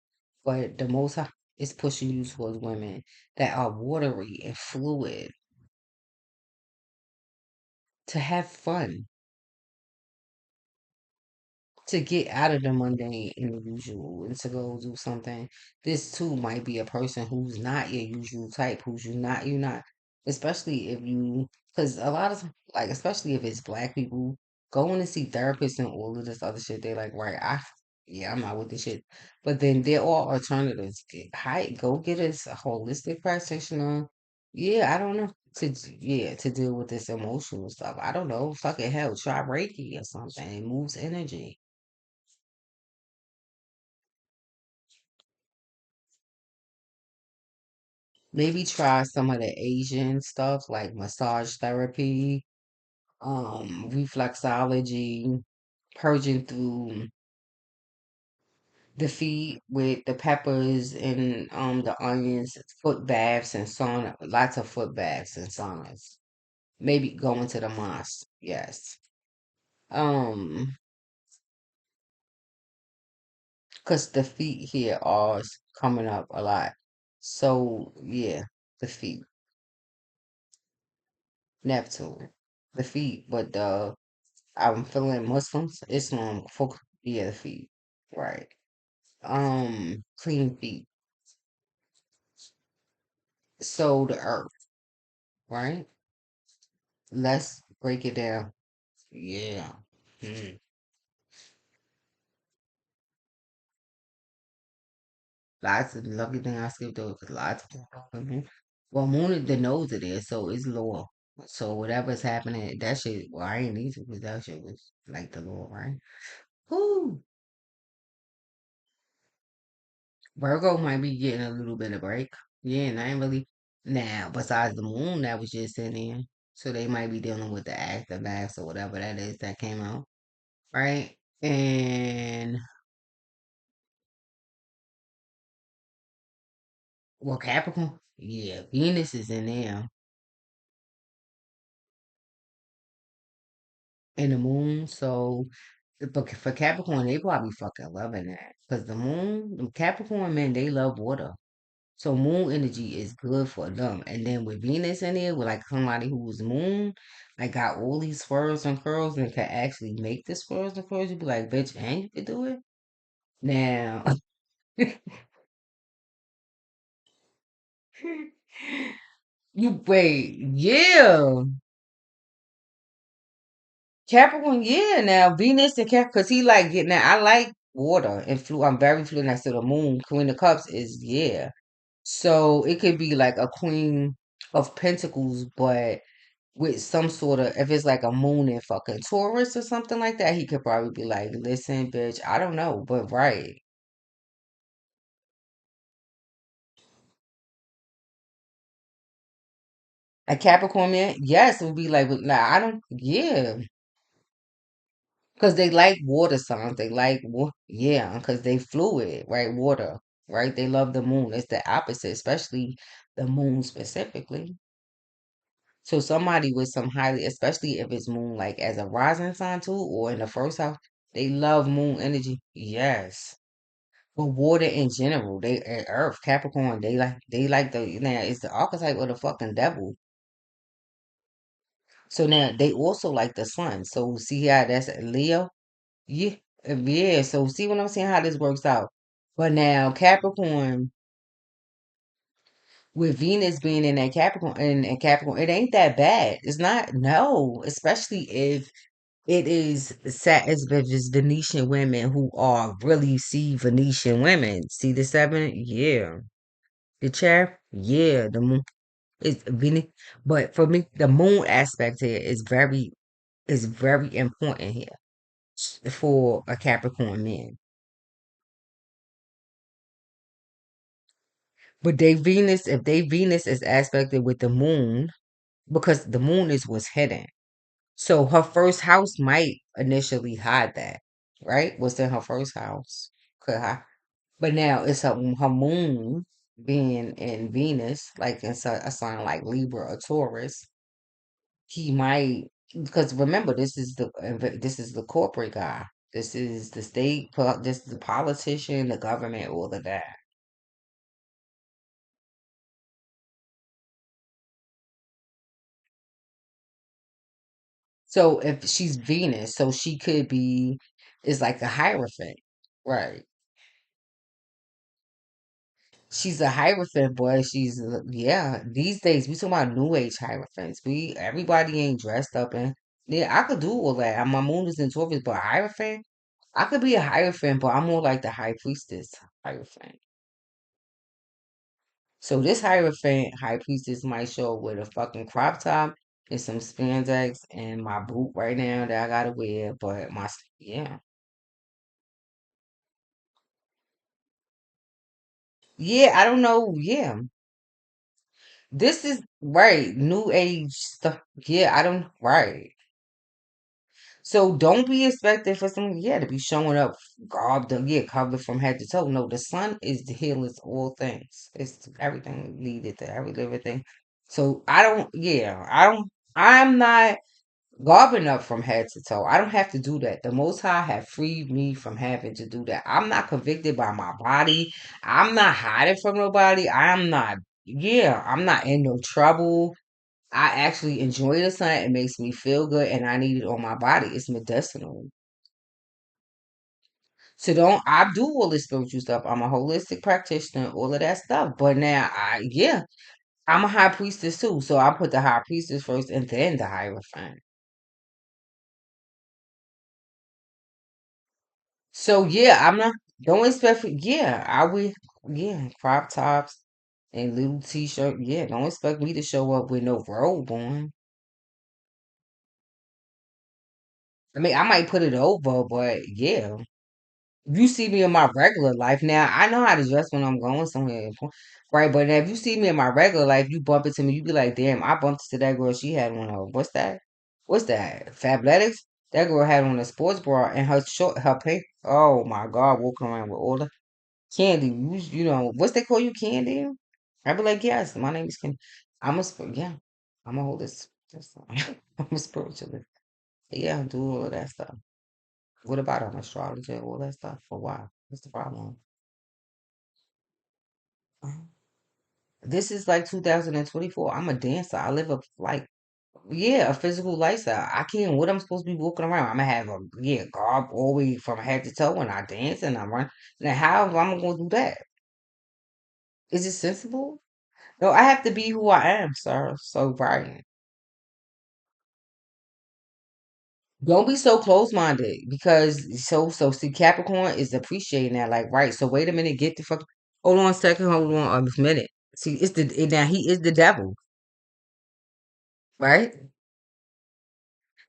But the most is pushing you towards women that are watery and fluid to have fun, to get out of the mundane and the usual and to go do something. This too might be a person who's not your usual type, who's you're not, especially if you, because a lot of, like, especially if it's black people going to see therapists and all of this other shit, they're like, right, yeah, I'm not with this shit. But then there are alternatives. Go get a holistic practitioner. Yeah, I don't know. Yeah, to deal with this emotional stuff. I don't know. Fucking hell, try Reiki or something. It moves energy. Maybe try some of the Asian stuff like massage therapy, reflexology, purging through the feet with the peppers and the onions, foot baths and sauna, lots of foot baths and saunas. Maybe going to the mosque, yes. Um, because the feet here are coming up a lot. So yeah, the feet, Neptune, the feet, but the I'm feeling Muslims, Islam, folk, yeah, the feet, right? Clean feet. So the earth, right? Let's break it down. Yeah. Hmm. Lots of lucky thing I skipped over 'cause lots of people. Well, Moon is the nose of there, so it's lower. So whatever's happening, that shit. Well, I ain't need to because that shit was like the Lord, right? Whoo. Virgo might be getting a little bit of break. Yeah, and I ain't really now. Besides the moon that was just in there, so they might be dealing with the aftermath or whatever that is that came out, right? And well, Capricorn, yeah, Venus is in there, and the moon. So, but for Capricorn, they probably fucking loving that because the moon, the Capricorn men, they love water. So moon energy is good for them. And then with Venus in there, with like somebody who's moon, like got all these spurs and curls and can actually make the spurs and curls, you'd be like, bitch, and you could do it? Now, you wait, yeah. Capricorn, yeah. Now Venus and Cap, cause he like getting now. I like water and flu. I'm very fluid next to the moon. Queen of Cups is yeah. So it could be like a Queen of Pentacles, but with some sort of if it's like a moon in fucking Taurus or something like that, he could probably be like, listen, bitch, I don't know, but right. A Capricorn man, yes, it would be like I don't, yeah. Because they like water signs. They like, yeah, because they fluid, right? Water, right? They love the moon. It's the opposite, especially the moon specifically. So somebody with some highly, especially if it's moon like as a rising sign too, or in the first house, they love moon energy. Yes. But water in general, they Earth, Capricorn, they like the now it's the archetype of the fucking devil. So now they also like the sun. So see how that's Leo? Yeah, yeah. So see what I'm saying? How this works out. But now Capricorn with Venus being in that Capricorn and Capricorn, it ain't that bad. It's not. No, especially if it is set as if it's Venetian women who are really see Venetian women. See the seven? Yeah. The chair? Yeah. The moon is Venus. But for me, the moon aspect here is very important here for a Capricorn man. But if they Venus is aspected with the moon, because the moon is what's hidden. So her first house might initially hide that, right? What's in her first house could hide. But now it's her moon being in Venus, like in a sign like Libra or Taurus. He might, because remember, this is the corporate guy. This is the state, this is the politician, the government, all of that. So if she's Venus, so she could be is like a hierophant, right? She's a hierophant, boy. Yeah. These days we talking about new age hierophants. Everybody ain't dressed up and yeah. I could do all that. My moon is in Taurus, but hierophant, I could be a hierophant, but I'm more like the high priestess hierophant. So this hierophant high priestess might show up with a fucking crop top and some spandex and my boot right now that I gotta wear, but yeah. Yeah, I don't know. Yeah. This is right. New age stuff. Yeah, I don't right. So don't be expecting for some to be showing up garbed up, covered from head to toe. No, the sun is the healers all things. It's everything needed to every living thing. So I'm not garbing up from head to toe. I don't have to do that. The Most High have freed me from having to do that. I'm not convicted by my body. I'm not hiding from nobody. I'm not in no trouble. I actually enjoy the sun. It makes me feel good and I need it on my body. It's medicinal. So don't I do all this spiritual stuff. I'm a holistic practitioner, all of that stuff. But now I'm a high priestess too. So I put the high priestess first and then the hierophant. So I'm not don't expect I wear crop tops and little t-shirt. Yeah, don't expect me to show up with no robe on. I mean, I might put it over, but yeah. You see me in my regular life now. I know how to dress when I'm going somewhere, right? But if you see me in my regular life, you bump into me, you be like, "Damn, I bumped into that girl. She had one of what's that? What's that? Fabletics? That girl had on a sports bra and her pink. Oh my God, walking around with all the candy. You know what's they call you, candy? I be like, yes, my name is Candy. I'm a holistic. I'm a spiritualist. Yeah, I do all of that stuff. What about an astrology, all that stuff? For why? What's the problem? Uh-huh. this is like 2024. I'm a dancer. I live a like yeah, a physical lifestyle. I can't. What I'm supposed to be walking around? I'm gonna have a yeah garb all the way from head to toe, and I dance and I run. Now, how am I gonna do that? Is it sensible? No, I have to be who I am, sir. So Brian, don't be so close minded because so see Capricorn is appreciating that. Like, right? So wait a minute, get the fuck. Hold on a second. Hold on a minute. See, it's now he is the devil, right?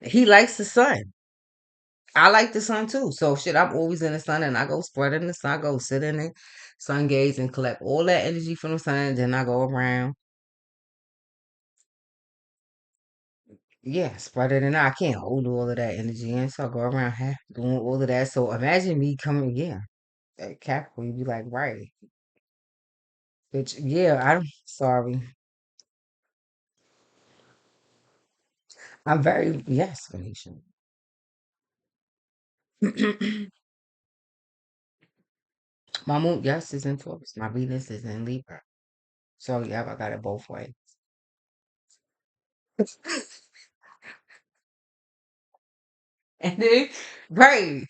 He likes the sun. I like the sun too. So shit, I'm always in the sun and I go spread in the sun, I go sit in it, sun gaze and collect all that energy from the sun. And then I go around, yeah, spread it in. I can't hold all of that energy in. So I go around doing all of that. So imagine me coming, yeah, at Capricorn, you'd be like, right. Bitch, yeah, I'm sorry. I'm very, yes, Venetian. My moon, yes, is in Taurus. My Venus is in Libra. So yeah, I got it both ways. And then, right.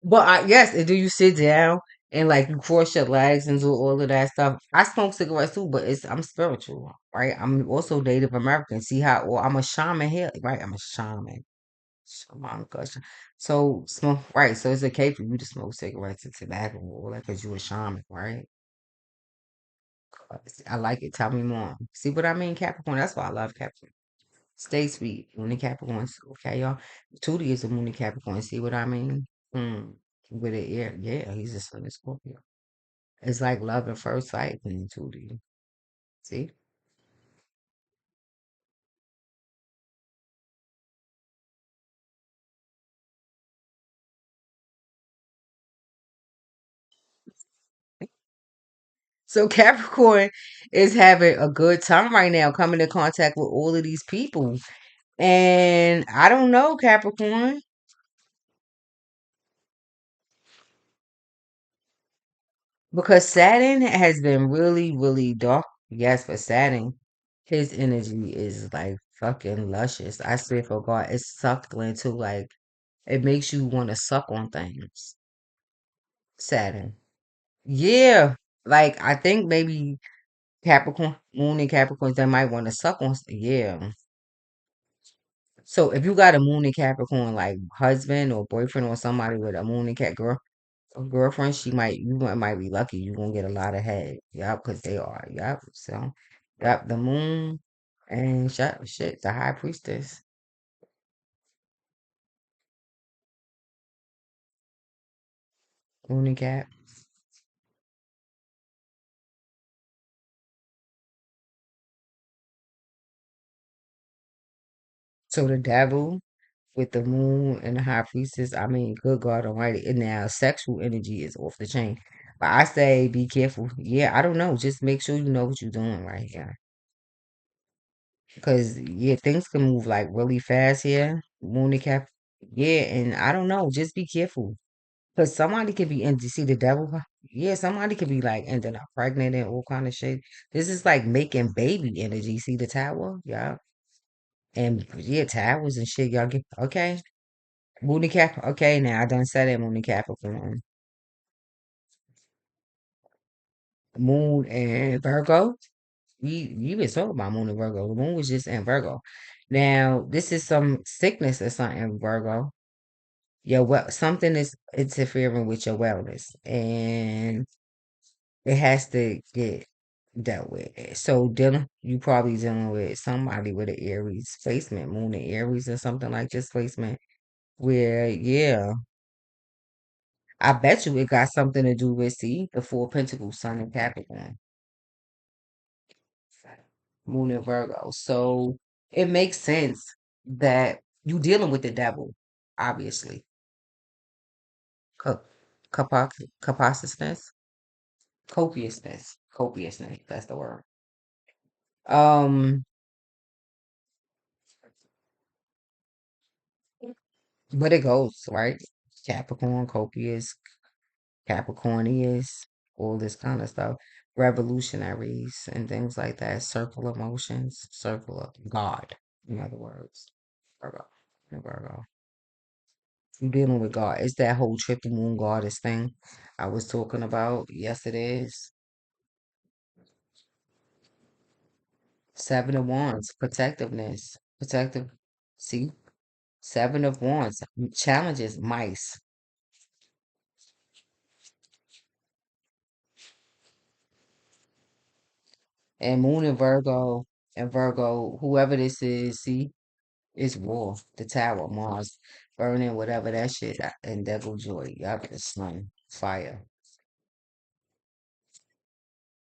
But yes, and do you sit down and like you cross your legs and do all of that stuff? I smoke cigarettes too, but I'm spiritual, right? I'm also Native American. See how, well, I'm a shaman here, right? I'm a shaman. Shaman, gosh. So smoke, right? So it's okay for you to smoke cigarettes and tobacco, or like, cause you a shaman, right? I like it. Tell me more. See what I mean, Capricorn? That's why I love Capricorn. Stay sweet. Moon and Capricorns. Okay, y'all. Tootie is a Moon and Capricorn. See what I mean? Hmm. With it, yeah, he's a Sun and Scorpio. It's like love at first sight in Tootie. See? So Capricorn is having a good time right now, coming in contact with all of these people. And I don't know, Capricorn, because Saturn has been really, really dark. Yes, for Saturn, his energy is like fucking luscious. I swear for God, it's suckling too. Like, it makes you want to suck on things. Saturn. Yeah. Like, I think maybe Capricorn, Moon and Capricorns, they might want to suck on. Yeah. So if you got a Moon and Capricorn, like husband or boyfriend or somebody with a Moon and girlfriend, might be lucky. You gonna get a lot of head. Yup, because they are. Yup. So, yup, the Moon and shit, the High Priestess, Moon and Cap. So the devil with the moon and the high priestess, I mean, good God Almighty. And now sexual energy is off the chain. But I say be careful. Yeah, I don't know. Just make sure you know what you're doing right here. Because, yeah, things can move like really fast here. Moon and Cap. Yeah, and I don't know. Just be careful. Because somebody could be in, you see the devil? Yeah, somebody could be like ending up pregnant and all kind of shit. This is like making baby energy. See the tower? Yeah. And yeah, towers and shit. Y'all get, okay. Moon Cap. Okay, now I done said it. Moon Capricorn, Moon and Virgo. You been talking about Moon and Virgo. The Moon was just in Virgo. Now this is some sickness or something, Virgo. Your well, something is interfering with your wellness, and it has to get dealt with. So you probably dealing with somebody with an Aries placement, Moon and Aries or something like this placement. Where yeah, I bet you it got something to do with see the Four Pentacles, Sun and Capricorn, Moon and Virgo. So it makes sense that you dealing with the devil, obviously. Co- Capaciousness, copiousness. That's the word. Um, but it goes right. Capricorn, copious, Capricornius. all this kind of stuff, revolutionaries and things like that, circle of motions, circle of God, in other words, Virgo, Virgo. You dealing with God. It's that whole triple moon goddess thing I was talking about. Yes, it is. Seven of Wands, protectiveness, protective. See, Seven of Wands, challenges, mice, and Moon and Virgo, whoever this is. See, it's war. The Tower, Mars, burning, whatever that shit, and Devil Joy. Yup, it's slime, fire.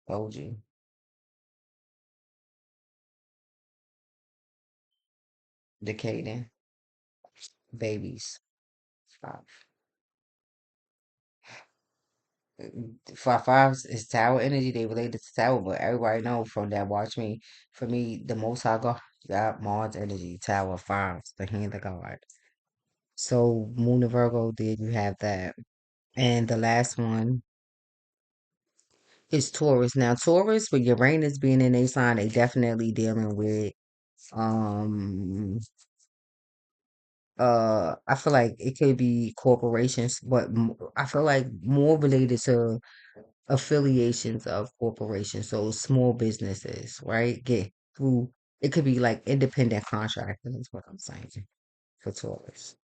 Told you, decaying, babies. Fives is tower energy. They related to tower, but everybody know from that. Watch me. For me, the most I got Mars energy. Tower fives, the hand of God. So Moon and Virgo, did you have that? And the last one is Taurus. Now Taurus, with Uranus being in a sign, they definitely dealing with um I feel like it could be corporations, but I feel like more related to affiliations of corporations, so small businesses, right? Get through. It could be like independent contracting is what I'm saying for Taurus.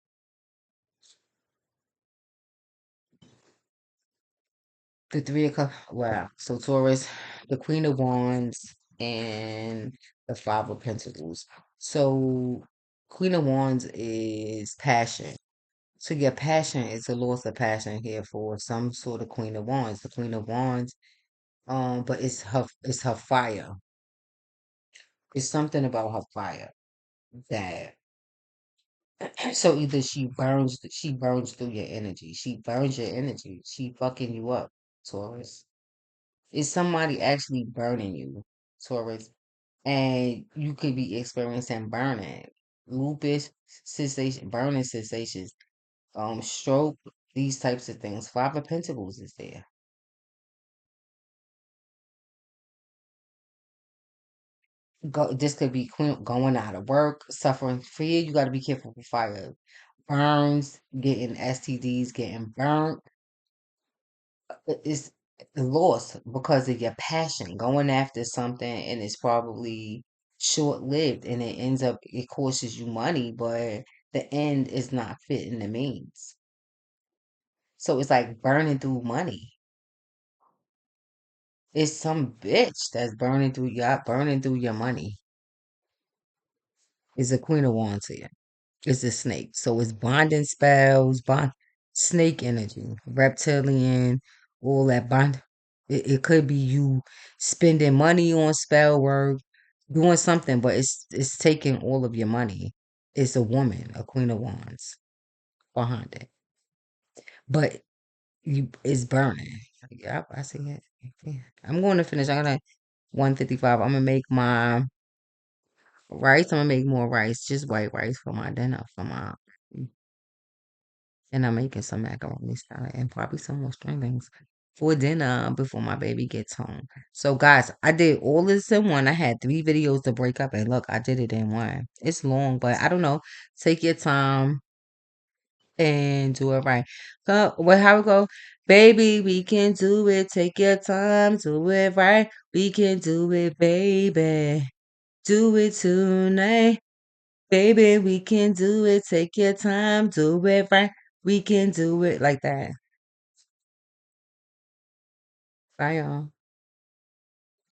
The three of wow. So Taurus, the Queen of Wands, and the Five of Pentacles. So Queen of Wands is passion. So your passion is a loss of passion here for some sort of Queen of Wands. The Queen of Wands, but it's her fire. It's something about her fire that so either she burns through your energy. She burns your energy. She fucking you up, Taurus. Is somebody actually burning you, Taurus? And you could be experiencing burning, lupus, sensation, burning sensations, stroke, these types of things. Five of Pentacles is there. This could be going out of work, suffering fear. You got to be careful with fire. Burns, getting STDs, getting burnt. It's lost because of your passion going after something, and it's probably short lived, and it costs you money, but the end is not fitting the means. So it's like burning through money. It's some bitch that's burning through your money. It's a Queen of Wands here. It's a snake. So it's bonding spells, snake energy, reptilian, all that bond. It could be you spending money on spell work, doing something, but it's taking all of your money. It's a woman, a Queen of Wands behind it. But it's burning. Yep, I see it. Yeah. I'm going to finish. I'm gonna 155. I'm gonna make my rice. I'm gonna make more rice, just white rice for my dinner for my and I'm making some macaroni salad and probably some more string beans for dinner before my baby gets home. So, guys, I did all this in one. I had 3 videos to break up, and look, I did it in one. It's long, but I don't know. Take your time and do it right. So, well, how we go? Baby, we can do it. Take your time, do it right. We can do it, baby. Do it tonight. Baby, we can do it. Take your time, do it right. We can do it like that. Bye, y'all.